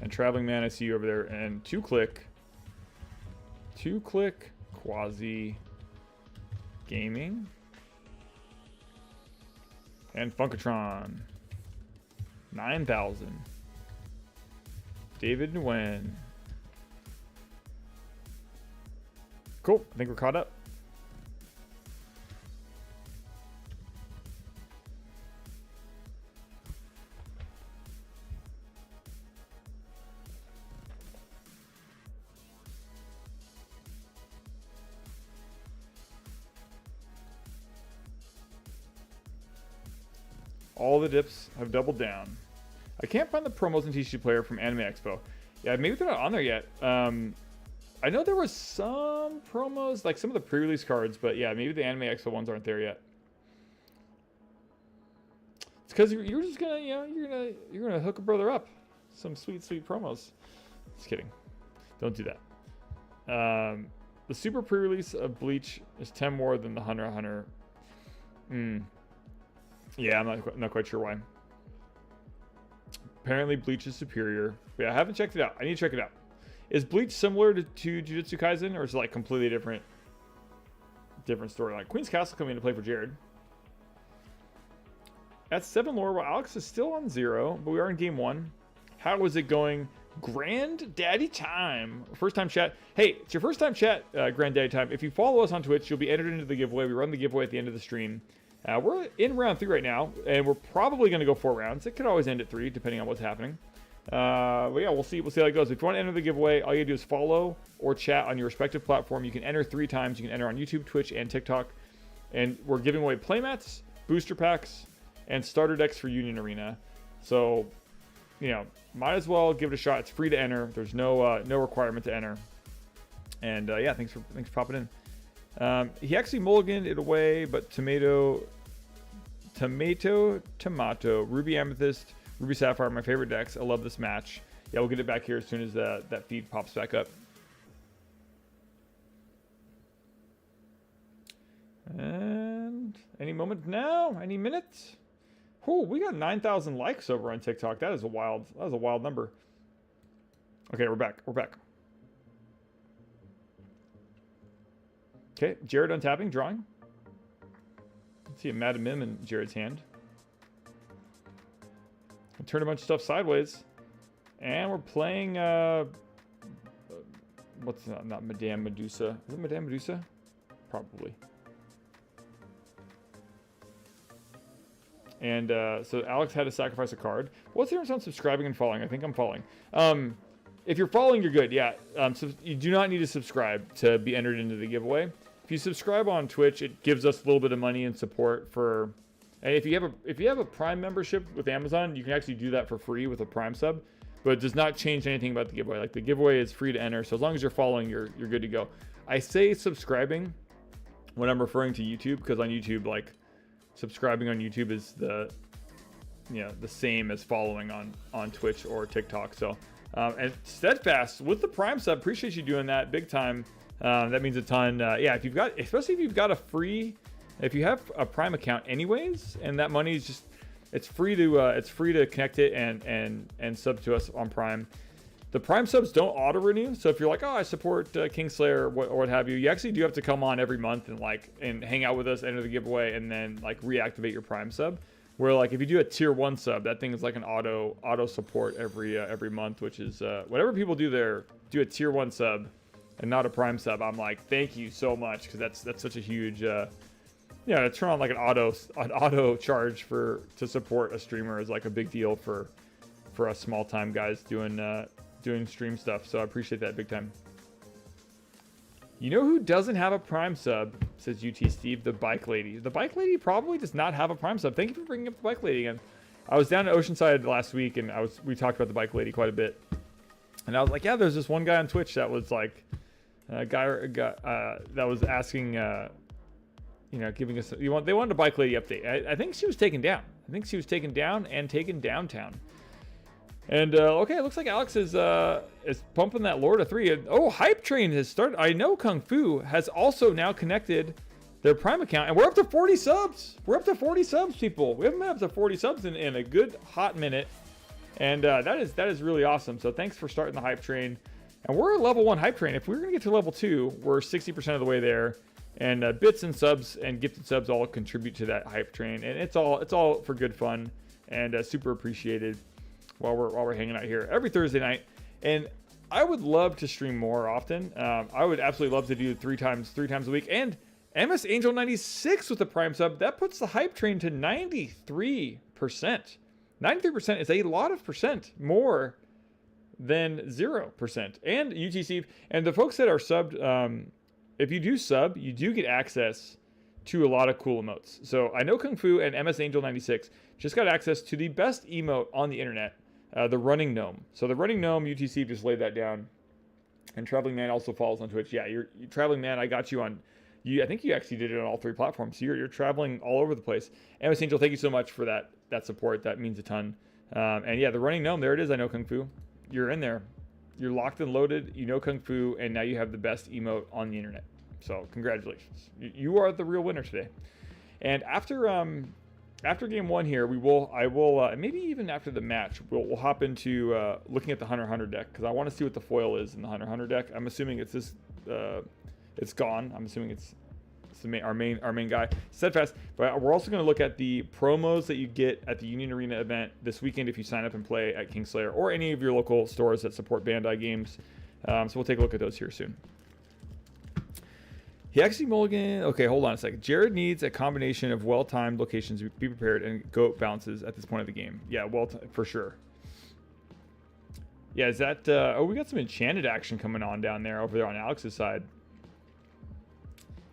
A: And Traveling Man, I see you over there. And 2-click. 2-click. Quasi. Gaming. And Funkatron. 9,000. David Nguyen. Cool. I think we're caught up. All the dips have doubled down. I can't find the promos in TCG Player from Anime Expo. Yeah, maybe they're not on there yet. I know there was some promos, like some of the pre-release cards, but yeah, maybe the Anime Expo ones aren't there yet. It's because you're just gonna, you're gonna hook a brother up. Some sweet promos. Just kidding. Don't do that. The super pre-release of Bleach is 10 more than the HunterXHunter. Yeah, I'm not quite sure why. Apparently, Bleach is superior. But yeah, I haven't checked it out. I need to check it out. Is Bleach similar to Jujutsu Kaisen, or is it like completely different storyline? Queen's Castle coming into play for Jared. At 7 lore, well, Alex is still on 0, but we are in game 1. How is it going? Granddaddy time. First time chat. Hey, it's your first time chat, Granddaddy time. If you follow us on Twitch, you'll be entered into the giveaway. We run the giveaway at the end of the stream. We're in round 3 right now, and we're probably going to go 4 rounds. It could always end at 3, depending on what's happening. But yeah, we'll see how it goes. If you want to enter the giveaway, all you gotta do is follow or chat on your respective platform. You can enter 3 times. You can enter on YouTube, Twitch, and TikTok. And we're giving away playmats, booster packs, and starter decks for Union Arena. So, might as well give it a shot. It's free to enter. There's no requirement to enter. And yeah, thanks for popping in. He actually mulliganed it away, but tomato, Ruby Amethyst, Ruby Sapphire, my favorite decks. I love this match. Yeah, we'll get it back here as soon as that feed pops back up. And any moment now, any minute. Oh, we got 9,000 likes over on TikTok. That was a wild number. Okay, we're back. Okay, Jared untapping, drawing. Let's see a Madam Mim in Jared's hand. We'll turn a bunch of stuff sideways. And we're playing, what's not Madame Medusa. Is it Madame Medusa? Probably. And so Alex had to sacrifice a card. What's the difference on subscribing and following? I think I'm following. If you're following, you're good. Yeah. So you do not need to subscribe to be entered into the giveaway. If you subscribe on Twitch, it gives us a little bit of money and support for. And if you have a Prime membership with Amazon, you can actually do that for free with a Prime sub. But it does not change anything about the giveaway. Like the giveaway is free to enter. So as long as you're following, you're good to go. I say subscribing when I'm referring to YouTube, because on YouTube, like, subscribing on YouTube is the same as following on Twitch or TikTok. So and Steadfast with the Prime sub, appreciate you doing that big time. That means a ton. Yeah, especially if you've got if you have a Prime account anyways, and that money is just it's free to connect it and sub to us on Prime. The Prime subs don't auto renew, so if you're like, oh, I support Kingslayer or what have you, you actually do have to come on every month and hang out with us, enter the giveaway, and then like reactivate your Prime sub. Where like if you do a tier 1 sub, that thing is like an auto support every month, which is whatever people do there, do a tier 1 sub and not a Prime sub. I'm like, thank you so much, because that's such a huge to turn on like an auto charge to support a streamer is like a big deal for us small time guys doing stream stuff. So I appreciate that big time. You know who doesn't have a Prime sub, says UT Steve? The Bike Lady. The Bike Lady probably does not have a Prime sub. Thank you for bringing up the Bike Lady again. I was down at Oceanside last week, and we talked about the Bike Lady quite a bit. And I was like, yeah, there's this one guy on Twitch that was like, a guy that was asking, giving us, they wanted a Bike Lady update. I think she was taken down. I think she was taken down and taken downtown. And okay, it looks like Alex is pumping that lore to 3. And, oh, Hype Train has started. I know Kung Fu has also now connected their Prime account, and we're up to 40 subs. We're up to 40 subs, people. We haven't been up to 40 subs in a good hot minute, and that is really awesome. So thanks for starting the Hype Train. And we're a level 1 Hype Train. If we're gonna get to level 2, we're 60% of the way there. And bits and subs and gifted subs all contribute to that Hype Train, and it's all for good fun and super appreciated. While we're hanging out here every Thursday night. And I would love to stream more often. I would absolutely love to do three times a week. And MS Angel 96 with the Prime sub, that puts the Hype Train to 93%. 93% is a lot of percent more than 0%. And UTC, and the folks that are subbed, if you do sub, you do get access to a lot of cool emotes. So I know Kung Fu and MS Angel 96 just got access to the best emote on the internet. The Running Gnome. So the Running Gnome, UTC just laid that down. And Traveling Man also follows on Twitch. Yeah, you're Traveling Man, I got you on. I think you actually did it on all 3 platforms. So you're traveling all over the place. MS Angel, thank you so much for that support. That means a ton. And yeah, the Running Gnome, there it is. I know Kung Fu. You're in there. You're locked and loaded. You know Kung Fu, and now you have the best emote on the internet. So congratulations. You are the real winner today. And after game 1 here, I will maybe even after the match, we'll hop into looking at the HunterXHunter deck, because I want to see what the foil is in the HunterXHunter deck. I'm assuming it's this, it's gone. I'm assuming it's our main guy, Steadfast. But we're also going to look at the promos that you get at the Union Arena event this weekend if you sign up and play at Kingslayer or any of your local stores that support Bandai games. So we'll take a look at those here soon. He actually mulligan. Okay, hold on a second. Jared needs a combination of well-timed locations, be prepared, and goat bounces at this point of the game. Yeah, for sure. Yeah, is that? Oh, we got some enchanted action coming on down there over there on Alex's side.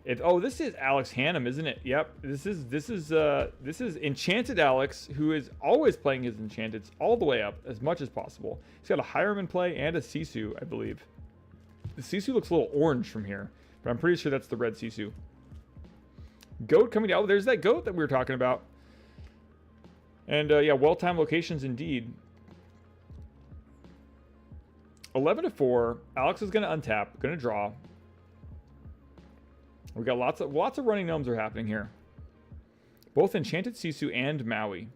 A: This is Alex Hannum, isn't it? Yep. This is Enchanted Alex, who is always playing his Enchanteds all the way up as much as possible. He's got a Hiram in play and a Sisu, I believe. The Sisu looks a little orange from here, but I'm pretty sure that's the red Sisu. Goat coming down. Oh, there's that goat that we were talking about. And yeah, well-timed locations indeed. 11-4. Alex is going to untap, going to draw. We got lots of running gnomes are happening here. Both Enchanted Sisu and Maui.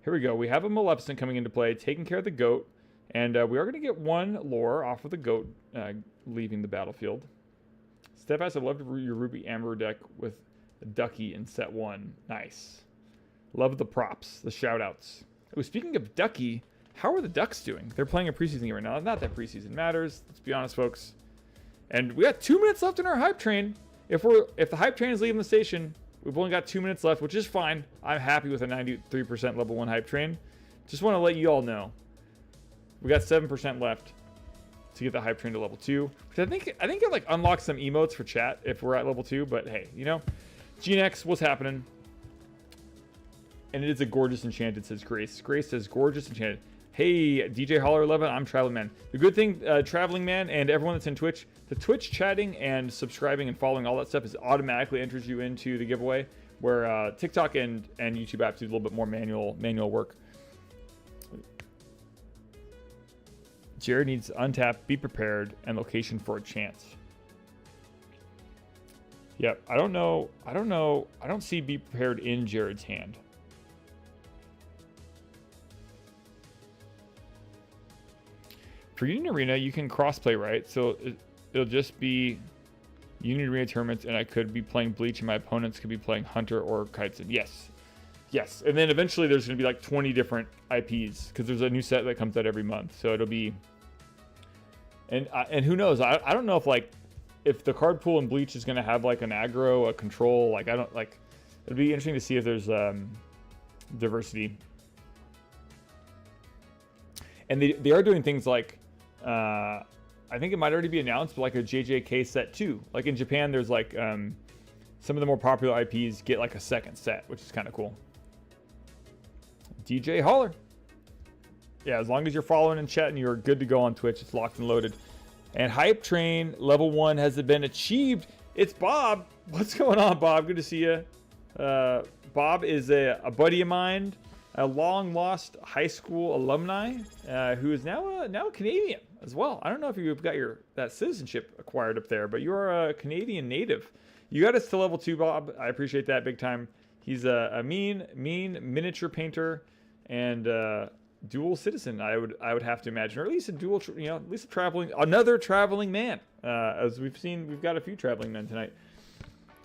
A: Here we go. We have a Maleficent coming into play, taking care of the goat. And we are going to get one lore off of the goat leaving the battlefield. Steadfast, I love your Ruby Amber deck with a Ducky in set 1. Nice. Love the props, the shout outs. Oh, speaking of Ducky, how are the Ducks doing? They're playing a preseason game right now. Not that preseason matters. Let's be honest, folks. And we got 2 minutes left in our hype train. If the hype train is leaving the station, we've only got 2 minutes left, which is fine. I'm happy with a 93% level 1 hype train. Just want to let you all know. We got 7% left to get the hype train to level 2. Which I think it like unlocks some emotes for chat if we're at level 2, but hey, you know. GNX, what's happening? And it is a gorgeous enchanted, says Grace. Grace says gorgeous enchanted. Hey, DJ Holler 11, I'm Traveling Man. The good thing, Traveling Man and everyone that's in Twitch, the Twitch chatting and subscribing and following, all that stuff is automatically enters you into the giveaway, where TikTok and YouTube apps do a little bit more manual work. Jared needs untap, be prepared, and location for a chance. Yep, I don't know. I don't see be prepared in Jared's hand. For Union Arena, you can crossplay, right? So it'll just be Union Arena tournaments, and I could be playing Bleach, and my opponents could be playing Hunter or Kiteson. Yes. Yes. And then eventually there's going to be like 20 different IPs, because there's a new set that comes out every month. So it'll be... And who knows? I don't know if the card pool in Bleach is going to have like an aggro, a control. Like, I don't like... It'd be interesting to see if there's diversity. And they are doing things like... I think it might already be announced, but like a JJK set 2. Like in Japan, there's like some of the more popular IPs get like a second set, which is kind of cool. DJ Holler. Yeah, as long as you're following and chatting, you're good to go on Twitch. It's locked and loaded. And Hype Train level 1 has been achieved. It's Bob. What's going on, Bob? Good to see you. Bob is a buddy of mine, a long lost high school alumni who is now a Canadian as well. I don't know if you've got that citizenship acquired up there, but you're a Canadian native. You got us to level 2, Bob. I appreciate that big time. He's a mean miniature painter and dual citizen. I would have to imagine, or at least at least another traveling man. As we've seen, we've got a few traveling men tonight.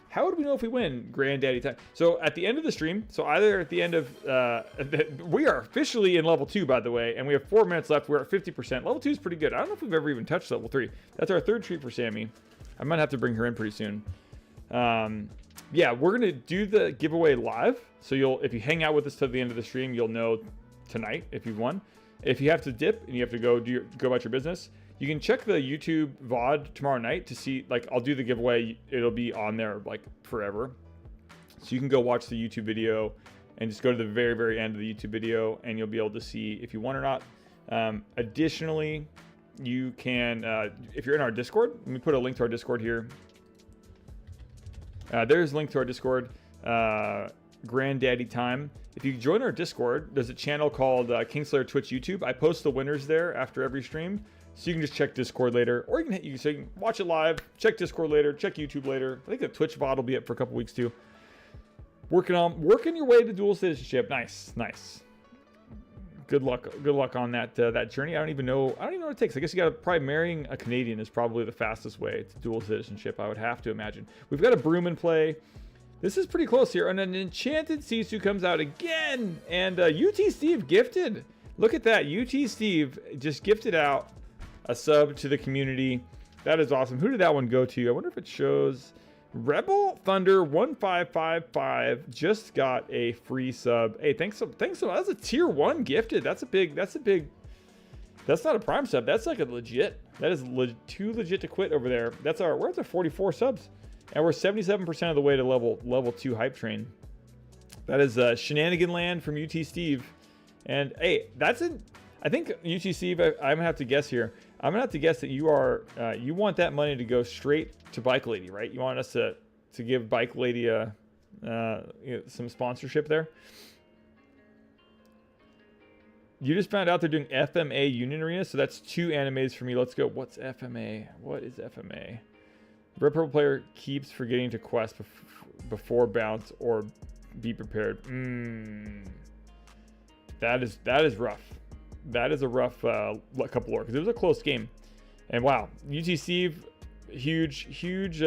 A: How would we know if we win? Granddaddy time. So at the end of the stream, so either at the end of, we are officially in level 2, by the way, and we have 4 minutes left. We're at 50%. Level 2 is pretty good. I don't know if we've ever even touched level 3. That's our 3rd treat for Sammy. I might have to bring her in pretty soon. Yeah, we're gonna do the giveaway live. So if you hang out with us till the end of the stream, you'll know tonight if you've won. If you have to dip and you have to go about your business, you can check the YouTube VOD tomorrow night to see, like, I'll do the giveaway. It'll be on there, like, forever. So you can go watch the YouTube video and just go to the very, very end of the YouTube video, and you'll be able to see if you won or not. Additionally, you can, if you're in our Discord, let me put a link to our Discord here. There's a link to our Discord, Granddaddy Time. If you join our Discord, there's a channel called Kingslayer Twitch YouTube. I post the winners there after every stream. So you can just check Discord later, or you can watch it live, check Discord later, check YouTube later. I think the Twitch VOD will be up for a couple weeks too. Working your way to dual citizenship. Nice. Good luck on that journey. I don't even know what it takes. I guess you got to probably marrying a Canadian is probably the fastest way to dual citizenship. I would have to imagine. We've got a broom in play. This is pretty close here, and an enchanted Sisu comes out again, and UT Steve gifted. Look at that, UT Steve just gifted out a sub to the community. That is awesome. Who did that one go to? I wonder if it shows. Rebel Thunder 1555 just got a free sub. Hey, thanks so much. That's a tier 1 gifted. That's not a prime sub. That's like a legit. That is too legit to quit over there. We're at the 44 subs, and we're 77% of the way to level 2 hype train. That is Shenanigan Land from UT Steve. And hey, I think UT Steve, I'm gonna have to guess here. I'm gonna have to guess that you want that money to go straight to Bike Lady, right? You want us to give Bike Lady some sponsorship there. You just found out they're doing FMA Union Arena, so that's 2 animes for me. Let's go. What's FMA? What is FMA? Red Purple player keeps forgetting to quest before bounce or be prepared. That is rough. That is a rough couple of because it was a close game. And wow, UT Steve, Huge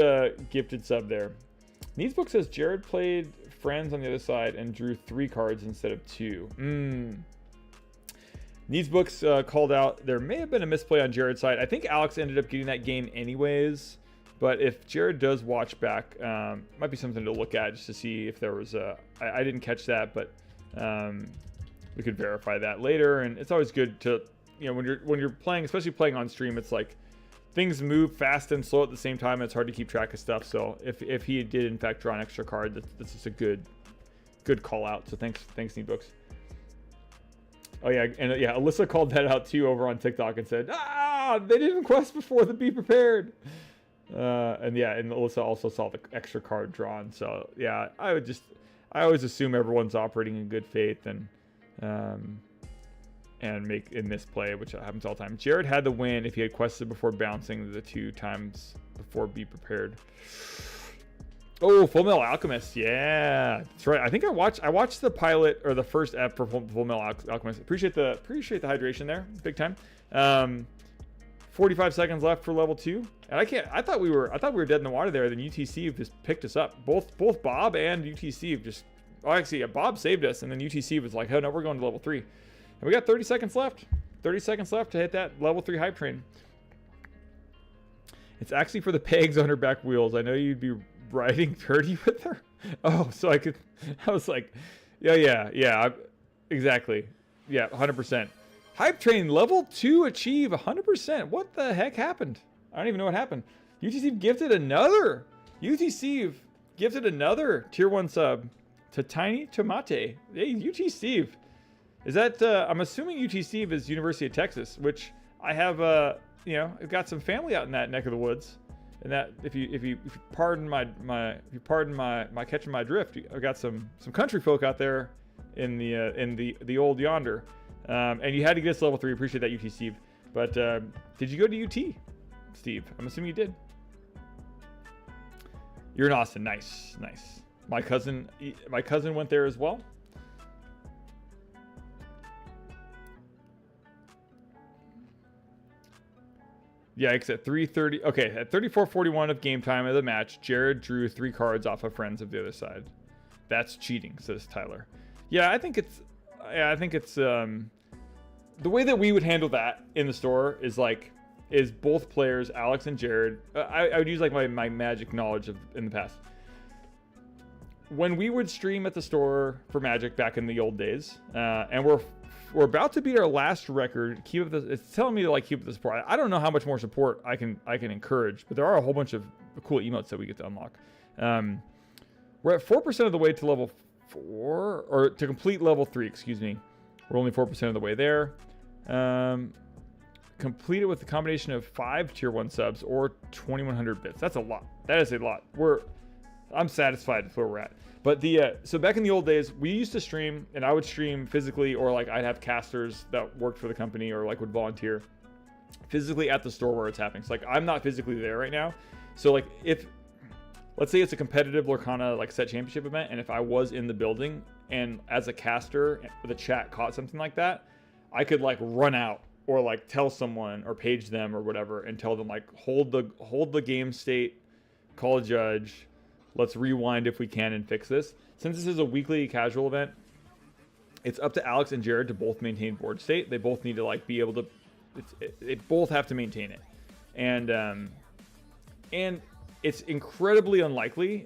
A: gifted sub there. Needsbook says Jared played friends on the other side and drew 3 cards instead of 2. Needsbook's called out there may have been a misplay on Jared's side. I think Alex ended up getting that game anyways. But if Jared does watch back, might be something to look at just to see if there was a... I didn't catch that, but we could verify that later. And it's always good to, you know, when you're playing, especially playing on stream, it's like things move fast and slow at the same time. It's hard to keep track of stuff. So if he did in fact draw an extra card, that's just a good call out. So thanks Needbooks. Oh yeah, and yeah, Alyssa called that out too over on TikTok and said, they didn't quest before the be prepared. And yeah, and Alyssa also saw the extra card drawn. So yeah, I always assume everyone's operating in good faith and make in this play, which happens all the time. Jared had the win if he had quested before bouncing the 2 times before be prepared. Oh, Full Metal Alchemist, yeah, that's right. I think I watched the pilot or the first ep for Full Metal Alchemist. Appreciate the hydration there, big time. 45 seconds left for level 2, and I thought we were dead in the water there. Then UTC just picked us up. Both Bob and UTC just. Oh, actually, yeah, Bob saved us, and then UTC was like, "Oh no, we're going to level 3." And we got 30 seconds left. 30 seconds left to hit that level 3 hype train. It's actually for the pegs on her back wheels. I know you'd be riding dirty with her. Oh, so I was like, yeah, exactly. Yeah, 100%. Hype train level 2 achieve 100%. What the heck happened? I don't even know what happened. UTC gifted another tier 1 sub to Tiny Tomate. Hey, UTC. Is that, I'm assuming UTC is University of Texas, which I have, I've got some family out in that neck of the woods. And that, if you pardon my catching my drift, I've got some country folk out there in the old yonder. And you had to get us level 3. Appreciate that, UT Steve. But did you go to UT, Steve? I'm assuming you did. You're in Austin. Nice. My cousin went there as well. Yeah, it's at 3:30. Okay, at 34:41 of game time of the match, Jared drew 3 cards off of friends of the other side. That's cheating, says Tyler. Yeah, I think it's the way that we would handle that in the store is both players, Alex and Jared. I would use like my magic knowledge in the past. When we would stream at the store for Magic back in the old days, and we're about to beat our last record. It's telling me to keep up the support. I don't know how much more support I can encourage, but there are a whole bunch of cool emotes that we get to unlock. We're at 4% of the way to level 4, or to complete level 3. Excuse me. We're only 4% of the way there. Complete it with a combination of 5 tier 1 subs or 2,100 bits. That's a lot. That is a lot. I'm satisfied with where we're at. But so back in the old days, we used to stream, and I would stream physically, or I'd have casters that worked for the company or would volunteer physically at the store where it's happening. So I'm not physically there right now. So if let's say it's a competitive Lorcana set championship event, and if I was in the building and as a caster the chat caught something like that, I could run out or tell someone or page them or whatever and tell them hold the game state, call a judge. Let's rewind if we can and fix this. Since this is a weekly casual event, it's up to Alex and Jared to both maintain board state. They both need to be able to. They both have to maintain it, and it's incredibly unlikely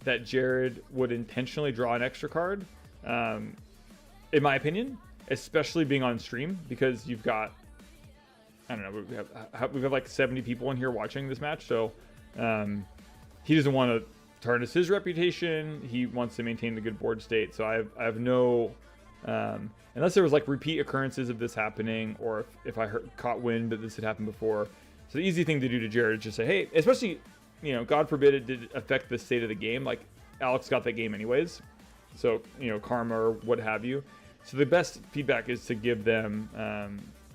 A: that Jared would intentionally draw an extra card, in my opinion, especially being on stream, because you've got, I don't know, we have 70 people in here watching this match, so he doesn't want to tarnish his reputation. He wants to maintain the good board state. So I have no, unless there was repeat occurrences of this happening, or if I caught wind that this had happened before. So the easy thing to do to Jared is just say, hey, especially, God forbid it did affect the state of the game. Alex got that game anyways. So, karma or what have you. So the best feedback is to give them,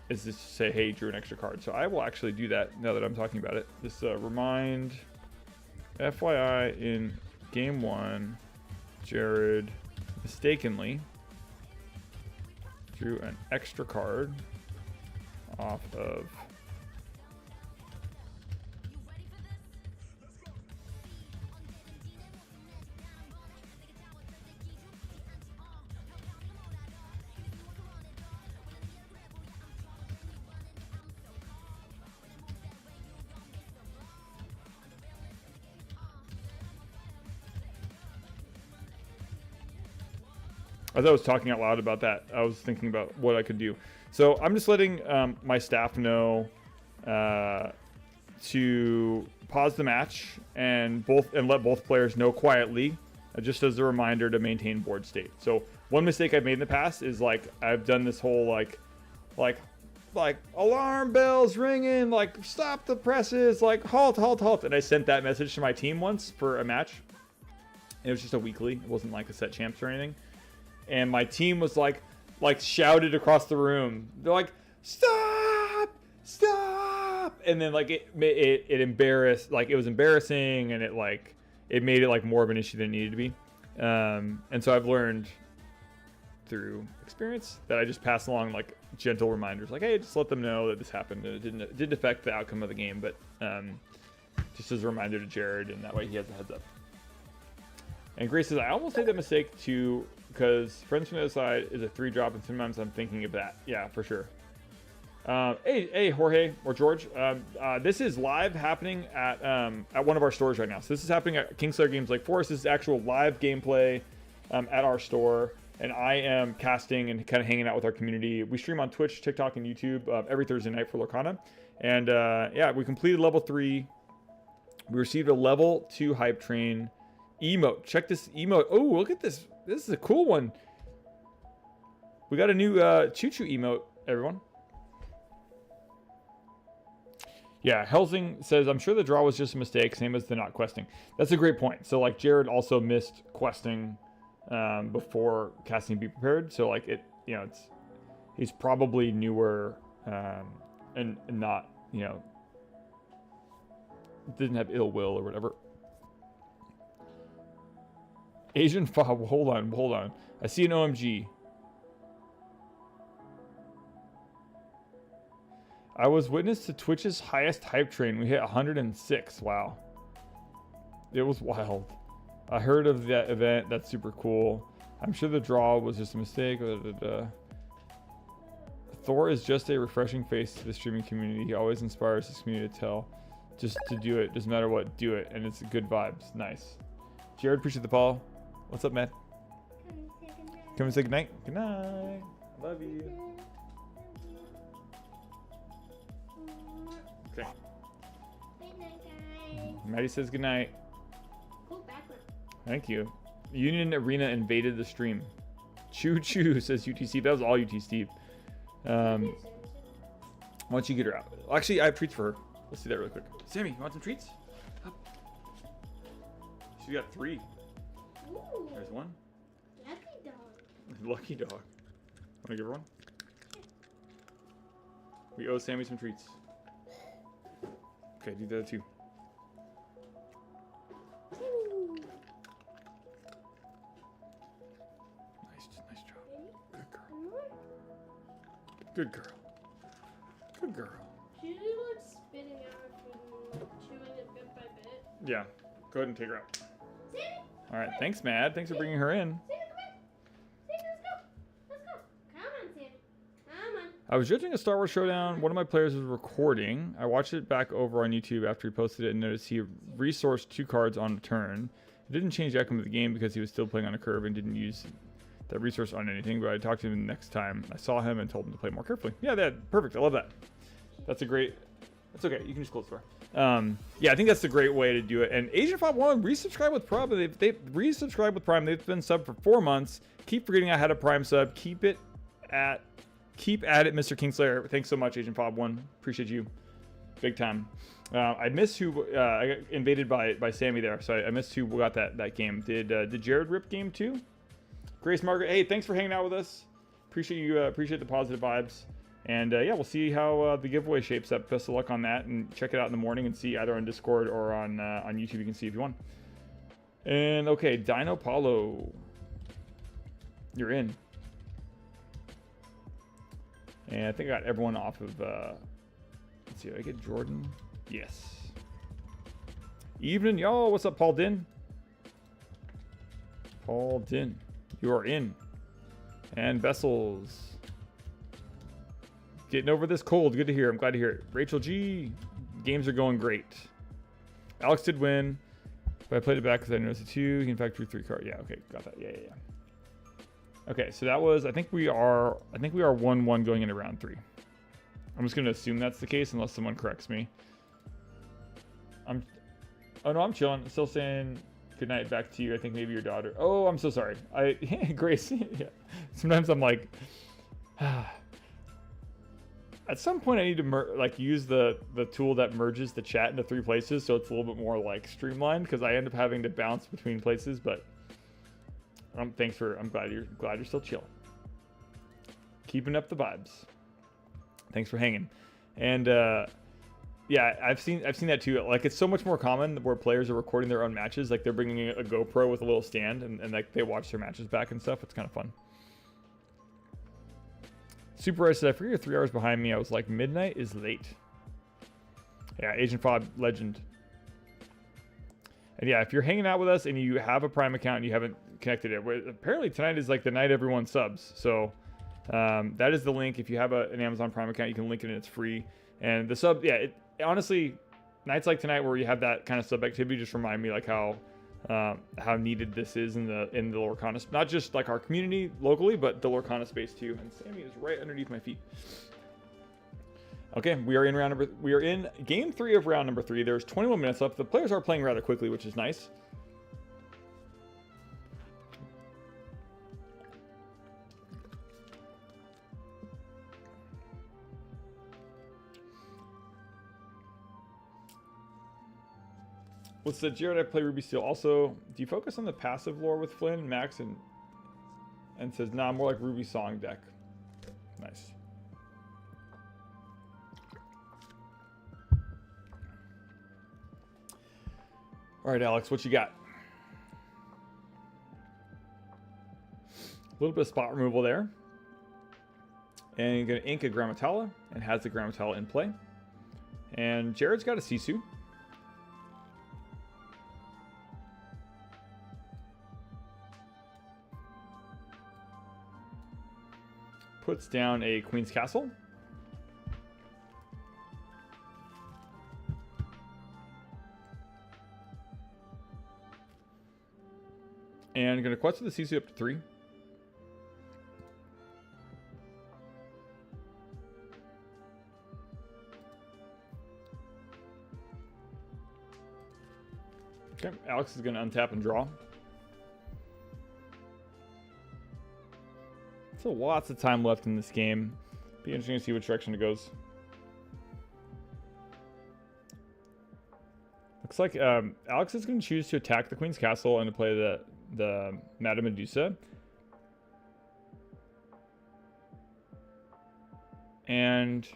A: is just to say, hey, drew an extra card. So I will actually do that now that I'm talking about it. Just remind, FYI, in game 1, Jared mistakenly drew an extra card off of As I was talking out loud about that, I was thinking about what I could do. So I'm just letting my staff know to pause the match and let both players know quietly, just as a reminder to maintain board state. So one mistake I've made in the past is like I've done this whole like alarm bells ringing, like stop the presses, like halt, and I sent that message to my team once for a match. It was just a weekly. It wasn't like a set champs or anything. And my team was like shouted across the room. They're like, stop! And then like it embarrassed, like it was embarrassing, and it made it like more of an issue than it needed to be. And so I've learned through experience that I just pass along like gentle reminders, like, hey, just let them know that this happened. And it didn't affect the outcome of the game, but just as a reminder to Jared, and that way he has a heads up. And Grace says, I almost made that mistake too, because Friends from the Other Side is a 3-drop, and sometimes I'm thinking of that. Yeah, for sure. Hey, Jorge or George. This is live happening at one of our stores right now. So this is happening at Kingslayer Games Lake Forest. This is actual live gameplay at our store, and I am casting and kind of hanging out with our community. We stream on Twitch, TikTok, and YouTube every Thursday night for Lorcana. And yeah, we completed level 3. We received a level 2 hype train emote. Check this emote. Oh, look at this. This is a cool one. We got a new choo-choo emote, everyone. Yeah, Helsing says, I'm sure the draw was just a mistake, same as the not questing. That's a great point. So, like, Jared also missed questing before casting Be Prepared. So, like, he's probably newer and not, didn't have ill will or whatever. Asian Fob, hold on. I see an OMG. I was witness to Twitch's highest hype train. We hit 106. Wow. It was wild. I heard of that event. That's super cool. I'm sure the draw was just a mistake. Thor is just a refreshing face to the streaming community. He always inspires his community to tell. Just to do it. Doesn't matter what. Do it. And it's good vibes. Nice. Jared, appreciate the follow. What's up, man? Come and say goodnight. Good night. Love you. Okay.
B: Good night, guys.
A: Maddie says goodnight.
B: Cool background.
A: Thank you. Union Arena invaded the stream. Choo choo, says UT Steve. That was all UT Steve. Why don't you get her out? Actually, I have treats for her. Let's do that really quick. Sammy, you want some treats? Up. She got 3.
B: Ooh.
A: There's 1.
B: Lucky dog.
A: Lucky dog. Want to give her one? We owe Sammy some treats. Okay, do the other 2. Nice job. Good girl. Good girl.
B: She usually looks spitting out and chewing it bit by bit.
A: Yeah. Go ahead and take her out.
B: Sammy!
A: All right. Thanks, Mad. Thanks for bringing her in.
B: Sammy, come in. Sammy, let's go. Let's go. Come on, Sammy. Come on.
A: I was judging a Star Wars Showdown. One of my players was recording. I watched it back over on YouTube after he posted it and noticed he resourced 2 cards on a turn. It didn't change the outcome of the game because he was still playing on a curve and didn't use that resource on anything, but I talked to him the next time I saw him and told him to play more carefully. Yeah, perfect. I love that. That's okay. You can just close the door. Yeah, I think that's a great way to do it. And Asian Fob 1 resubscribe with Prime. They've resubscribed with Prime. They've been subbed for 4 months. Keep forgetting I had a Prime sub. Keep at it, Mr. Kingslayer. Thanks so much, Asian Fob 1. Appreciate you. Big time. I missed who I got invaded by Sammy there, so I missed who got that game. Did Jared rip game 2? Grace Margaret, hey, thanks for hanging out with us. Appreciate you. Appreciate the positive vibes. And yeah, we'll see how the giveaway shapes up. Best of luck on that, and check it out in the morning and see either on Discord or on YouTube. You can see if you want. And okay, Dino Paulo, you're in. And I think I got everyone off of. Let's see, did I get Jordan? Yes. Evening, y'all. What's up, Paul Din? Paul Din. You are in. And Vessels. Getting over this cold. Good to hear. I'm glad to hear it. Rachel G. Games are going great. Alex did win. But I played it back because I noticed it too. He in fact drew 3 cards. Yeah, okay. Got that. Yeah. Okay, so that was, I think we are 1-1 going into round 3. I'm just gonna assume that's the case unless someone corrects me. Oh no, I'm chilling. Still saying good night back to you. I think maybe your daughter. Oh, I'm so sorry. Grace. Yeah. Sometimes I'm like, at some point I need to use the tool that merges the chat into 3 places, so it's a little bit more like streamlined, because I end up having to bounce between places. But I'm glad you're still chilling, keeping up the vibes. Thanks for hanging. And yeah, I've seen that too. Like, it's so much more common where players are recording their own matches. Like, they're bringing a GoPro with a little stand, and like they watch their matches back and stuff. It's kind of fun. Super Red said, I forget you're 3 hours behind me. I was like, midnight is late. Yeah, Agent Fob legend. And yeah, if you're hanging out with us and you have a Prime account and you haven't connected it, apparently tonight is like the night everyone subs. So that is the link. If you have an Amazon Prime account, you can link it and it's free. And the sub, yeah, honestly, nights like tonight where you have that kind of sub activity just remind me like how needed this is in the Lorcana, not just like our community locally, but the Lorcana space too. And Sammy is right underneath my feet. Okay, we are in game 3 of round number 3. There's 21 minutes left. The players are playing rather quickly, which is nice. What's the Jared? I play Ruby Steel. Also, do you focus on the passive lore with Flynn, Max, and says, nah, more like Ruby Song deck. Nice. All right, Alex, what you got? A little bit of spot removal there. And you're going to ink a Grammatala, and has the Grammatala in play. And Jared's got a Sisu. Puts down a Queen's Castle. And going to quest the CC up to 3. Okay, Alex is going to untap and draw. So lots of time left in this game. Be interesting to see which direction it goes. Looks like Alex is going to choose to attack the Queen's Castle and to play the Madame Medusa. And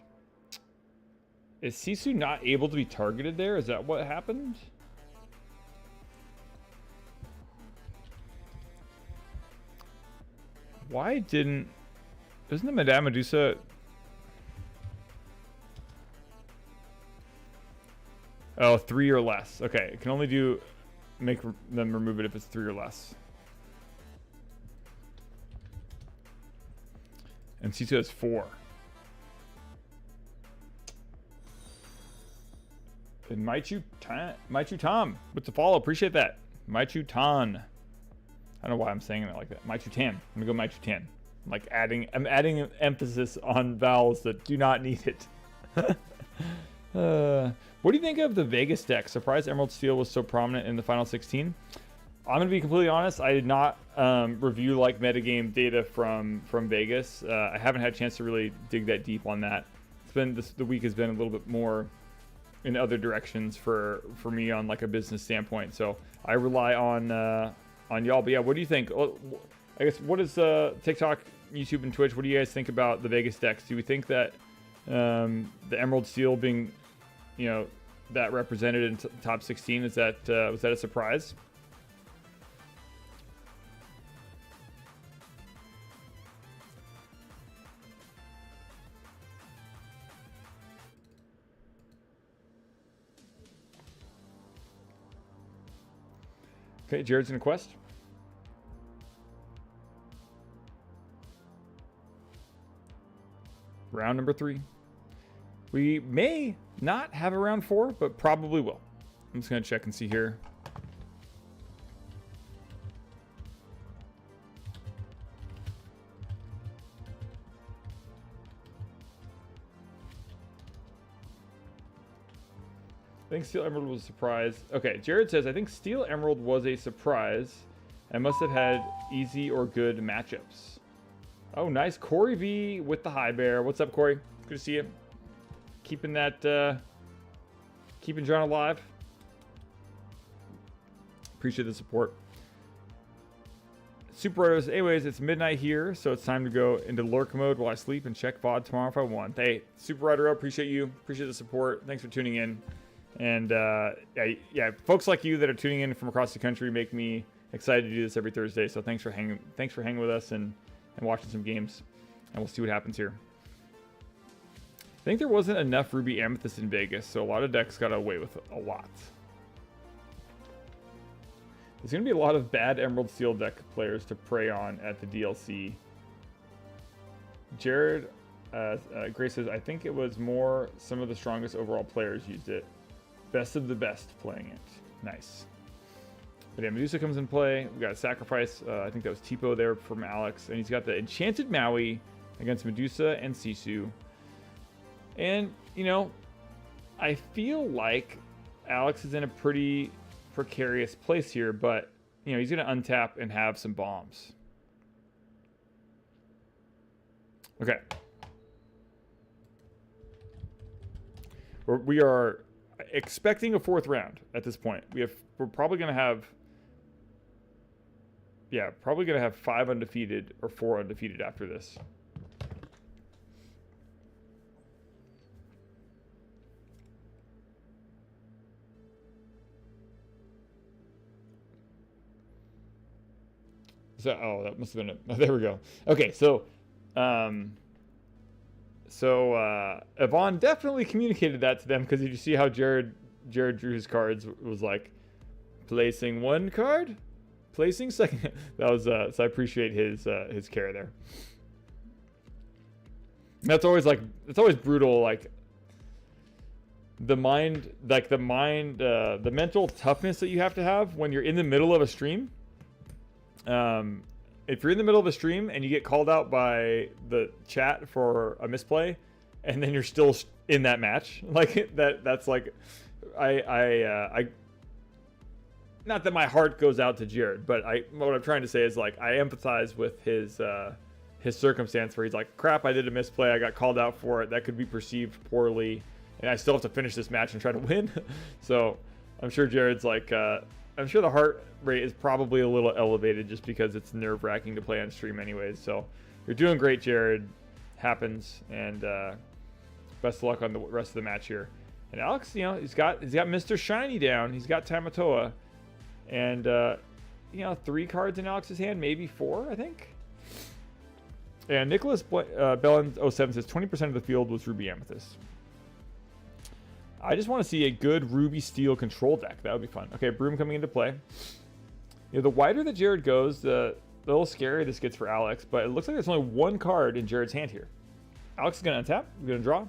A: is Sisu not able to be targeted there? Is that what happened? Why isn't the Madame Medusa? Oh, 3 or less. Okay, it can only make them remove it if it's 3 or less. And Sisu has 4. And Maichu Tom with the follow. Appreciate that. Maichu Tan. I don't know why I'm saying it like that. Maichu Tan. I'm gonna go Maichu Tan. I'm adding an emphasis on vowels that do not need it. What do you think of the Vegas deck? Surprised Emerald Steel was so prominent in the final 16. I'm gonna be completely honest. I did not review like metagame data from Vegas. I haven't had a chance to really dig that deep on that. The week has been a little bit more in other directions for me on like a business standpoint. So I rely on y'all. But yeah, what do you think? I guess what is TikTok, YouTube, and Twitch? What do you guys think about the Vegas decks? Do we think that the Emerald Steel being, that represented in top 16 was that a surprise? Okay, Jared's in a quest. Round number 3. We may not have a round 4, but probably will. I'm just going to check and see here. I think Steel Emerald was a surprise. Okay, Jared says, I think Steel Emerald was a surprise. I must have had easy or good matchups. Oh, nice. Corey V with the high bear. What's up, Corey? Good to see you. Keeping that, keeping John alive. Appreciate the support. Super Rotos, anyways, it's midnight here, so it's time to go into lurk mode while I sleep and check VOD tomorrow if I want. Hey, Super Rider, appreciate you. Appreciate the support. Thanks for tuning in. And yeah, folks like you that are tuning in from across the country make me excited to do this every Thursday. So thanks for hanging with us and watching some games. And we'll see what happens here. I think there wasn't enough Ruby Amethyst in Vegas, so a lot of decks got away with a lot. There's going to be a lot of bad Emerald Steel deck players to prey on at the DLC. Jared Gray says, I think it was more some of the strongest overall players used it. Best of the best playing it. Nice. But yeah, Medusa comes in play. We got a sacrifice. I think that was Tipo there from Alex. And he's got the Enchanted Maui against Medusa and Sisu. And, you know, I feel like Alex is in a pretty precarious place here, but, you know, he's going to untap and have some bombs. Okay. We are expecting a fourth round at this point. We're probably going to have, yeah, probably going to have 5 undefeated or 4 undefeated after this. So, oh, that must have been it. Oh, there we go. Okay, so, Yvonne definitely communicated that to them, because did you see how Jared drew his cards? Was like, placing 1 card, placing 2nd. That was so I appreciate his care there. And that's always like, it's always brutal. Like the mental toughness that you have to have when you're in the middle of a stream. If you're in the middle of a stream and you get called out by the chat for a misplay, and then you're still in that match, like that's like, I not that my heart goes out to Jared, but what I'm trying to say is, like, I empathize with his circumstance where he's like, crap, I did a misplay, I got called out for it, that could be perceived poorly, and I still have to finish this match and try to win. So I'm sure Jared's like, I'm sure the heart rate is probably a little elevated just because it's nerve-wracking to play on stream anyways. So you're doing great, Jared. Happens, and best of luck on the rest of the match here. And Alex, you know, he's got Mr. Shiny down. He's got Tamatoa, and you know, 3 cards in Alex's hand, maybe 4, I think. And Nicholas Bellen 07 says 20% of the field was Ruby Amethyst. I just want to see a good Ruby Steel control deck. That would be fun. Okay, Broom coming into play. You know, the wider that Jared goes, the little scarier this gets for Alex, but it looks like there's only 1 card in Jared's hand here. Alex is going to untap. He's going to draw.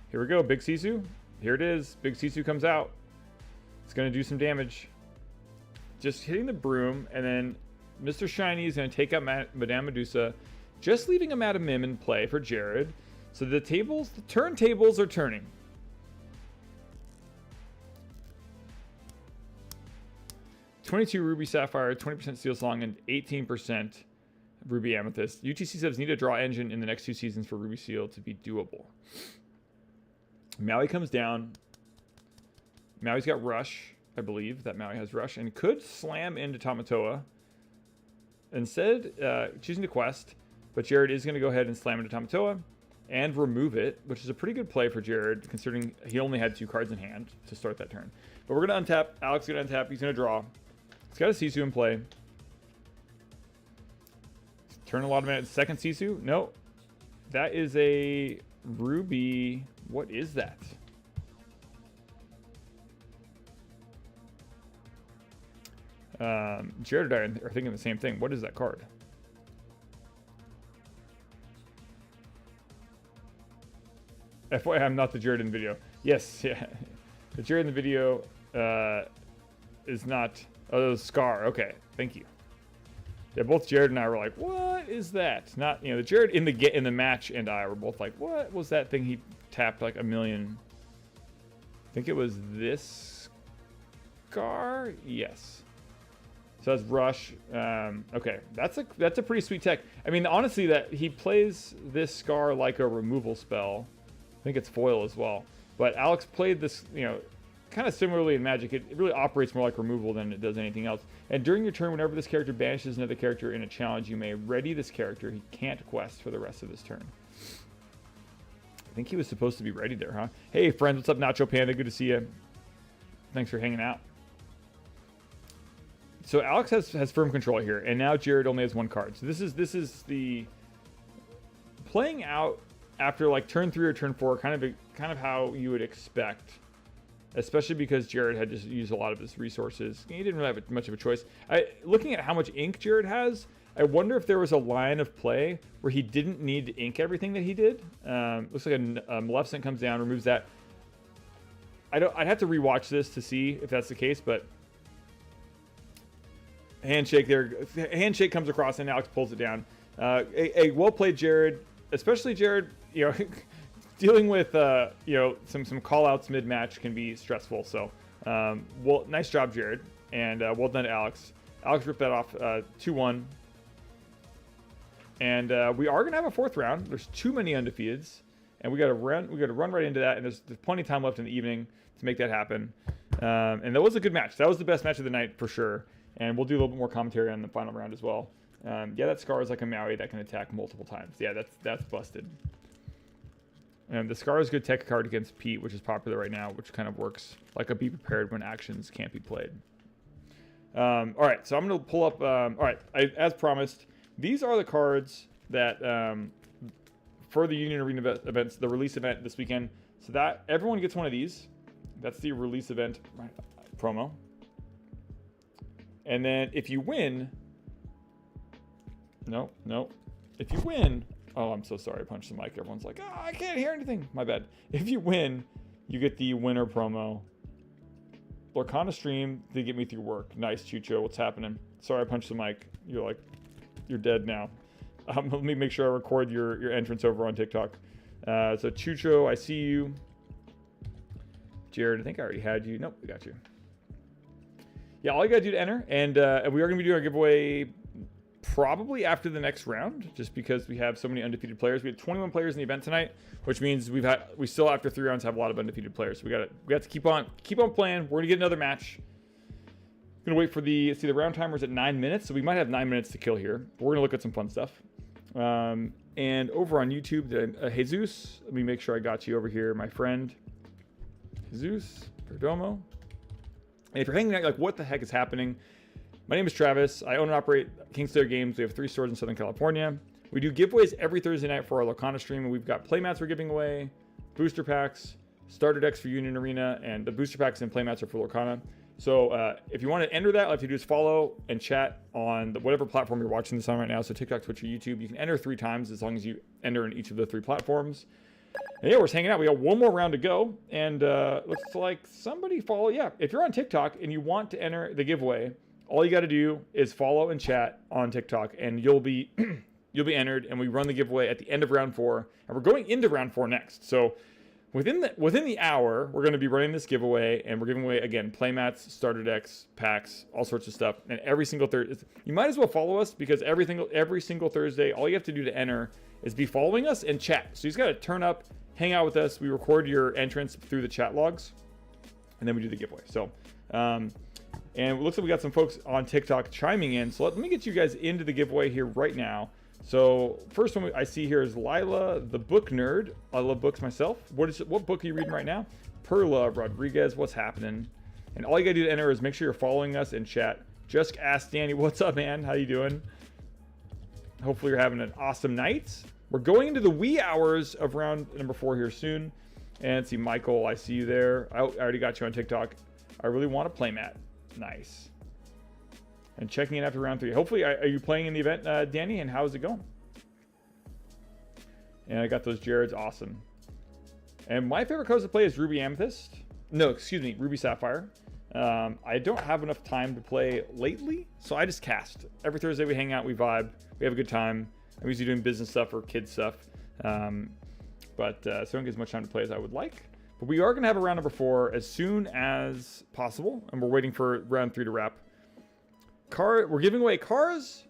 A: Here we go. Big Sisu. Here it is. Big Sisu comes out. It's going to do some damage. Just hitting the Broom, and then Mr. Shiny is going to take out Madame Medusa, just leaving a Madame Mim in play for Jared. So the turntables are turning. $22 Ruby Sapphire, 20% Steel Song, and 18% Ruby Amethyst. UTC says need a draw engine in the next 2 seasons for Ruby Steel to be doable. Maui comes down. Maui's got Rush, I believe that Maui has Rush, and could slam into Tamatoa. Instead, choosing to quest, but Jared is going to go ahead and slam into Tamatoa and remove it, which is a pretty good play for Jared, considering he only had 2 cards in hand to start that turn. But we're going to untap. Alex is going to untap. He's going to draw. He's got a Sisu in play. Turn a lot of minutes. Second Sisu? No. That is a Ruby. What is that? Jared and I are thinking the same thing. What is that card? FYI, I'm not the Jared in the video. Yes, yeah. The Jared in the video is not... Oh, Scar. Okay, thank you. Yeah, both Jared and I were like, "What is that?" Not, you know, Jared in the match and I were both like, "What was that thing he tapped like a million?" I think it was this scar. Yes. So that's Rush. Okay, that's a pretty sweet tech. I mean, honestly, that he plays this scar like a removal spell. I think it's foil as well. But Alex played this, you know, kind of similarly in Magic. It really operates more like removal than it does anything else. And during your turn, whenever this character banishes another character in a challenge, you may ready this character. He can't quest for the rest of his turn. I think he was supposed to be ready there, huh? Hey, friends, what's up, Nacho Panda? Good to see you. Thanks for hanging out. So Alex has firm control here, and now Jared only has one card. So this is the playing out after like turn 3 or turn 4, kind of how you would expect. Especially because Jared had just used a lot of his resources. He didn't really have much of a choice. Looking at how much ink Jared has, I wonder if there was a line of play where he didn't need to ink everything that he did. Looks like a Maleficent comes down, removes that. I'd have to rewatch this to see if that's the case, but handshake there. Handshake comes across and Alex pulls it down. A well played Jared, especially Jared, you know. Dealing with you know, some call outs mid match can be stressful. So well, nice job, Jared, and well done to Alex. Alex ripped that off 2-1, and we are gonna have a 4th round. There's too many undefeateds, and we gotta run right into that. And there's plenty of time left in the evening to make that happen. And that was a good match. That was the best match of the night for sure. And we'll do a little bit more commentary on the final round as well. Yeah, that Scar is like a Maui that can attack multiple times. Yeah, that's busted. And the Scar is a good tech card against Pete, which is popular right now, which kind of works like a be prepared when actions can't be played. All right, so I'm going to pull up... all right, as promised, these are the cards that for the Union Arena events, the release event this weekend. So that everyone gets one of these. That's the release event promo. And then if you win... No. If you win... Oh, I'm so sorry. I punched the mic. Everyone's like, oh, I can't hear anything. My bad. If you win, you get the winner promo. Lorcana stream to get me through work. Nice, Chucho. What's happening? Sorry, I punched the mic. You're dead now. Let me make sure I record your entrance over on TikTok. So Chucho, I see you. Jared, I think I already had you. Nope, we got you. Yeah, all you gotta do to enter, and we are gonna be doing our giveaway probably after the next round, just because we have so many undefeated players. We had 21 players in the event tonight, which means we still after 3 rounds have a lot of undefeated players. So we have to keep on playing. We're gonna get another match. Gonna wait for the round timer's at 9 minutes, so we might have 9 minutes to kill here. But we're gonna look at some fun stuff. And over on YouTube, Jesus, let me make sure I got you over here, my friend. Jesus Perdomo. And if you're hanging out, like, what the heck is happening? My name is Travis. I own and operate Kingslayer Games. We have 3 stores in Southern California. We do giveaways every Thursday night for our Lorcana stream, and we've got playmats we're giving away, booster packs, starter decks for Union Arena, and the booster packs and playmats are for Lorcana. So if you want to enter that, all you have to do is follow and chat on whatever platform you're watching this on right now. So TikTok, Twitch, or YouTube. You can enter 3 times as long as you enter in each of the 3 platforms. And yeah, we're just hanging out. We got one more round to go, and looks like somebody follow. Yeah, if you're on TikTok and you want to enter the giveaway, all you got to do is follow and chat on TikTok, and you'll be entered. And we run the giveaway at the end of round 4, and we're going into round 4 next. So within the hour, we're going to be running this giveaway, and we're giving away again playmats, starter decks, packs, all sorts of stuff. And every single Thursday, you might as well follow us, because every single Thursday, all you have to do to enter is be following us and chat. So you just got to turn up, hang out with us. We record your entrance through the chat logs, and then we do the giveaway. So. And it looks like we got some folks on TikTok chiming in. So let me get you guys into the giveaway here right now. So first one I see here is Lila, the book nerd. I love books myself. What book are you reading right now? Perla Rodriguez, what's happening? And all you gotta do to enter is make sure you're following us in chat. Just ask Danny, what's up, man? How you doing? Hopefully you're having an awesome night. We're going into the wee hours of round number 4 here soon. And see, Michael, I see you there. I already got you on TikTok. I really want a playmat. Nice. And checking in after round 3. Hopefully, are you playing in the event, Danny? And how's it going? And I got those Jareds. Awesome. And my favorite colors to play is Ruby Amethyst. No, excuse me, Ruby Sapphire. I don't have enough time to play lately, so I just cast. Every Thursday we hang out, we vibe, we have a good time. I'm usually doing business stuff or kid stuff, so I don't get as much time to play as I would like. But we are going to have a round number 4 as soon as possible, and we're waiting for round 3 to wrap. We're giving away cards,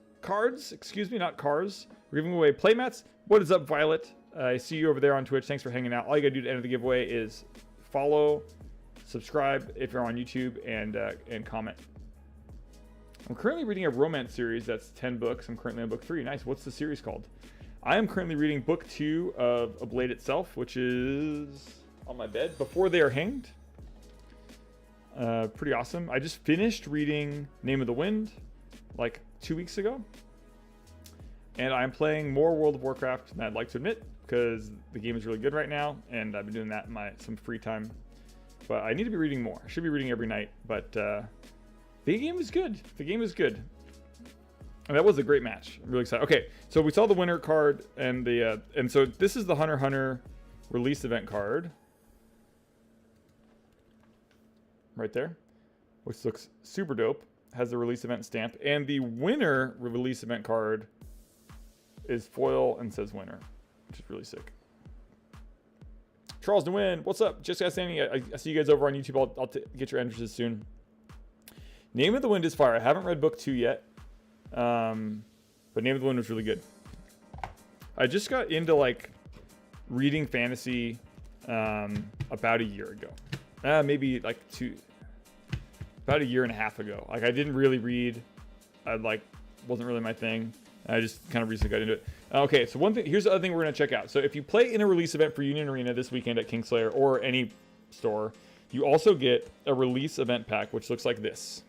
A: excuse me, not cars. We're giving away playmats. What is up, Violet? I see you over there on Twitch. Thanks for hanging out. All you got to do to enter the giveaway is follow, subscribe if you're on YouTube, and comment. I'm currently reading a romance series that's 10 books. I'm currently on book 3. Nice. What's the series called? I am currently reading book 2 of A Blade Itself, which is on my bed, Before They Are Hanged. Pretty awesome. I just finished reading Name of the Wind like 2 weeks ago. And I'm playing more World of Warcraft than I'd like to admit, because the game is really good right now, and I've been doing that in some free time. But I need to be reading more. I should be reading every night, but the game is good. The game is good. And that was a great match. I'm really excited. Okay, so we saw the winner card, and so this is the HunterXHunter release event card. Right there, which looks super dope. Has the release event stamp, and the winner release event card is foil and says winner, which is really sick. Charles DeWin, what's up? Just outstanding. I see you guys over on YouTube. I'll get your entrances soon. Name of the Wind is fire. I haven't read book 2 yet, but Name of the Wind was really good. I just got into like reading fantasy about a year ago, maybe like about a year and a half ago. Like I didn't really read. Wasn't really my thing. I just kind of recently got into it. Okay, so here's the other thing we're going to check out. So if you play in a release event for Union Arena this weekend at Kingslayer or any store, you also get a release event pack, which looks like this.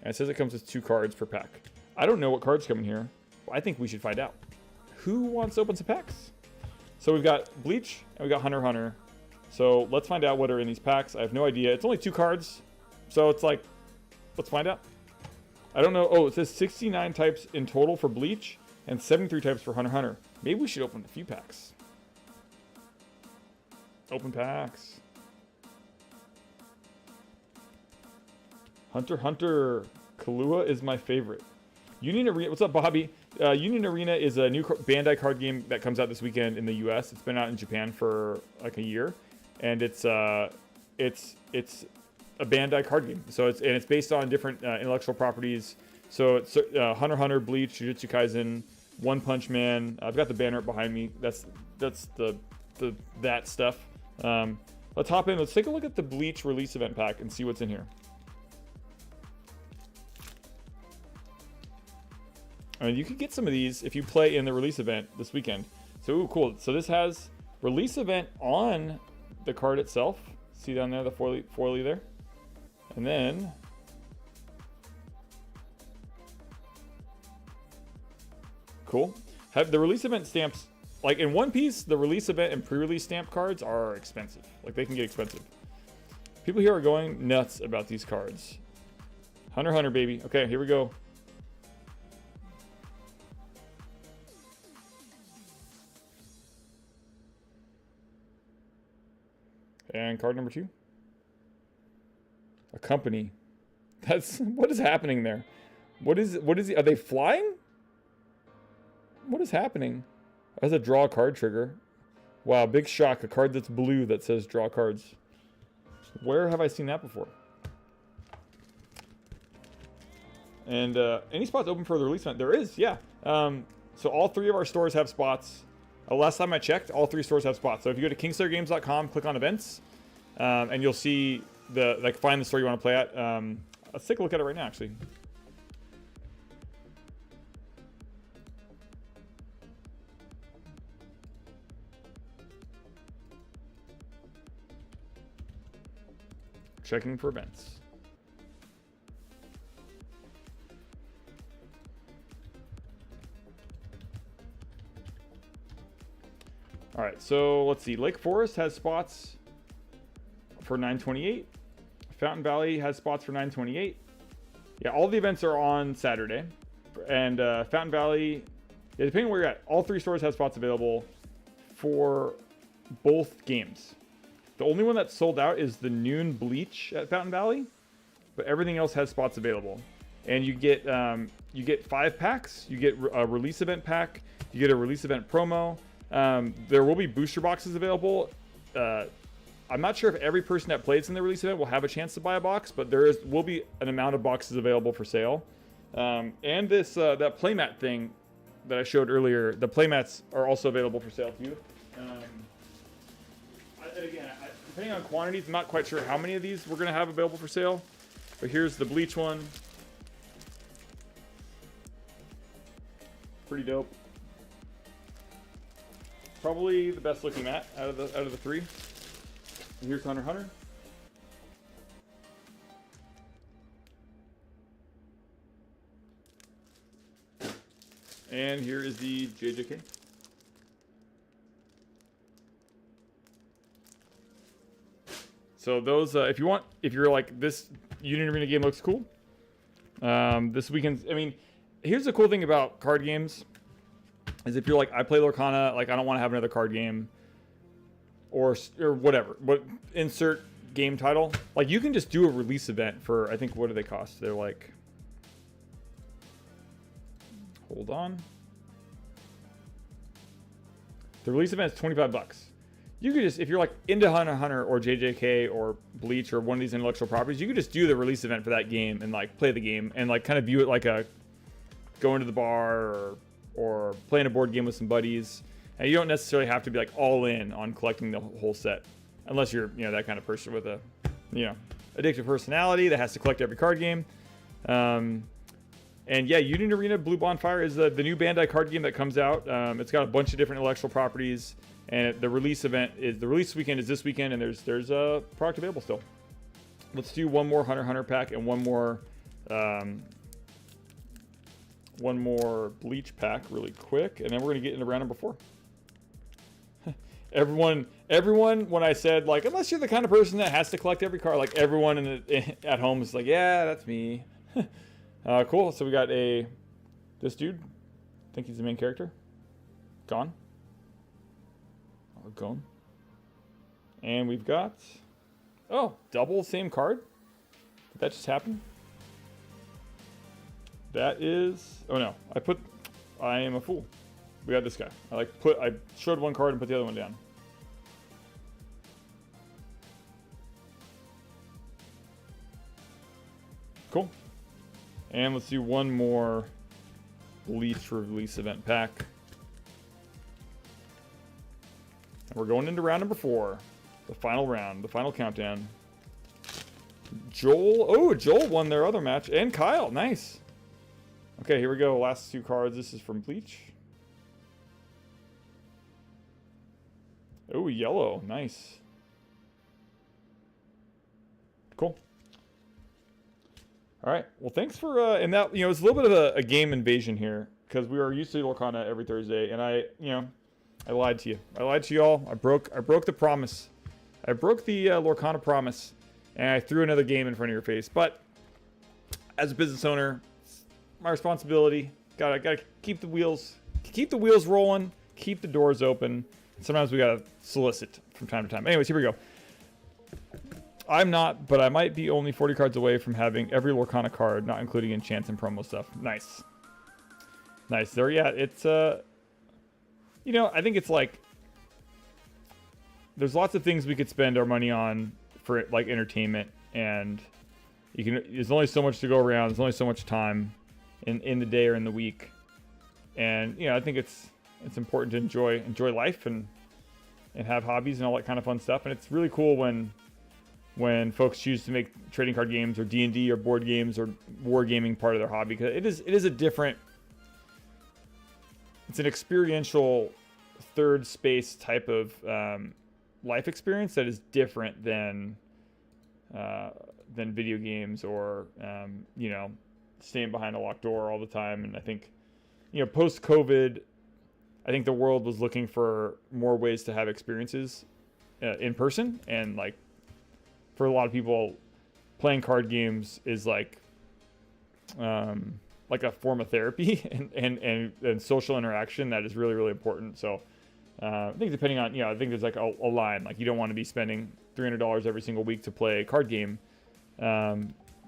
A: And it says it comes with 2 cards per pack. I don't know what cards come in here. I think we should find out. Who wants to open some packs? So we've got Bleach and we've got HunterXHunter. So let's find out what are in these packs. I have no idea. It's only 2 cards. So it's like, let's find out. I don't know. Oh, it says 69 types in total for Bleach and 73 types for HunterXHunter. Maybe we should open a few packs. Open packs. HunterXHunter. Kahlua is my favorite. Union Arena. What's up, Bobby? Union Arena is a new Bandai card game that comes out this weekend in the U.S. It's been out in Japan for like a year, and it's a Bandai card game. So it's based on different intellectual properties. So it's HunterXHunter, Bleach, Jujutsu Kaisen, One Punch Man. I've got the banner up behind me. That's that stuff. Let's hop in. Let's take a look at the Bleach release event pack and see what's in here. I mean, you can get some of these if you play in the release event this weekend. So, ooh, cool. So this has release event on the card itself. See down there, the foily there? And then cool. Have the release event stamps, like in One Piece, the release event and pre-release stamp cards are expensive. Like they can get expensive. People here are going nuts about these cards. HunterXHunter, baby. Okay, here we go. And card number 2. A company. What is happening there? What is are they flying? What is happening? That's a draw card trigger. Wow, big shock. A card that's blue that says draw cards. Where have I seen that before? And any spots open for the release event? There is, yeah. So all 3 of our stores have spots. Last time I checked, all 3 stores have spots. So if you go to kingslayergames.com, click on events, and you'll see find the store you want to play at. Let's take a look at it right now, actually. Checking for events. All right, so let's see. Lake Forest has spots for 9/28. Fountain Valley has spots for 9/28. Yeah, all the events are on Saturday. And Fountain Valley, yeah, depending on where you're at, all 3 stores have spots available for both games. The only one that's sold out is the Noon Bleach at Fountain Valley, but everything else has spots available. And you get 5 packs. You get a release event pack. You get a release event promo. There will be booster boxes available. I'm not sure if every person that plays in the release event will have a chance to buy a box, but will be an amount of boxes available for sale. And this that playmat thing that I showed earlier, the playmats are also available for sale too. And again, depending on quantities, I'm not quite sure how many of these we're gonna have available for sale. But here's the Bleach one. Pretty dope. Probably the best looking mat out of the 3. And here's HunterXHunter. And here is the JJK. So those, if you're like, this Union Arena game looks cool. This weekend, I mean, here's the cool thing about card games, is if you're like, I play Lorcana, like I don't want to have another card game, or whatever, but insert game title. Like you can just do a release event for, I think, what do they cost? They're like, hold on. The release event is $25. You could just, if you're like into HunterXHunter or JJK or Bleach or one of these intellectual properties, you could just do the release event for that game and like play the game and like kind of view it like a going to the bar or playing a board game with some buddies. And you don't necessarily have to be like all in on collecting the whole set, unless you're, you know, that kind of person with a, you know, addictive personality that has to collect every card game. And yeah, Union Arena Blue Bonfire is the new Bandai card game that comes out. It's got a bunch of different intellectual properties, and the release weekend is this weekend, and there's a product available still. Let's do one more HunterXHunter pack and one more Bleach pack really quick, and then we're gonna get into round number 4. Everyone, when I said like, unless you're the kind of person that has to collect every card, like everyone at home is like, yeah, that's me. Cool. So we got this dude. I think he's the main character. Gone. Gone. And we've got, double same card. Did that just happen? That is, oh no, I am a fool. We got this guy. I showed one card and put the other one down. Cool. And let's do one more Bleach release event pack. And we're going into round number 4. The final round, the final countdown. Joel won their other match. And Kyle, nice. Okay, here we go. Last 2 cards. This is from Bleach. Oh, yellow. Nice. Like. All right. Well, thanks for and that, you know, it's a little bit of a game invasion here because we are used to Lorcana every Thursday, and I lied to you. I lied to y'all. I broke the promise. I broke the Lorcana promise, and I threw another game in front of your face. But as a business owner, it's my responsibility. Gotta keep the wheels rolling, keep the doors open. Sometimes we gotta solicit from time to time. Anyways, here we go. I'm not, but I might be only 40 cards away from having every Lorcana card, not including enchants and promo stuff. Nice. Nice. There, yeah, it's, you know, I think it's like, there's lots of things we could spend our money on for, like, entertainment, and there's only so much to go around. There's only so much time in the day or in the week. And, you know, I think it's important to enjoy life and have hobbies and all that kind of fun stuff. And it's really cool when folks choose to make trading card games or D&D or board games or wargaming part of their hobby, because it is a different, it's an experiential third space type of life experience that is different than video games or you know, staying behind a locked door all the time. And I think, you know, post COVID, I think the world was looking for more ways to have experiences in person, and like, for a lot of people, playing card games is like a form of therapy and social interaction that is really, really important. So I think depending on, I think there's like a line. Like you don't want to be spending $300 every single week to play a card game.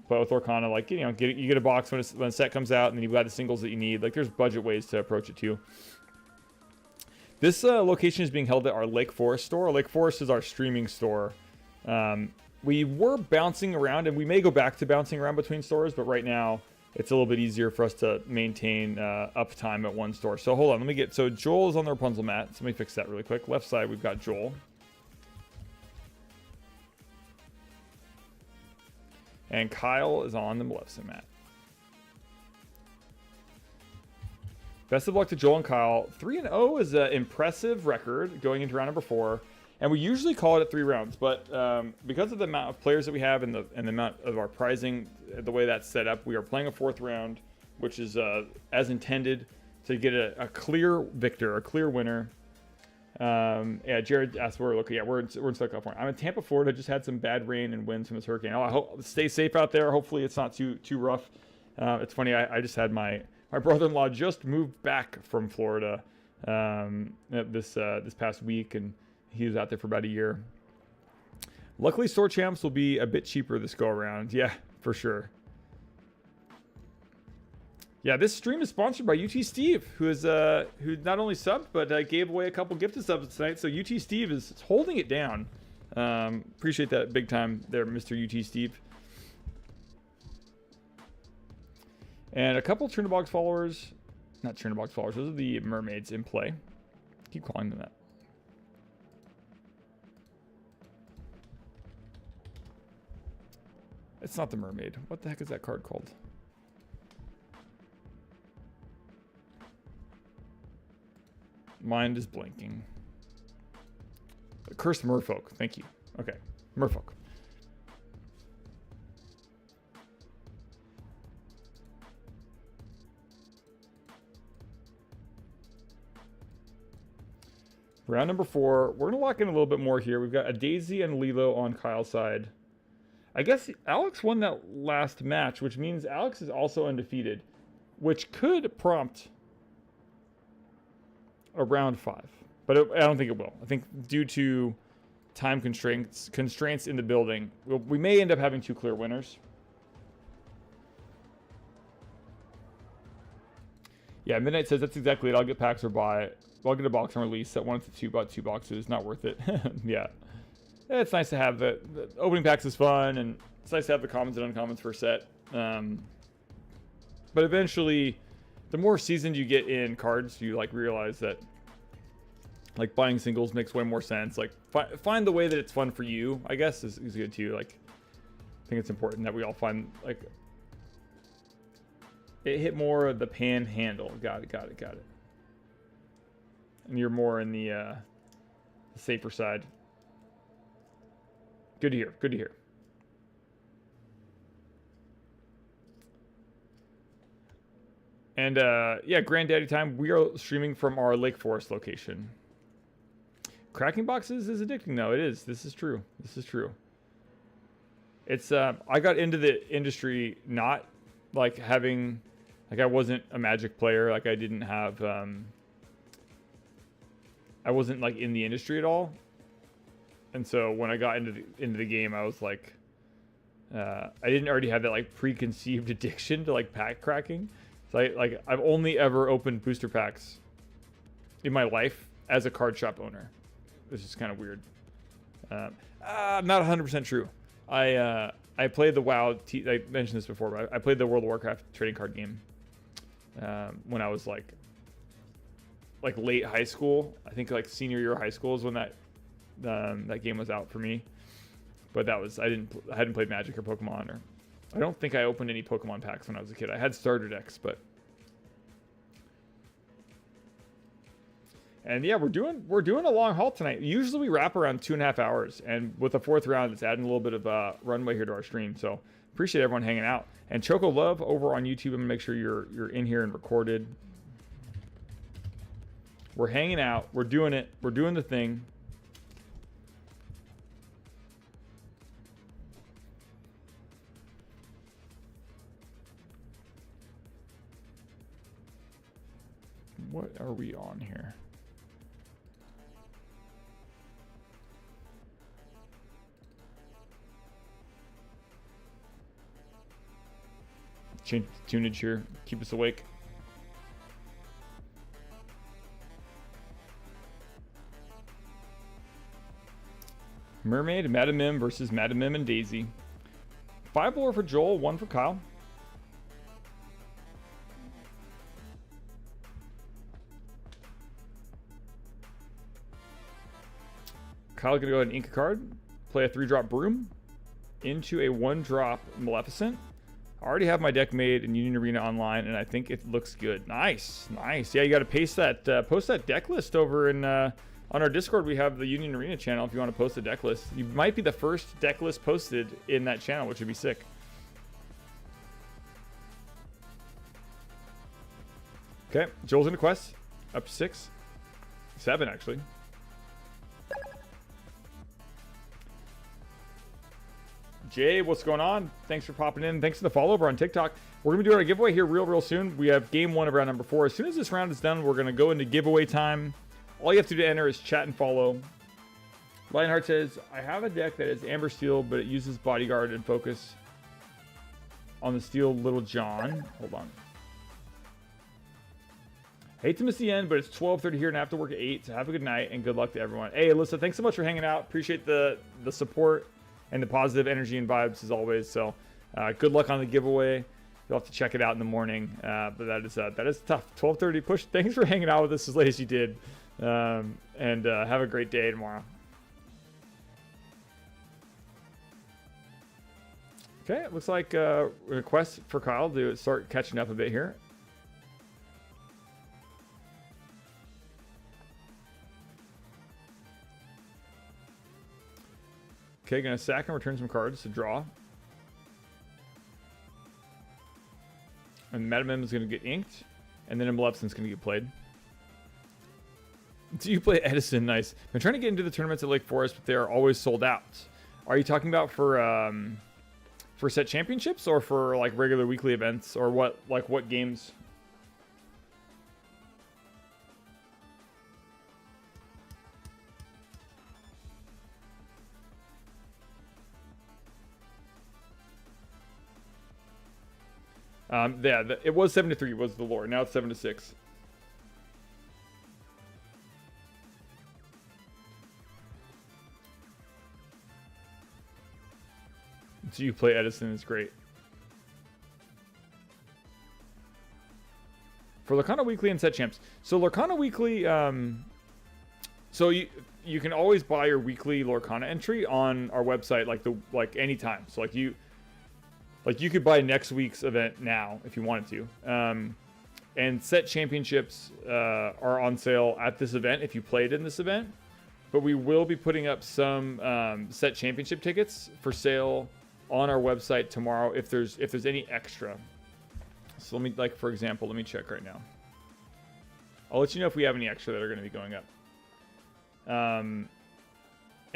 A: But with Lorcana, like, you get a box when a set comes out, and then you've got the singles that you need. Like, there's budget ways to approach it, too. This location is being held at our Lake Forest store. Lake Forest is our streaming store. We were bouncing around, and we may go back to bouncing around between stores, but right now, it's a little bit easier for us to maintain uptime at one store. So, hold on. So, Joel is on the Rapunzel mat. So, let me fix that really quick. Left side, we've got Joel. And Kyle is on the Maleficent mat. Best of luck to Joel and Kyle. 3-0 is an impressive record going into round number 4. And we usually call it at 3 rounds. But because of the amount of players that we have and the amount of our prizing, the way that's set up, we are playing a 4th round, which is as intended to get a clear victor, a clear winner. Yeah, Jared asked where we're looking. Yeah, we're in Southern California. I'm in Tampa, Florida. Just had some bad rain and winds from this hurricane. I hope stay safe out there. Hopefully it's not too rough. It's funny. I just had my brother-in-law just moved back from Florida this past week, and he was out there for about a year. Luckily, store champs will be a bit cheaper this go around. Yeah, for sure. Yeah, this stream is sponsored by UT Steve, who not only subbed, but gave away a couple gifted subs tonight. So UT Steve is holding it down. Appreciate that big time there, Mr. UT Steve. And a couple Chernobog followers. Not Chernobog followers. Those are the mermaids in play. Keep calling them that. It's not the mermaid. What the heck is that card called? Mind is blinking. Cursed merfolk. Thank you. Okay. Merfolk. Round number 4. We're going to lock in a little bit more here. We've got a Daisy and Lilo on Kyle's side. I guess Alex won that last match, which means Alex is also undefeated, which could prompt a round 5, but I don't think it will. I think due to time constraints in the building, we may end up having 2 clear winners. Yeah, Midnight says that's exactly it. I'll get packs or buy. I'll get a box on release. That 1 to 2, bought 2 boxes. Not worth it. Yeah, it's nice to have the opening packs is fun, and it's nice to have the commons and uncommons for a set. But eventually, the more seasoned you get in cards, you like realize that like buying singles makes way more sense. Like find the way that it's fun for you, I guess is good too. Like I think it's important that we all find like it hit more of the panhandle. Got it. And you're more in the safer side. Good to hear. And yeah, Granddaddy time. We are streaming from our Lake Forest location. Cracking boxes is addicting, though. It is. This is true. It's I got into the industry not like having like I wasn't a Magic player. Like I didn't have I wasn't like in the industry at all. And so when I got into the game, I was like I didn't already have that like preconceived addiction to like pack cracking. So I've only ever opened booster packs in my life as a card shop owner. It's just kind of weird. Not 100% true. I played the WoW. I mentioned this before, but I played the World of Warcraft trading card game when I was like late high school. I think like senior year of high school is when that game was out for me. But that was I hadn't played Magic or Pokemon, or I don't think I opened any Pokemon packs when I was a kid. I had starter decks, but. And yeah, we're doing a long haul tonight. Usually we wrap around 2.5 hours, and with the 4th round, it's adding a little bit of runway here to our stream. So appreciate everyone hanging out. And Choco Love over on YouTube. I'm gonna make sure you're in here and recorded. We're hanging out. We're doing it. We're doing the thing. What are we on here? Change the tunage here. Keep us awake. Mermaid, Madam Mim versus Madam Mim and Daisy. 5 lore for Joel, 1 for Kyle. Kyle's gonna go ahead and ink a card, play a 3-drop Broom into a 1-drop Maleficent. I already have my deck made in Union Arena online, and I think it looks good. Nice, nice. Yeah, you got to post that deck list over in on our Discord. We have the Union Arena channel. If you want to post a deck list, you might be the first deck list posted in that channel, which would be sick. Okay, Joel's in a quest, up to 6, 7 actually. Jay, what's going on? Thanks for popping in. Thanks for the follow over on TikTok. We're going to be doing a giveaway here real soon. We have game 1 of round number 4. As soon as this round is done, we're going to go into giveaway time. All you have to do to enter is chat and follow. Lionheart says, I have a deck that is Amber Steel, but it uses Bodyguard and focus on the Steel Little John. Hold on. Hate to miss the end, but it's 12:30 here and I have to work at 8. So have a good night and good luck to everyone. Hey, Alyssa, thanks so much for hanging out. Appreciate the support and the positive energy and vibes as always. So good luck on the giveaway. You'll have to check it out in the morning. But that is tough. 12:30 push. Thanks for hanging out with us as late as you did. And have a great day tomorrow. Okay, it looks like a request for Kyle to start catching up a bit here. Okay, gonna sack and return some cards to draw. And Madam Mim is gonna get inked, and then Maleficent's gonna get played. Do you play Edison? Nice. I'm trying to get into the tournaments at Lake Forest, but they are always sold out. Are you talking about for set championships or for like regular weekly events, or what? Like what games? Yeah, it was 7-3 was the lore. Now it's 7-6. So you play Edison is great. For Lorcana Weekly and Set Champs. So Lorcana Weekly, so you can always buy your weekly Lorcana entry on our website, like anytime. So you could buy next week's event now if you wanted to. And set championships are on sale at this event if you played in this event. But we will be putting up some set championship tickets for sale on our website tomorrow if there's any extra. So for example, let me check right now. I'll let you know if we have any extra that are going to be going up. And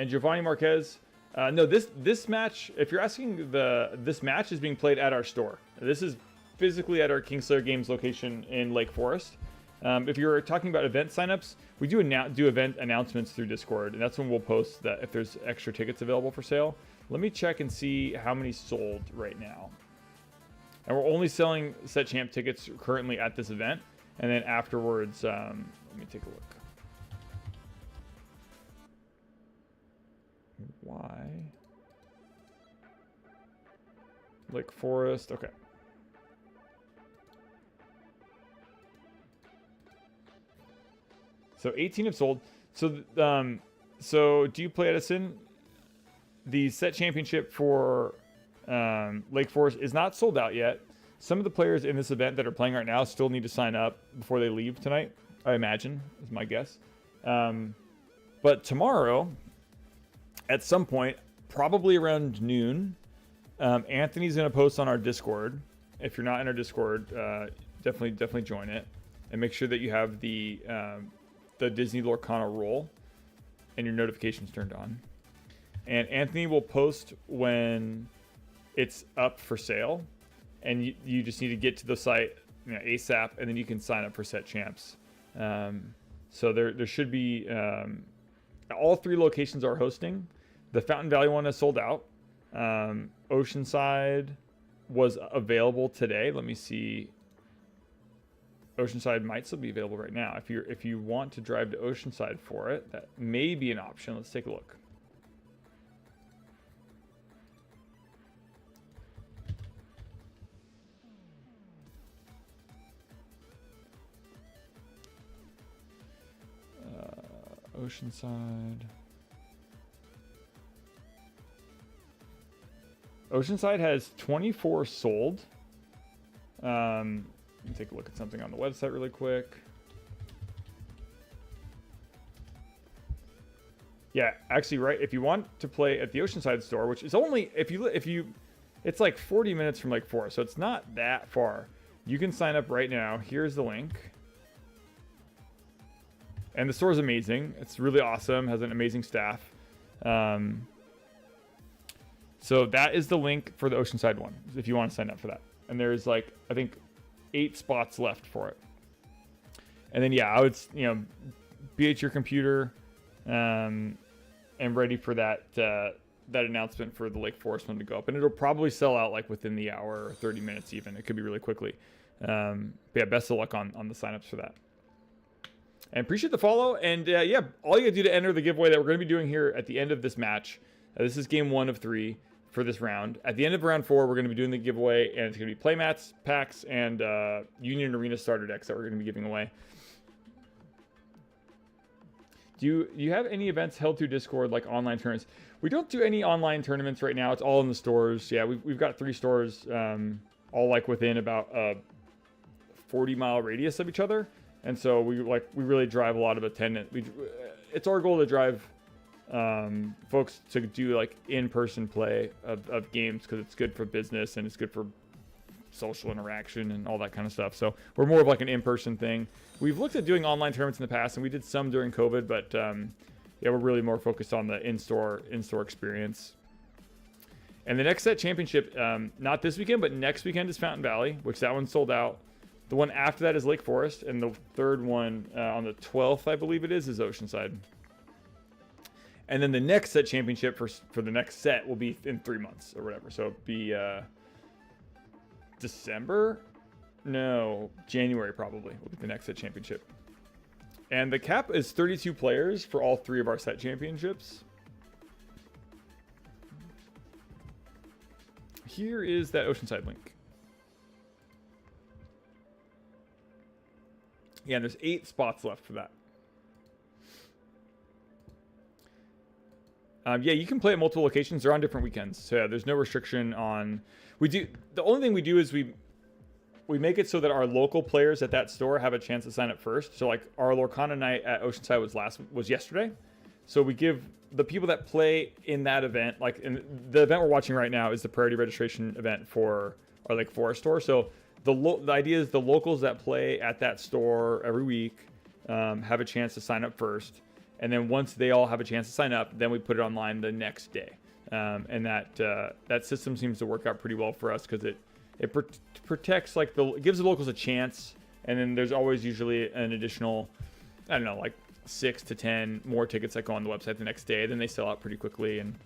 A: Giovanni Marquez. No, this match, if you're asking, this match is being played at our store. This is physically at our Kingslayer Games location in Lake Forest. If you're talking about event signups, we do event announcements through Discord, and that's when we'll post that if there's extra tickets available for sale. Let me check and see how many sold right now. And we're only selling set champ tickets currently at this event, and then afterwards, let me take a look. Why? Lake Forest, okay. So 18 have sold. So do you play Edison? The set championship for Lake Forest is not sold out yet. Some of the players in this event that are playing right now still need to sign up before they leave tonight, I imagine, is my guess. But tomorrow, at some point, probably around noon, Anthony's going to post on our Discord. If you're not in our Discord, definitely join it. And make sure that you have the Disney Lorcana role and your notifications turned on. And Anthony will post when it's up for sale. And you just need to get to the site ASAP, and then you can sign up for set champs. So there should be... all 3 locations are hosting. The Fountain Valley one is sold out. Oceanside was available today. Let me see. Oceanside might still be available right now. If you want to drive to Oceanside for it, that may be an option. Let's take a look. Oceanside. Oceanside has 24 sold. Let me take a look at something on the website really quick. Yeah, actually, right. If you want to play at the Oceanside store, which is only if you, it's like 40 minutes from Lake Forest, so it's not that far. You can sign up right now. Here's the link. And the store is amazing. It's really awesome. Has an amazing staff. So that is the link for the Oceanside one, if you want to sign up for that. And there's like, I think 8 spots left for it. And then, yeah, I would, be at your computer and ready for that announcement for the Lake Forest one to go up. And it'll probably sell out like within the hour or 30 minutes even. It could be really quickly. But yeah, best of luck on the signups for that. And appreciate the follow. And yeah, all you gotta do to enter the giveaway that we're going to be doing here at the end of this match. This is game 1 of 3 for this round. At the end of round 4, we're going to be doing the giveaway, and it's going to be playmats, packs, and Union Arena starter decks that we're going to be giving away. Do you have any events held through Discord, like online tournaments? We don't do any online tournaments right now. It's all in the stores. Yeah, we've got 3 stores, all like within about a 40-mile radius of each other. And so we really drive a lot of attendance. It's our goal to drive folks to do like in-person play of games, because it's good for business and it's good for social interaction and all that kind of stuff. So we're more of like an in-person thing. We've looked at doing online tournaments in the past, and we did some during COVID, but yeah, we're really more focused on the in-store experience. And the next set championship, not this weekend, but next weekend is Fountain Valley, which that one sold out. The one after that is Lake Forest, and the third one on the 12th, I believe it is Oceanside. And then the next set championship for the next set will be in 3 months or whatever. So it'll be December? No, January probably will be the next set championship. And the cap is 32 players for all 3 of our set championships. Here is that Oceanside link. Yeah, and there's 8 spots left for that. Yeah, you can play at multiple locations. They're on different weekends. So yeah, there's no restriction on... The only thing we do is we make it so that our local players at that store have a chance to sign up first. So like our Lorcana night at Oceanside was yesterday. So we give the people that play in that event, like in the event we're watching right now is the priority registration event for our Lake Forest store. So the idea is the locals that play at that store every week have a chance to sign up first. And then once they all have a chance to sign up, then we put it online the next day. And that system seems to work out pretty well for us, because it protects, like, it gives the locals a chance. And then there's always usually an additional, I don't know, like 6 to 10 more tickets that go on the website the next day. Then they sell out pretty quickly. And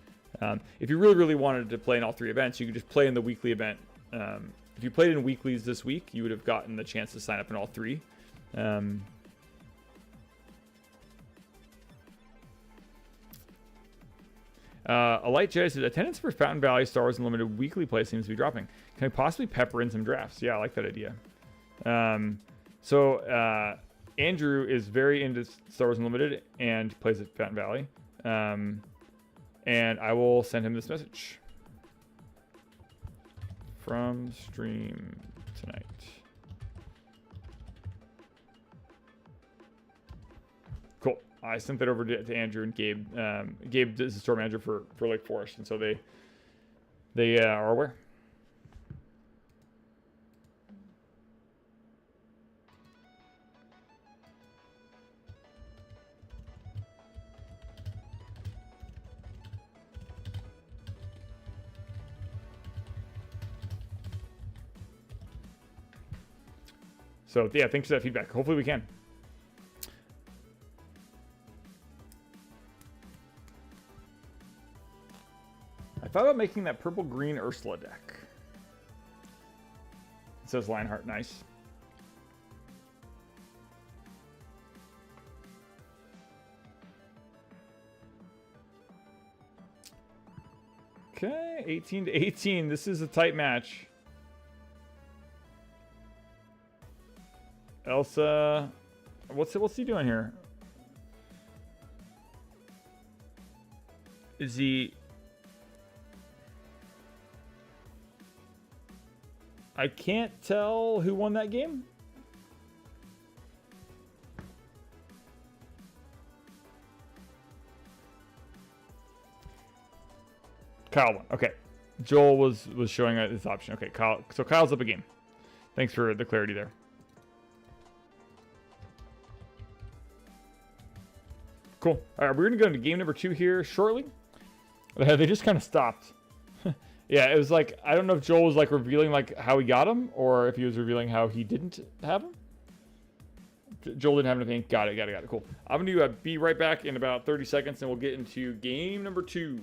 A: if you really, really wanted to play in all 3 events, you could just play in the weekly event. If you played in weeklies this week, you would have gotten the chance to sign up in all 3. A Light Jedi says, attendance for Fountain Valley Star Wars Unlimited weekly play seems to be dropping. Can I possibly pepper in some drafts? Yeah, I like that idea. So Andrew is very into Star Wars Unlimited and plays at Fountain Valley. And I will send him this message. From stream tonight. Cool. I sent that over to Andrew and Gabe. Gabe is the store manager for Lake Forest, and so they are aware. So yeah, thanks for that feedback. Hopefully we can. I thought about making that purple-green Ursula deck. says Lionheart. Nice. Okay, 18-18. This is a tight match. Elsa, what's he doing here? Is he? I can't tell who won that game. Kyle won. Okay. Joel was showing this option. Okay, Kyle. So Kyle's up a game. Thanks for the clarity there. Cool. All right, we're going to go into game number 2 here shortly. They just kind of stopped. Yeah, it was like, I don't know if Joel was like revealing like how he got him or if he was revealing how he didn't have him. Joel didn't have anything. Got it. Cool. I'm going to be right back in about 30 seconds and we'll get into game number 2.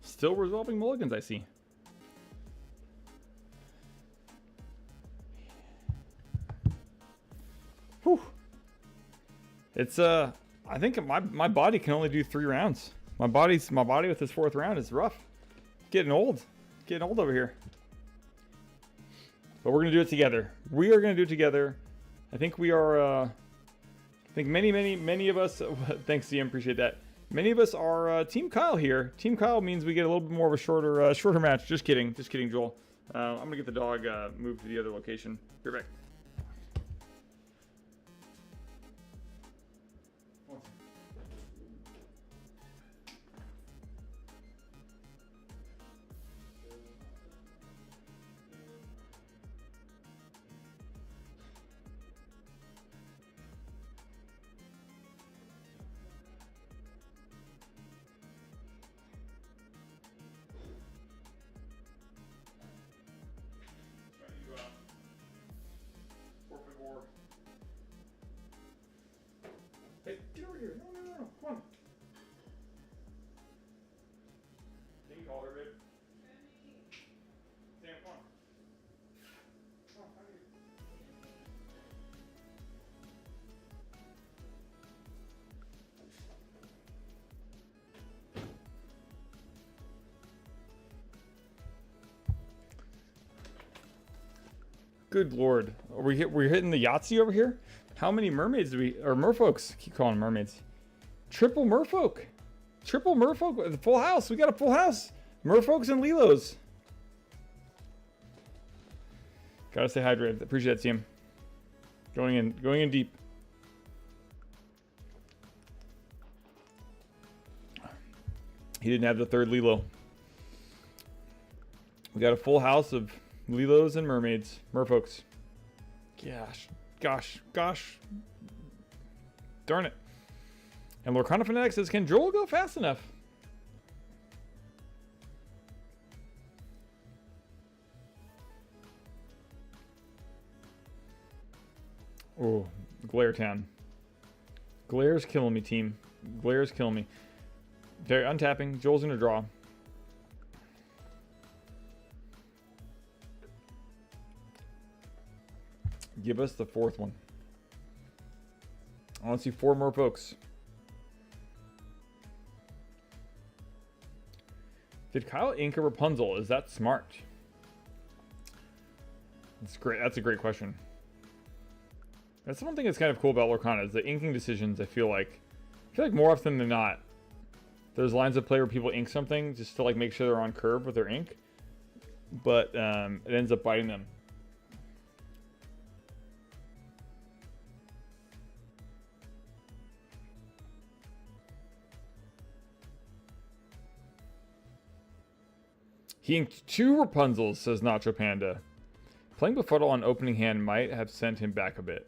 A: Still resolving mulligans, I see. Whew. It's I think my body can only do 3 rounds. My body with this 4th round is rough. Getting old over here. But we're gonna do it together. We are gonna do it together. I think we are. I think many of us. Thanks, CM. Appreciate that. Many of us are Team Kyle here. Team Kyle means we get a little bit more of a shorter match. Just kidding, Joel. I'm gonna get the dog moved to the other location. Be right back. Hey, get over here. No. Come on. Can you call her, babe? Sam, come on. Come on, come here. Good lord. We're hitting the Yahtzee over here? How many mermaids do we, or merfolks, keep calling them mermaids. Triple merfolk. The full house. We got a full house. Merfolks and Lilos. Gotta stay hydrated. Appreciate that, team. Going in deep. He didn't have the 3rd Lilo. We got a full house of Lilos and mermaids. Merfolks. Gosh. Gosh. Darn it. And Lorcana Fanatic says, can Joel go fast enough? Oh, Glare Town. Glare's killing me, team. Glare's killing me. They're untapping. Joel's gonna draw. Give us the fourth one. I want to see 4 more folks. Did Kyle ink a Rapunzel? Is that smart? That's great. That's a great question. That's one thing that's kind of cool about Lorcana is the inking decisions. I feel like more often than not, there's lines of play where people ink something just to like make sure they're on curve with their ink, but it ends up biting them. He inked 2 Rapunzels, says Nacho Panda. Playing Befuddle on opening hand might have sent him back a bit.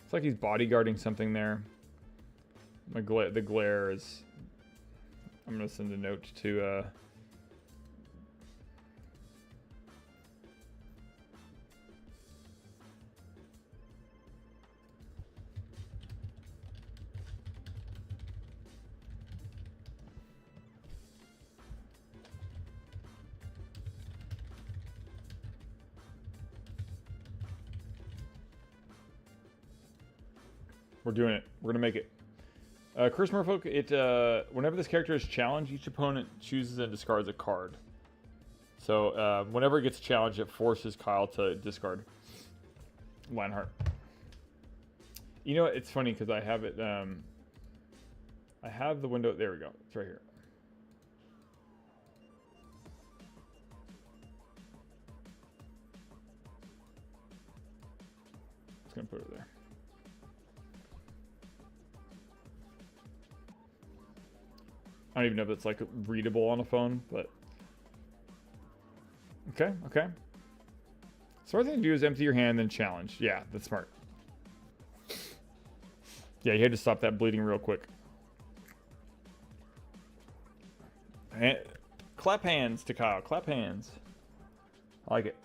A: It's like he's bodyguarding something there. The glare is... I'm going to send a note to... We're doing it. We're going to make it. Curse Merfolk, whenever this character is challenged, each opponent chooses and discards a card. So whenever it gets challenged, it forces Kyle to discard Lionheart. You know, it's funny because I have it... I have the window... There we go. It's right here. Just going to put it there. I don't even know if it's like readable on a phone, but okay. Smart thing to do is empty your hand, then challenge. Yeah, that's smart. Yeah, you had to stop that bleeding real quick. And clap hands to Kyle. Clap hands. I like it.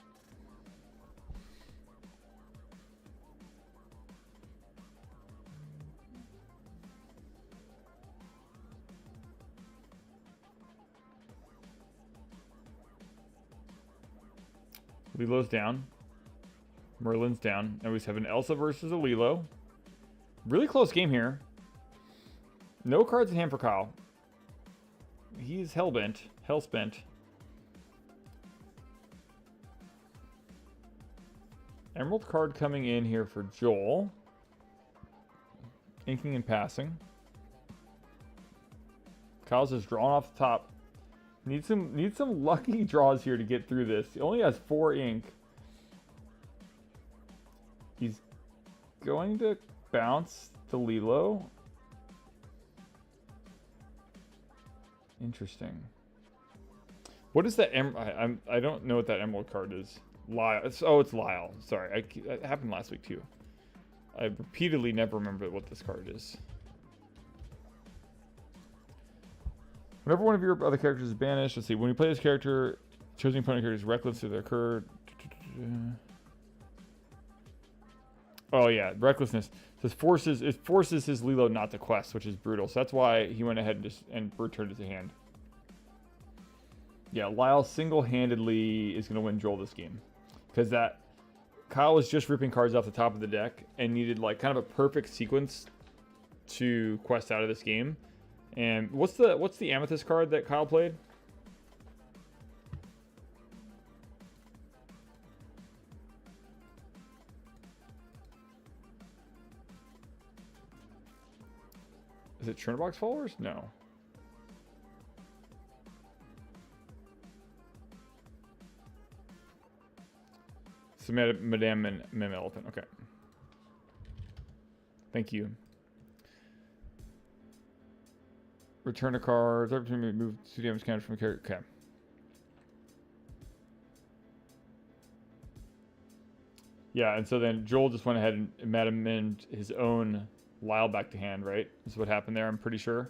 A: Lilo's down. Merlin's down. And we have an Elsa versus a Lilo. Really close game here. No cards in hand for Kyle. He's hellbent. Hellspent. Emerald card coming in here for Joel. Inking and passing. Kyle's just drawing off the top. Need some lucky draws here to get through this. He only has 4 ink. He's going to bounce the Lilo. Interesting. What is that? I don't know what that emerald card is. Lyle. It's Lyle. Sorry, it happened last week too. I repeatedly never remember what this card is. Whenever one of your other characters is banished, let's see. When you play this character, choosing opponent character is reckless to the occur. Oh yeah, recklessness. It forces his Lilo not to quest, which is brutal. So that's why he went ahead and returned it to hand. Yeah, Lyle single-handedly is going to win Joel this game, because that Kyle was just ripping cards off the top of the deck and needed like kind of a perfect sequence to quest out of this game. And what's the Amethyst card that Kyle played? Is it Chernbox Followers? No. So Madame and Mem Elephant. Okay. Thank you. Return a card. Every time you move 2 damage counters from a character. Okay. Yeah, and so then Joel just went ahead and met him in his own Lyle back to hand, right? Is what happened there, I'm pretty sure.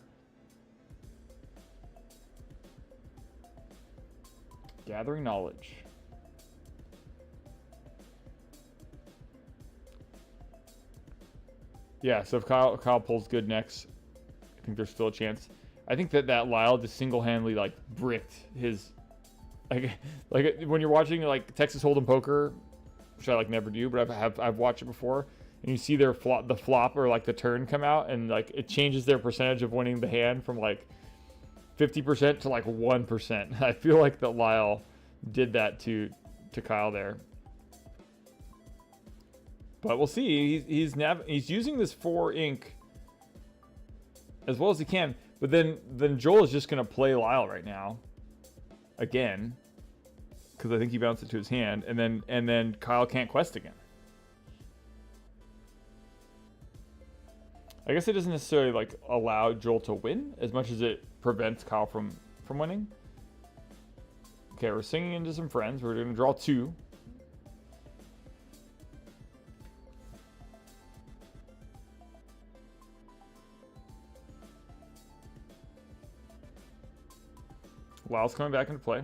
A: Gathering knowledge. Yeah, so if Kyle pulls good next, I think there's still a chance. I think that Lyle just single-handedly like bricked his like when you're watching like Texas Hold'em poker, which I like never do, but I've watched it before, and you see their the flop or like the turn come out, and like it changes their percentage of winning the hand from like 50% to like 1%. I feel like that Lyle did that to Kyle there. But we'll see. He's using this 4 ink as well as he can. But then Joel is just gonna play Lyle right now, again, because I think he bounced it to his hand, and then Kyle can't quest again. I guess it doesn't necessarily like allow Joel to win as much as it prevents Kyle from winning. Okay, we're singing into some friends. We're gonna draw 2. Lyle's coming back into play.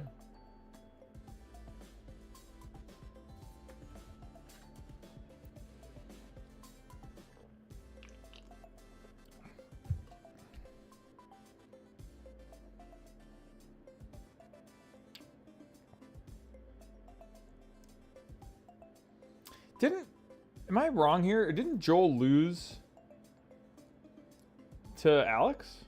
A: Am I wrong here? Didn't Joel lose to Alex?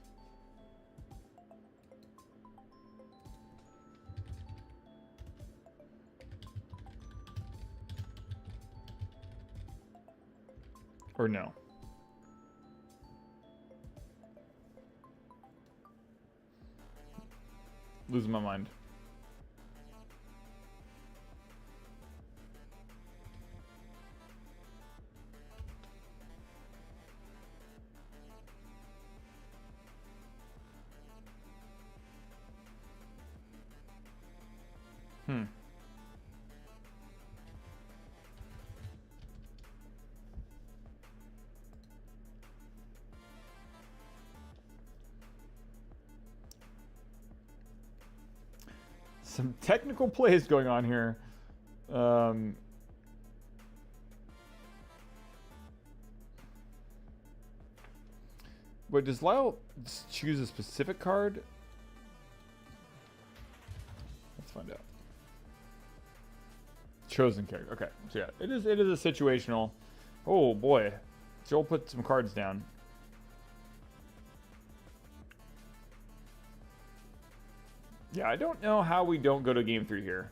A: Or no? Losing my mind. Some technical plays going on here. Wait, does Lyle choose a specific card? Let's find out. Chosen character. Okay, so yeah, it is a situational. Oh boy, Joel put some cards down. Yeah, I don't know how we don't go to game 3 here.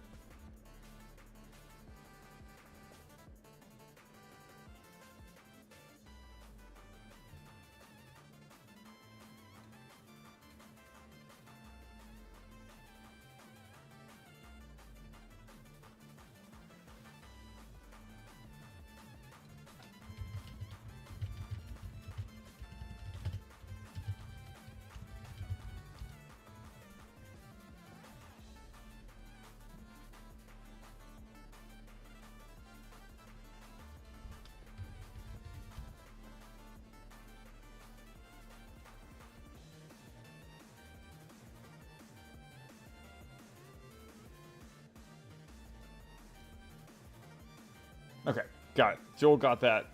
A: Okay, got it. Joel got that,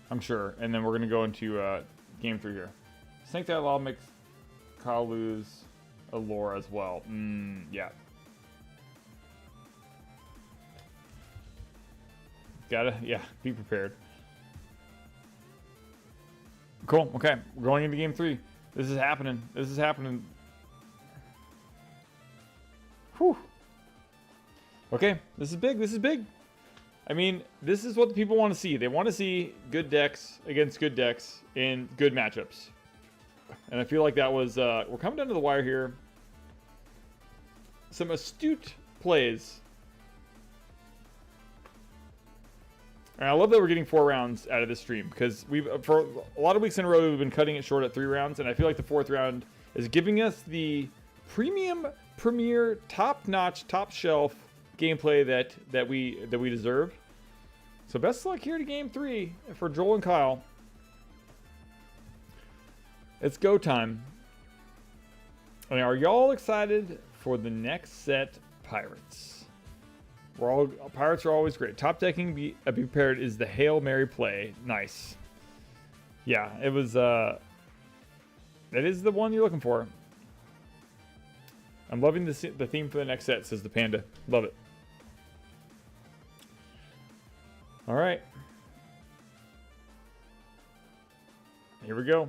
A: I'm sure. And then we're going to go into game 3 here. Snake that law makes Kyle lose a lore as well. Yeah. Yeah, be prepared. Cool, okay. We're going into game 3. This is happening. Whew. Okay, this is big. I mean, this is what the people want to see. They want to see good decks against good decks in good matchups. And I feel like that was... we're coming down to the wire here. Some astute plays. And I love that we're getting 4 rounds out of this stream. Because for a lot of weeks in a row, we've been cutting it short at 3 rounds. And I feel like the 4th round is giving us the premier, top-notch, top-shelf gameplay that we deserve. So best of luck here to game 3 for Joel and Kyle. It's go time. I mean, are y'all excited for the next set, Pirates? Pirates are always great. Top decking, be prepared is the Hail Mary play. Nice. Yeah, it was, that is the one you're looking for. I'm loving the theme for the next set, says the Panda. Love it. All right. Here we go.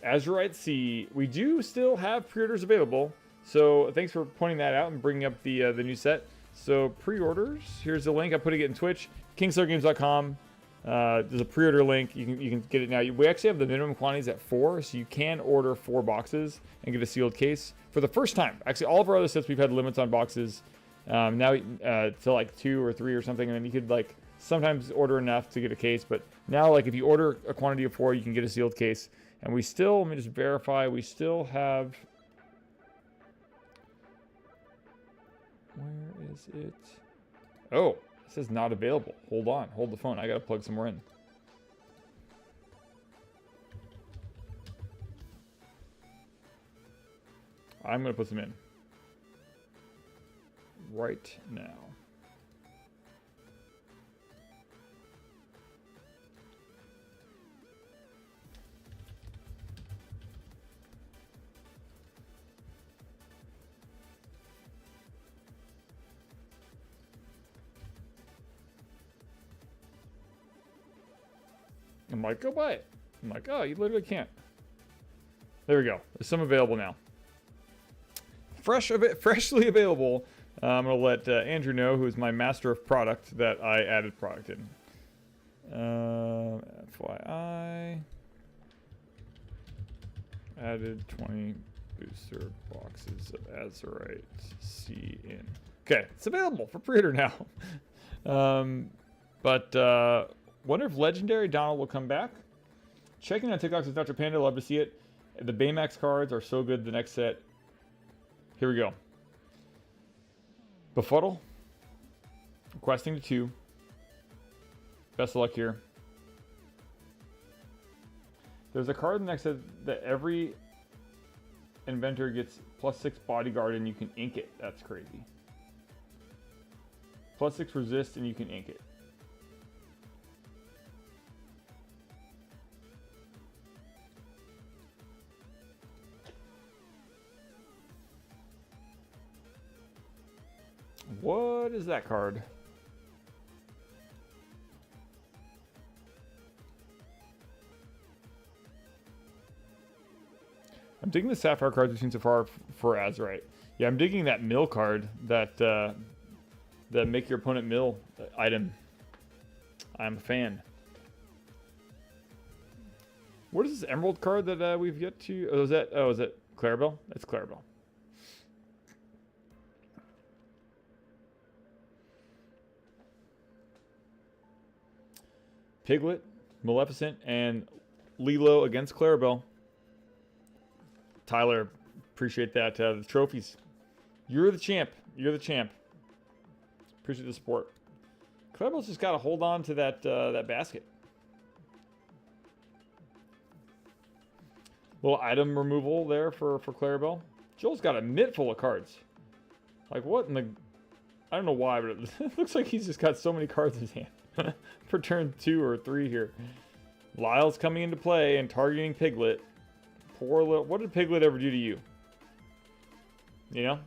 A: Azurite Sea. We do still have pre-orders available. So thanks for pointing that out and bringing up the new set. So pre-orders. Here's the link. I'm putting it in Twitch. KingslayerGames.com. There's a pre-order link. You can get it now. We actually have the minimum quantities at 4, so you can order 4 boxes and get a sealed case for the first time. Actually, all of our other sets we've had limits on boxes. Now to like 2 or 3 or something, and then you could like sometimes order enough to get a case. But now, like if you order a quantity of 4, you can get a sealed case. And we still, let me just verify, we still have. Where is it? Oh, it says not available. Hold on, hold the phone. I gotta plug some more in. I'm gonna put some in right now. I'm like, go buy it. I'm like, oh, you literally can't. There we go. There's some available now. Freshly available. I'm going to let Andrew know, who is my master of product, that I added product in. FYI. Added 20 booster boxes of Azurite Sea in. Okay, it's available for pre-order now. Wonder if Legendary Donald will come back. Checking on TikTok with Dr. Panda. Love to see it. The Baymax cards are so good. The next set. Here we go. Befuddle. Requesting to 2. Best of luck here. There's a card in the next set that every inventor gets +6 bodyguard and you can ink it. That's crazy. +6 resist and you can ink it. What is that card? I'm digging the Sapphire cards we've seen so far for Azurite. Yeah, I'm digging that mill card, that make your opponent mill item. I'm a fan. What is this Emerald card that we've yet to... Oh, is that Clarabelle? That's Clarabelle. Piglet, Maleficent, and Lilo against Clarabelle. Tyler, appreciate that. The trophies. You're the champ. You're the champ. Appreciate the support. Clarabelle's just got to hold on to that basket. Little item removal there for Clarabelle. Joel's got a mitt full of cards. Like what in the... I don't know why, but it looks like he's just got so many cards in his hand. For turn 2 or 3 here. Lyle's coming into play and targeting Piglet. Poor little... What did Piglet ever do to you? You know?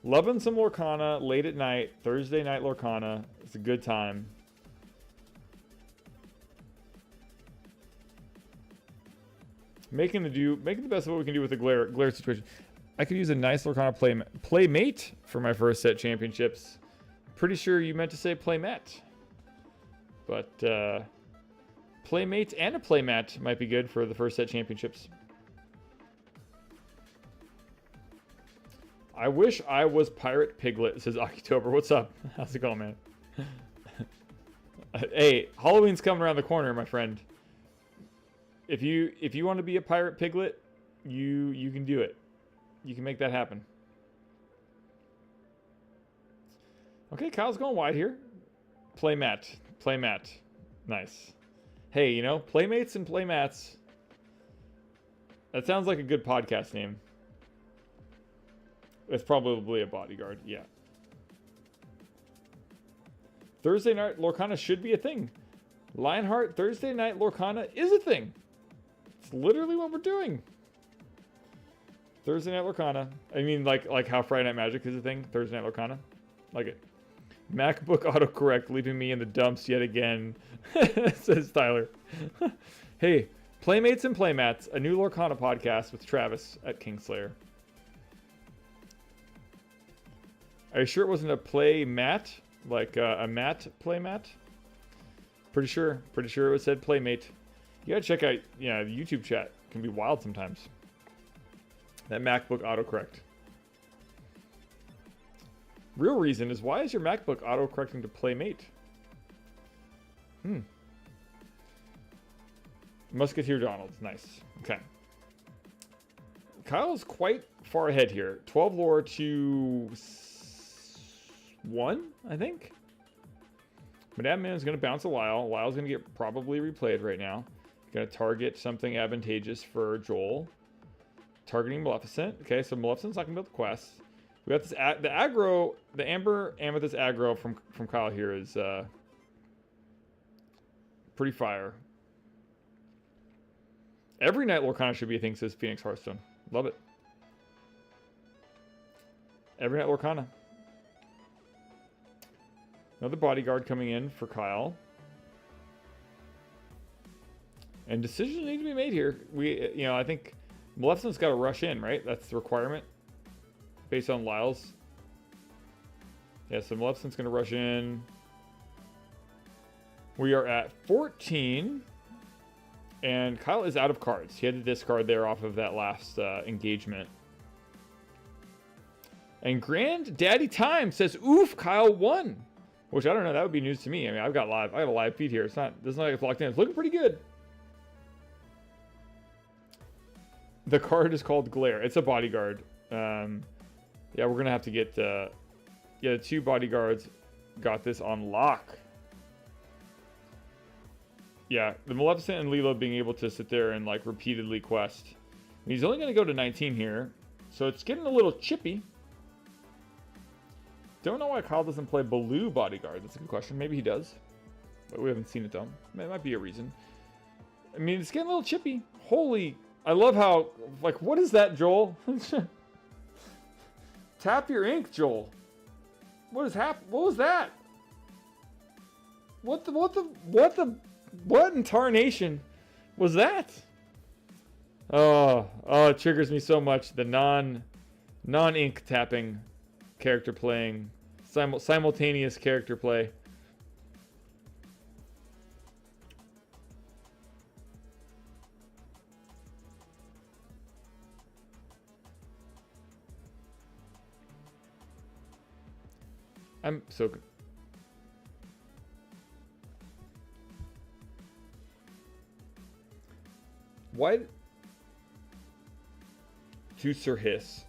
A: Loving some Lorcana late at night. Thursday night Lorcana. It's a good time. Making the best of what we can do with the glare situation. I could use a nice Lorcana playmate for my first set championships. Pretty sure you meant to say playmat. But playmate and a playmat might be good for the first set championships. I wish I was Pirate Piglet, says October. What's up? How's it going, man? Hey, Halloween's coming around the corner, my friend. If you want to be a Pirate Piglet, You can do it. You can make that happen. Okay, Kyle's going wide here. Playmat. Playmat. Nice. Hey, you know, Playmates and Playmats. That sounds like a good podcast name. It's probably a bodyguard, yeah. Thursday night Lorcana should be a thing. Lionheart, Thursday night Lorcana is a thing. It's literally what we're doing. Thursday night Lorcana. I mean, like how Friday Night Magic is a thing. Thursday night Lorcana. Like it. MacBook autocorrect leaving me in the dumps yet again, says Tyler. Hey, Playmates and Playmats, a new Lorcana podcast with Travis at Kingslayer. Are you sure it wasn't a playmat? Like a mat playmat? Pretty sure it said Playmate. You gotta check out, yeah, the YouTube chat can be wild sometimes. That MacBook autocorrect. Real reason is, why is your MacBook autocorrecting to Playmate? Musketeer Donald's, nice. Okay. Kyle's quite far ahead here. 12 lore to 1, I think. Madame Min's going to bounce a Lyle. Lyle's going to get probably replayed right now. Going to target something advantageous for Joel. Targeting Maleficent. Okay, so Maleficent's not going to build the quest. We got this the aggro, the Amber Amethyst aggro from Kyle here is pretty fire. Every night Lorcana should be a thing, says Phoenix Hearthstone. Love it. Every night Lorcana. Another bodyguard coming in for Kyle. And decisions need to be made here. I think Maleficent's got to rush in, right? That's the requirement. Based on Lyle's. Yeah, so Maleficent's going to rush in. We are at 14. And Kyle is out of cards. He had to discard there off of that last engagement. And Granddaddy Time says, oof, Kyle won. Which, I don't know, that would be news to me. I mean, I have a live feed here. It's not like it's locked in. It's looking pretty good. The card is called Glare. It's a bodyguard. Yeah, we're going to have to get, the 2 bodyguards got this on lock. Yeah, the Maleficent and Lilo being able to sit there and, like, repeatedly quest. And he's only going to go to 19 here, so it's getting a little chippy. Don't know why Kyle doesn't play Baloo bodyguard. That's a good question. Maybe he does, but we haven't seen it, though. It might be a reason. I mean, it's getting a little chippy. Holy... I love how, like, what is that, Joel? Tap your ink, Joel. What is What was that? What in tarnation was that? Oh, it triggers me so much. The non-ink tapping character playing, simultaneous character play. I'm so good. Why? To Sir Hiss.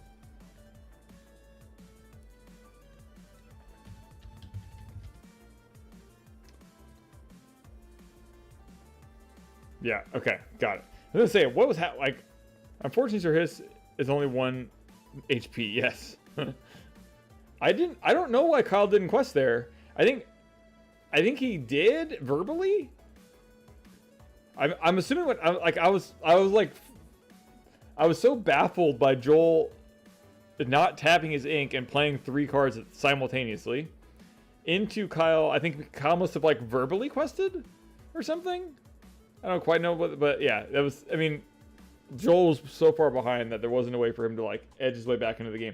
A: Yeah, okay, got it. I was gonna say, what was like, unfortunately Sir Hiss is only 1 HP, yes. I don't know why Kyle didn't quest there. I think he did verbally. I'm assuming I was so baffled by Joel not tapping his ink and playing 3 cards simultaneously into Kyle. I think Kyle must have like verbally quested or something. I don't quite know, but yeah, that was. I mean, Joel was so far behind that there wasn't a way for him to like edge his way back into the game.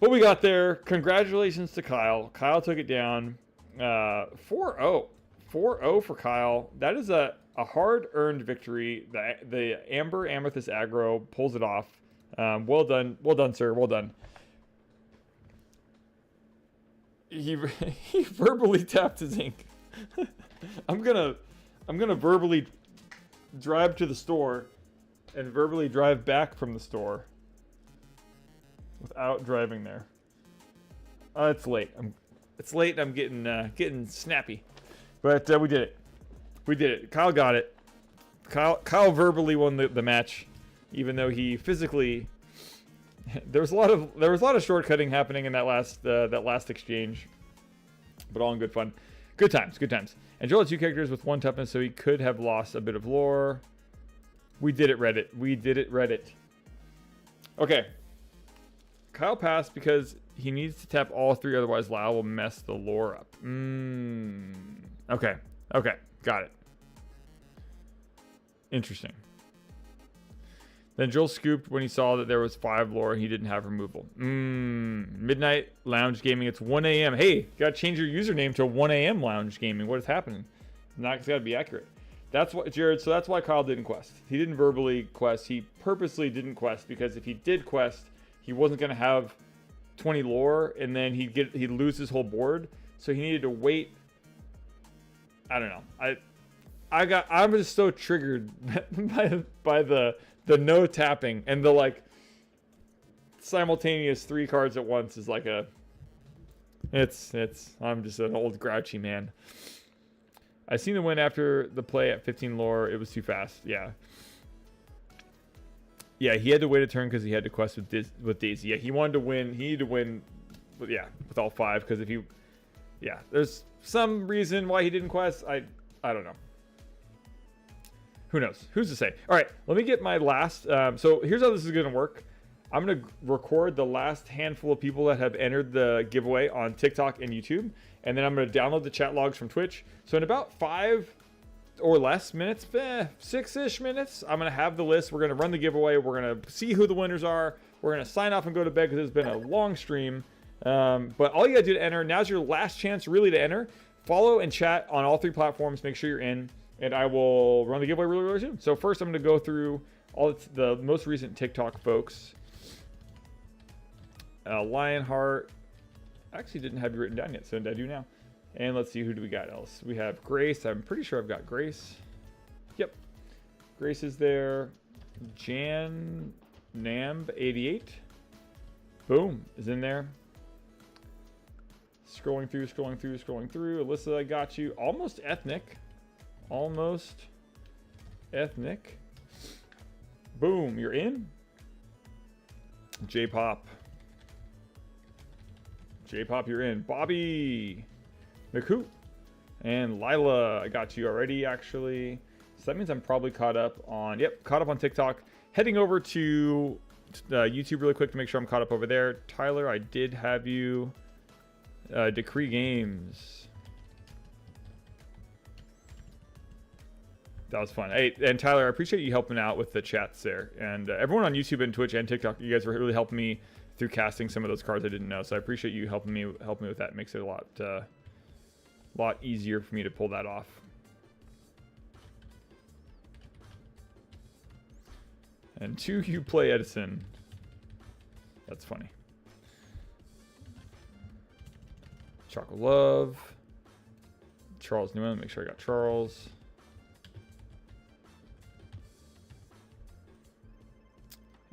A: But we got there. Congratulations to Kyle. Kyle took it down. 4-0. 4-0 for Kyle. That is a hard-earned victory. The Amber Amethyst aggro pulls it off. Well done. Well done, sir. Well done. He verbally tapped his ink. I'm gonna verbally drive to the store and verbally drive back from the store without driving there. It's late. It's late. I'm getting snappy, but we did it. We did it. Kyle got it. Kyle verbally won the match, even though he physically. There was a lot of shortcutting happening in that last exchange, but all in good fun. Good times. Good times. And Joel had 2 characters with 1 toughness, so he could have lost a bit of lore. We did it, Reddit. We did it, Reddit. Okay. Kyle passed because he needs to tap all 3, otherwise Lyle will mess the lore up. Okay. Okay. Got it. Interesting. Then Joel scooped when he saw that there was 5 lore and he didn't have removal. Midnight Lounge Gaming. It's 1 a.m. Hey, gotta change your username to 1 a.m. Lounge Gaming. What is happening? It's gotta be accurate. That's what, Jared. So that's why Kyle didn't quest. He didn't verbally quest. He purposely didn't quest because if he did quest, he wasn't gonna have 20 lore and then he'd lose his whole board. So he needed to wait. I don't know. I'm just so triggered by the no tapping and the like simultaneous 3 cards at once is like I'm just an old grouchy man. I seen the win after the play at 15 lore. It was too fast. Yeah, he had to wait a turn because he had to quest with Daisy. Yeah, he wanted to win. He needed to win with all 5 because if there's some reason why he didn't quest. I don't know. Who knows? Who's to say? All right, let me get my last. So here's how this is going to work. I'm going to record the last handful of people that have entered the giveaway on TikTok and YouTube. And then I'm going to download the chat logs from Twitch. So in about 5 or less minutes, 6-ish minutes, I'm going to have the list. We're going to run the giveaway. We're going to see who the winners are. We're going to sign off and go to bed because it's been a long stream. But all you got to do to enter, now's your last chance really to enter. Follow and chat on all 3 platforms. Make sure you're in. And I will run the giveaway really, really soon. So first, I'm going to go through all the most recent TikTok folks. Lionheart. I actually didn't have you written down yet, so I do now. And let's see, who do we got else? We have Grace. I'm pretty sure I've got Grace. Yep. Grace is there. Jan Namb 88. Boom, is in there. Scrolling through. Alyssa, I got you. Almost ethnic. Boom, you're in. J-Pop, you're in. Bobby McHoop and Lila, I got you already actually. So that means I'm probably caught up on TikTok. Heading over to YouTube really quick to make sure I'm caught up over there. Tyler, I did have you. Decree Games. That was fun. Hey, and Tyler, I appreciate you helping out with the chats there. And everyone on YouTube and Twitch and TikTok, you guys were really helping me through casting some of those cards I didn't know. So I appreciate you helping me with that. It makes it a lot easier for me to pull that off. And 2, you play Edison. That's funny. Chocolate Love. Charles Newman. Make sure I got Charles.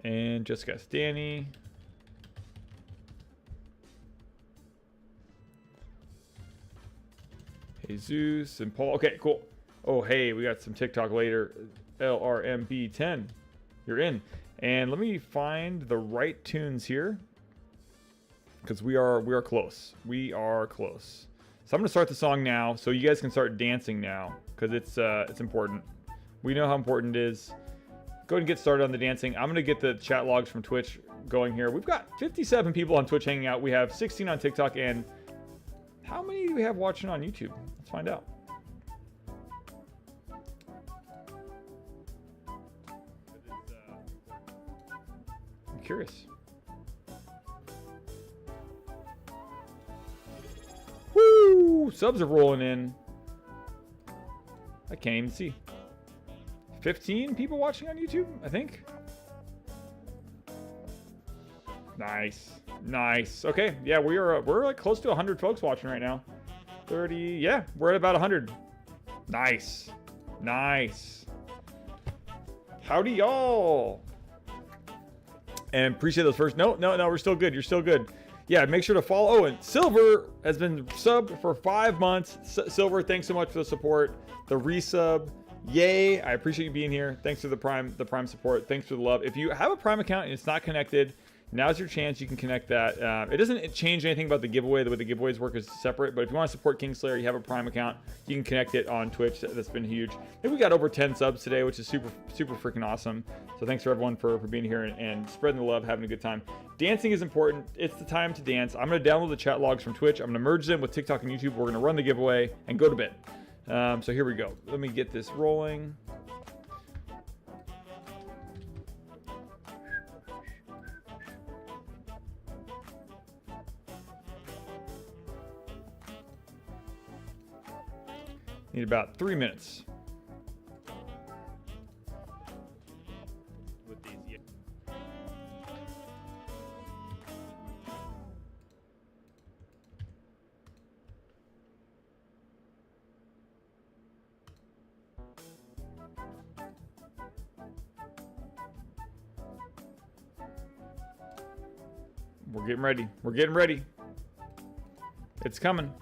A: And Jessica Stanny. Jesus and Paul. Okay, cool. Oh, hey, we got some TikTok later. LRMB10. You're in. And let me find the right tunes here. Because we are close. We are close. So I'm going to start the song now. So you guys can start dancing now. Because it's important. We know how important it is. Go ahead and get started on the dancing. I'm going to get the chat logs from Twitch going here. We've got 57 people on Twitch hanging out. We have 16 on TikTok. And how many do we have watching on YouTube? Let's find out. I'm curious. Woo! Subs are rolling in. I can't even see. 15 people watching on YouTube, I think. Nice. Okay, yeah, we're like close to 100 folks watching right now. 30, yeah, we're at about 100. Nice. Howdy, y'all. And appreciate those first. No, we're still good. You're still good. Yeah, make sure to follow. Oh, and Silver has been subbed for 5 months. Silver, thanks so much for the support. The resub. Yay. I appreciate you being here. Thanks for the Prime support. Thanks for the love. If you have a Prime account and it's not connected, now's your chance. You can connect that. It doesn't change anything about the giveaway. The way the giveaways work is separate. But if you want to support Kingslayer, you have a Prime account, you can connect it on Twitch. That's been huge. I think we got over 10 subs today, which is super freaking awesome. So thanks for everyone for being here and spreading the love, having a good time. Dancing is important. It's the time to dance. I'm going to download the chat logs from Twitch. I'm going to merge them with TikTok and YouTube. We're going to run the giveaway and go to bed. So here we go. Let me get this rolling. Need about 3 minutes. With these, yeah. We're getting ready. We're getting ready. It's coming.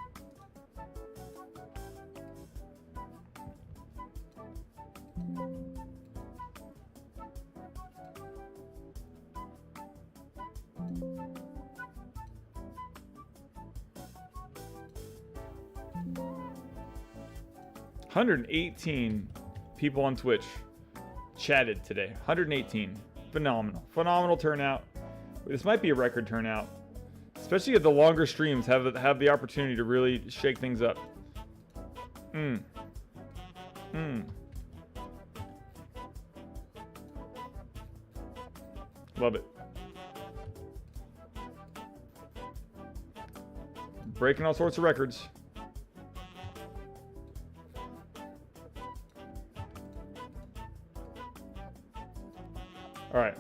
A: $118 people on Twitch chatted today. 118. Phenomenal turnout. This might be a record turnout, especially if the longer streams have the opportunity to really shake things up. Love it. Breaking all sorts of records. All right.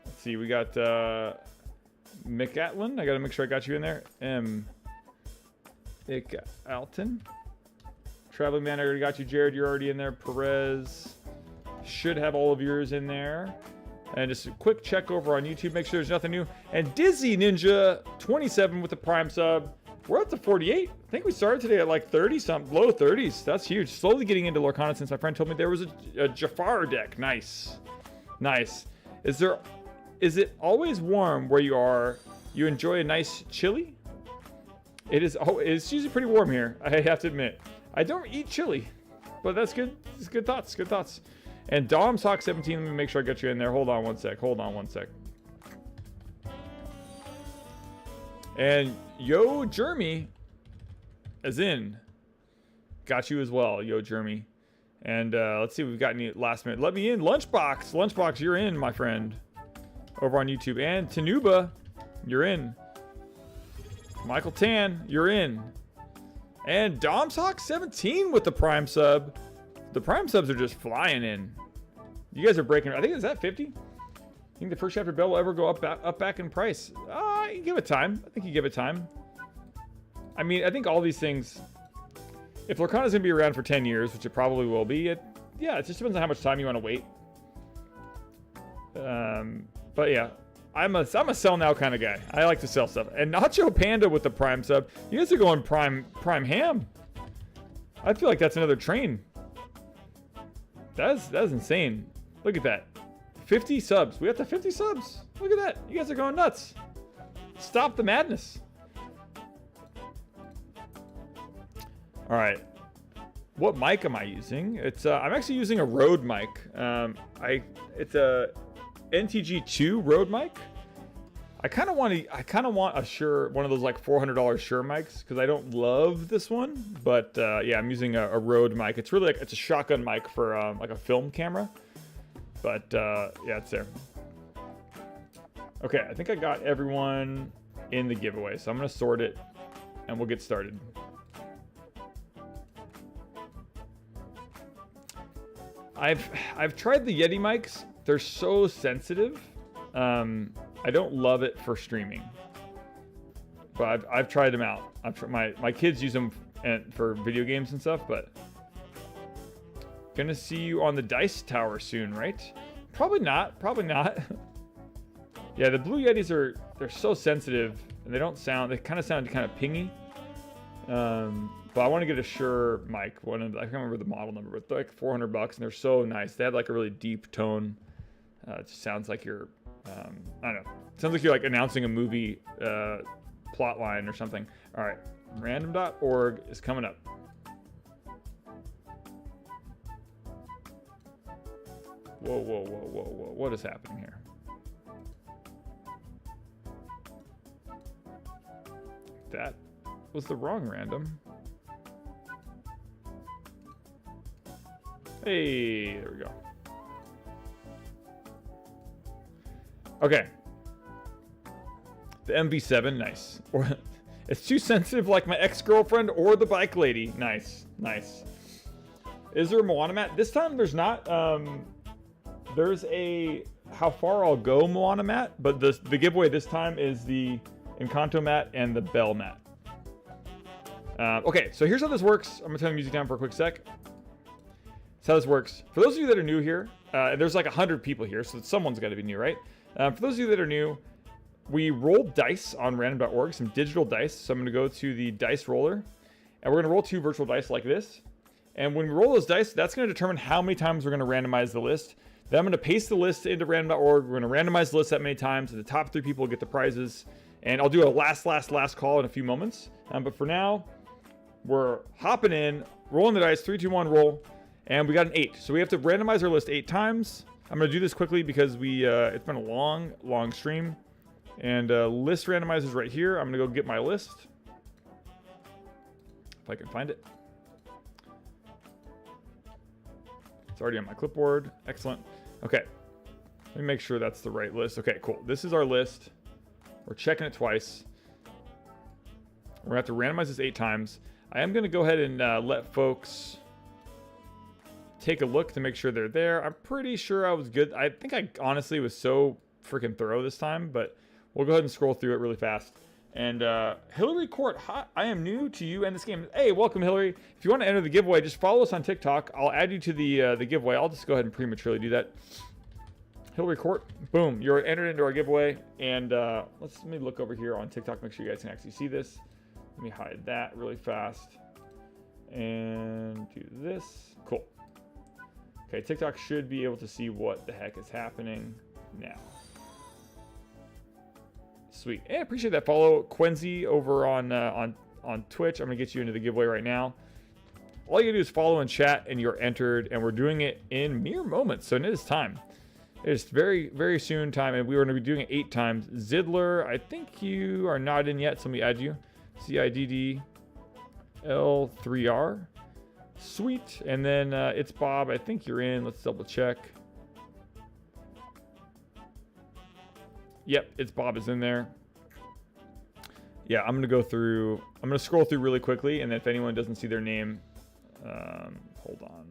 A: Let's see. We got McAtlin. I got to make sure I got you in there. McAlton. Traveling Man, I already got you. Jared, you're already in there. Perez. Should have all of yours in there. And just a quick check over on YouTube. Make sure there's nothing new. And Dizzy Ninja 27 with the Prime sub. We're up to 48. I think we started today at like 30 something, low 30s. That's huge. Slowly getting into Lorcana since my friend told me there was a Jafar deck. Nice. Is it always warm where you are? You enjoy a nice chili? It's usually pretty warm here. I have to admit. I don't eat chili, but that's good. It's good thoughts. Good thoughts. And Dom Talk 17. Let me make sure I got you in there. Hold on one sec. And Yo Jeremy is in. Got you as well, Yo Jeremy. And let's see if we've got any last minute. Let me in. Lunchbox, you're in, my friend. Over on YouTube. And Tanuba, you're in. Michael Tan, you're in. And Domsock 17 with the Prime sub. The Prime subs are just flying in. You guys are breaking. I think, is that 50? You think the first chapter Belle will ever go up back in price? You give it time. I think you give it time. I mean, I think all these things, if Lorcana's going to be around for 10 years, which it probably will be, it just depends on how much time you want to wait. But yeah, I'm a sell now kind of guy. I like to sell stuff. And Nacho Panda with the Prime sub. You guys are going prime ham. I feel like that's another train. That's insane. Look at that. 50 subs. We got to 50 subs. Look at that. You guys are going nuts. Stop the madness. All right. What mic am I using? I'm actually using a Rode mic. It's a NTG2 Rode mic. I kind of want a Shure, one of those like $400 Shure mics, because I don't love this one. But yeah, I'm using a Rode mic. It's really it's a shotgun mic for like a film camera. But yeah, it's there. Okay, I think I got everyone in the giveaway, so I'm gonna sort it, and we'll get started. I've tried the Yeti mics. They're so sensitive. I don't love it for streaming, but I've tried them out. My kids use them for video games and stuff, but Gonna see you on the dice tower soon, right? Probably not. Probably not. Yeah, the Blue Yetis they're so sensitive, and they kind of sound kind of pingy. But I want to get a Shure mic. I can't remember the model number, but they're like $400, and they're so nice. They have like a really deep tone. It just sounds like you're, I don't know. It sounds like you're like announcing a movie plot line or something. All right, random.org is coming up. Whoa, whoa, whoa, whoa, whoa. What is happening here? That was the wrong random. Hey, there we go. Okay. The MV7, nice. Or it's too sensitive like my ex-girlfriend or the bike lady. Nice, nice. Is there a Moana mat? This time there's not. There's a how far I'll go Moana mat, but the giveaway this time is the Encanto mat and the Belle mat. Okay, so here's how this works. I'm gonna turn the music down for a quick sec. That's how this works. For those of you that are new here, there's like 100 people here, so someone's got to be new, right? For those of you that are new, we roll dice on random.org, some digital dice. So I'm going to go to the dice roller, and we're going to roll 2 virtual dice like this. And when we roll those dice, that's going to determine how many times we're going to randomize the list. Then I'm going to paste the list into random.org. We're going to randomize the list that many times, and the top 3 people get the prizes. And I'll do a last call in a few moments. But for now, we're hopping in, rolling the dice, 3, 2, 1, roll. And we got an 8. So we have to randomize our list 8 times. I'm going to do this quickly because it's been a long stream. And list randomizers right here. I'm going to go get my list. If I can find it. It's already on my clipboard. Excellent. Okay. Let me make sure that's the right list. Okay, cool. This is our list. We're checking it twice. We're going to have to randomize this 8 times. I am going to go ahead and let folks take a look to make sure they're there. I'm pretty sure I was good. I think I honestly was so freaking thorough this time, but we'll go ahead and scroll through it really fast. And Hillary Court, hi, I am new to you and this game. Hey, welcome, Hillary. If you want to enter the giveaway, just follow us on TikTok. I'll add you to the giveaway. I'll just go ahead and prematurely do that. Hillary Court, boom, you're entered into our giveaway. And let me look over here on TikTok, make sure you guys can actually see this. Let me hide that really fast. And do this. Cool. Okay, TikTok should be able to see what the heck is happening now. Sweet. Hey, I appreciate that follow, Quincy, over on Twitch. I'm gonna get you into the giveaway right now. All you gotta do is follow and chat, and you're entered. And we're doing it in mere moments, so it is time. It's very, very soon time, and we were gonna be doing it 8 times. Zidler, I think you are not in yet, so let me add you. CIDDL3R. Sweet. And then it's Bob. I think you're in. Let's double check. Yep, it's Bob is in there. Yeah, I'm going to go through. I'm going to scroll through really quickly. And then if anyone doesn't see their name, hold on.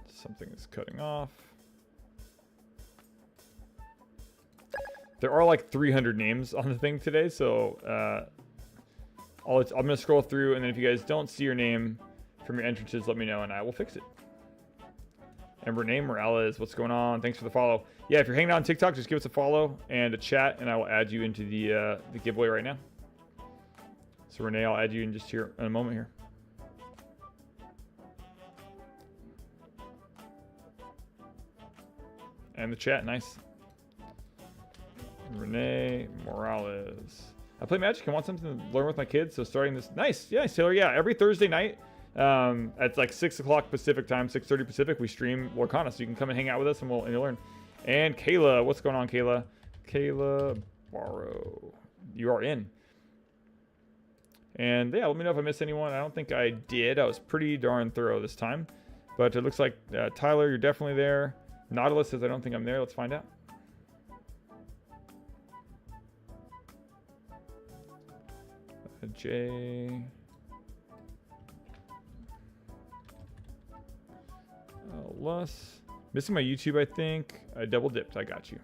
A: Something is cutting off. There are like 300 names on the thing today. So I'm going to scroll through. And then if you guys don't see your name from your entrances, let me know and I will fix it. And Renee Morales, what's going on? Thanks for the follow. Yeah, if you're hanging out on TikTok, just give us a follow and a chat, and I will add you into the giveaway right now. So Renee, I'll add you in just here in a moment here. And the chat, nice. Renee Morales. I play Magic. I want something to learn with my kids, so starting this. Nice, yeah, Taylor. Yeah, every Thursday night. At like 6 o'clock Pacific time, 6:30 Pacific, we stream Lorcana, so you can come and hang out with us and you'll learn. And Kayla, what's going on, Kayla? Kayla Barrow, you are in. And yeah, let me know if I missed anyone. I don't think I did. I was pretty darn thorough this time. But it looks like Tyler, you're definitely there. Nautilus says I don't think I'm there. Let's find out. Jay. Lus. Missing my YouTube, I think. I double dipped. I got you.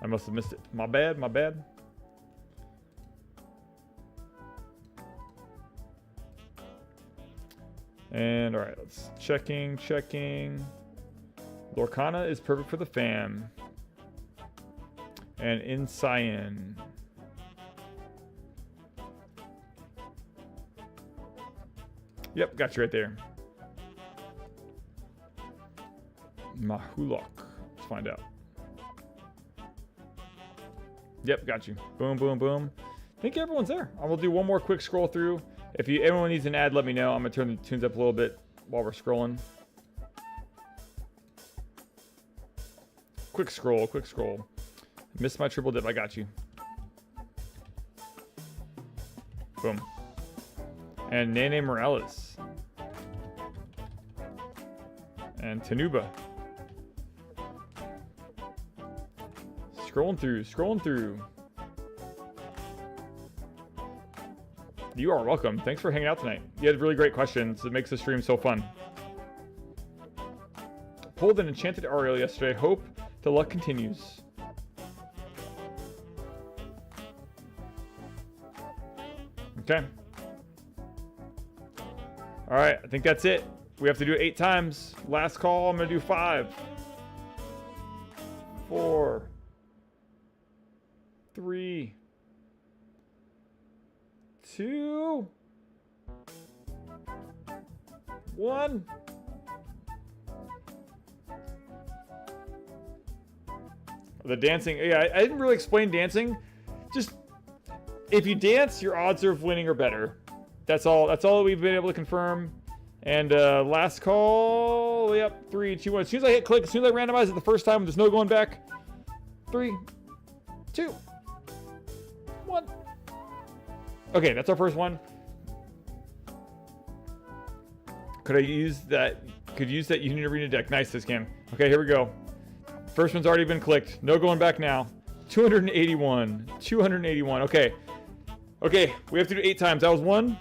A: I must have missed it. My bad, my bad. And all right, let's checking. Lorcana is perfect for the fam. And in cyan. Yep, got you right there. Mahulok. Let's find out. Yep, got you. Boom, boom, boom. I think everyone's there. I will do one more quick scroll through. If anyone needs an ad, let me know. I'm going to turn the tunes up a little bit while we're scrolling. Quick scroll. Missed my triple dip. I got you. Boom. And Nene Morales. And Tanuba. Scrolling through. You are welcome. Thanks for hanging out tonight. You had really great questions. It makes the stream so fun. Pulled an enchanted Ariel yesterday. Hope the luck continues. Okay. All right, I think that's it. We have to do it 8 times. Last call, I'm going to do 5. 4. 3. 2. 1. The dancing. Yeah, I didn't really explain dancing. Just, if you dance, your odds of winning are better. That's all we've been able to confirm. And last call. Yep, 3, 2, 1. As soon as I hit click, as soon as I randomize it the first time, there's no going back. 3, 2, 1. Okay, that's our first one. Could use that Union Arena deck. Nice, this game. Okay, here we go. First one's already been clicked. No going back now. 281. 281. Okay. Okay, we have to do 8 times. That was 1.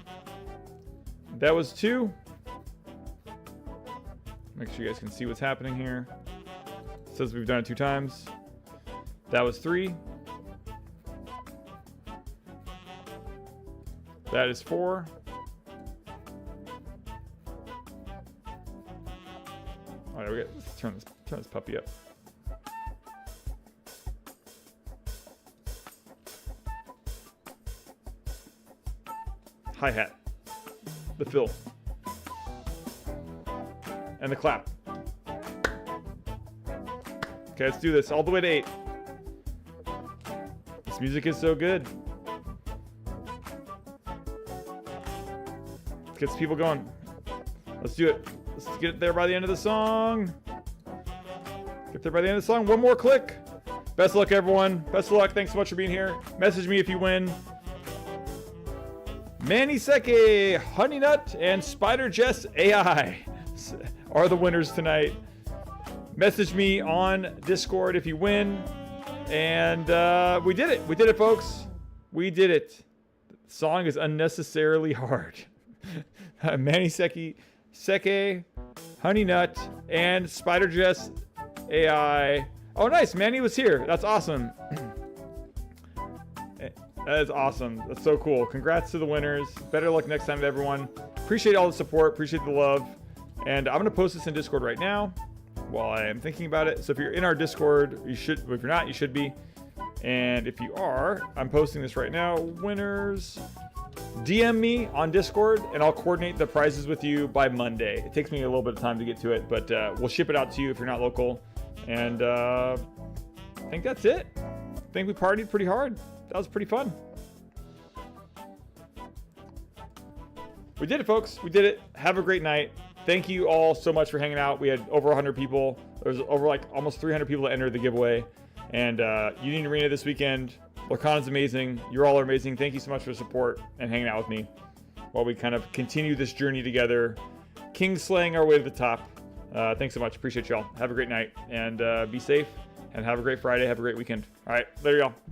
A: That was 2. Make sure you guys can see what's happening here. It says we've done it 2 times. That was 3. That is 4. All right, let's turn this puppy up. Hi-hat. The fill. And the clap. Okay, let's do this all the way to 8. This music is so good. Let's get some people going. Let's do it. Let's get there by the end of the song. Get there by the end of the song. One more click. Best of luck, everyone. Best of luck. Thanks so much for being here. Message me if you win. Manny Seke, Honey Nut, and Spider Jess AI are the winners tonight. Message me on Discord if you win. And we did it. We did it, folks. We did it. The song is unnecessarily hard. Manny Seke, Honey Nut, and Spider Jess AI. Oh, nice. Manny was here. That's awesome. That is awesome. That's so cool. Congrats to the winners. Better luck next time to everyone. Appreciate all the support. Appreciate the love. And I'm going to post this in Discord right now while I am thinking about it. So if you're in our Discord, you should. If you're not, you should be. And if you are, I'm posting this right now. Winners. DM me on Discord, and I'll coordinate the prizes with you by Monday. It takes me a little bit of time to get to it, but we'll ship it out to you if you're not local. And I think that's it. I think we partied pretty hard. That was pretty fun. We did it, folks. We did it. Have a great night. Thank you all so much for hanging out. We had over 100 people. There was over like almost 300 people that entered the giveaway. And Union Arena this weekend. Lorcana's amazing. You all are amazing. Thank you so much for the support and hanging out with me while we kind of continue this journey together. Kingslaying our way to the top. Thanks so much. Appreciate y'all. Have a great night and be safe and have a great Friday. Have a great weekend. All right. Later, y'all.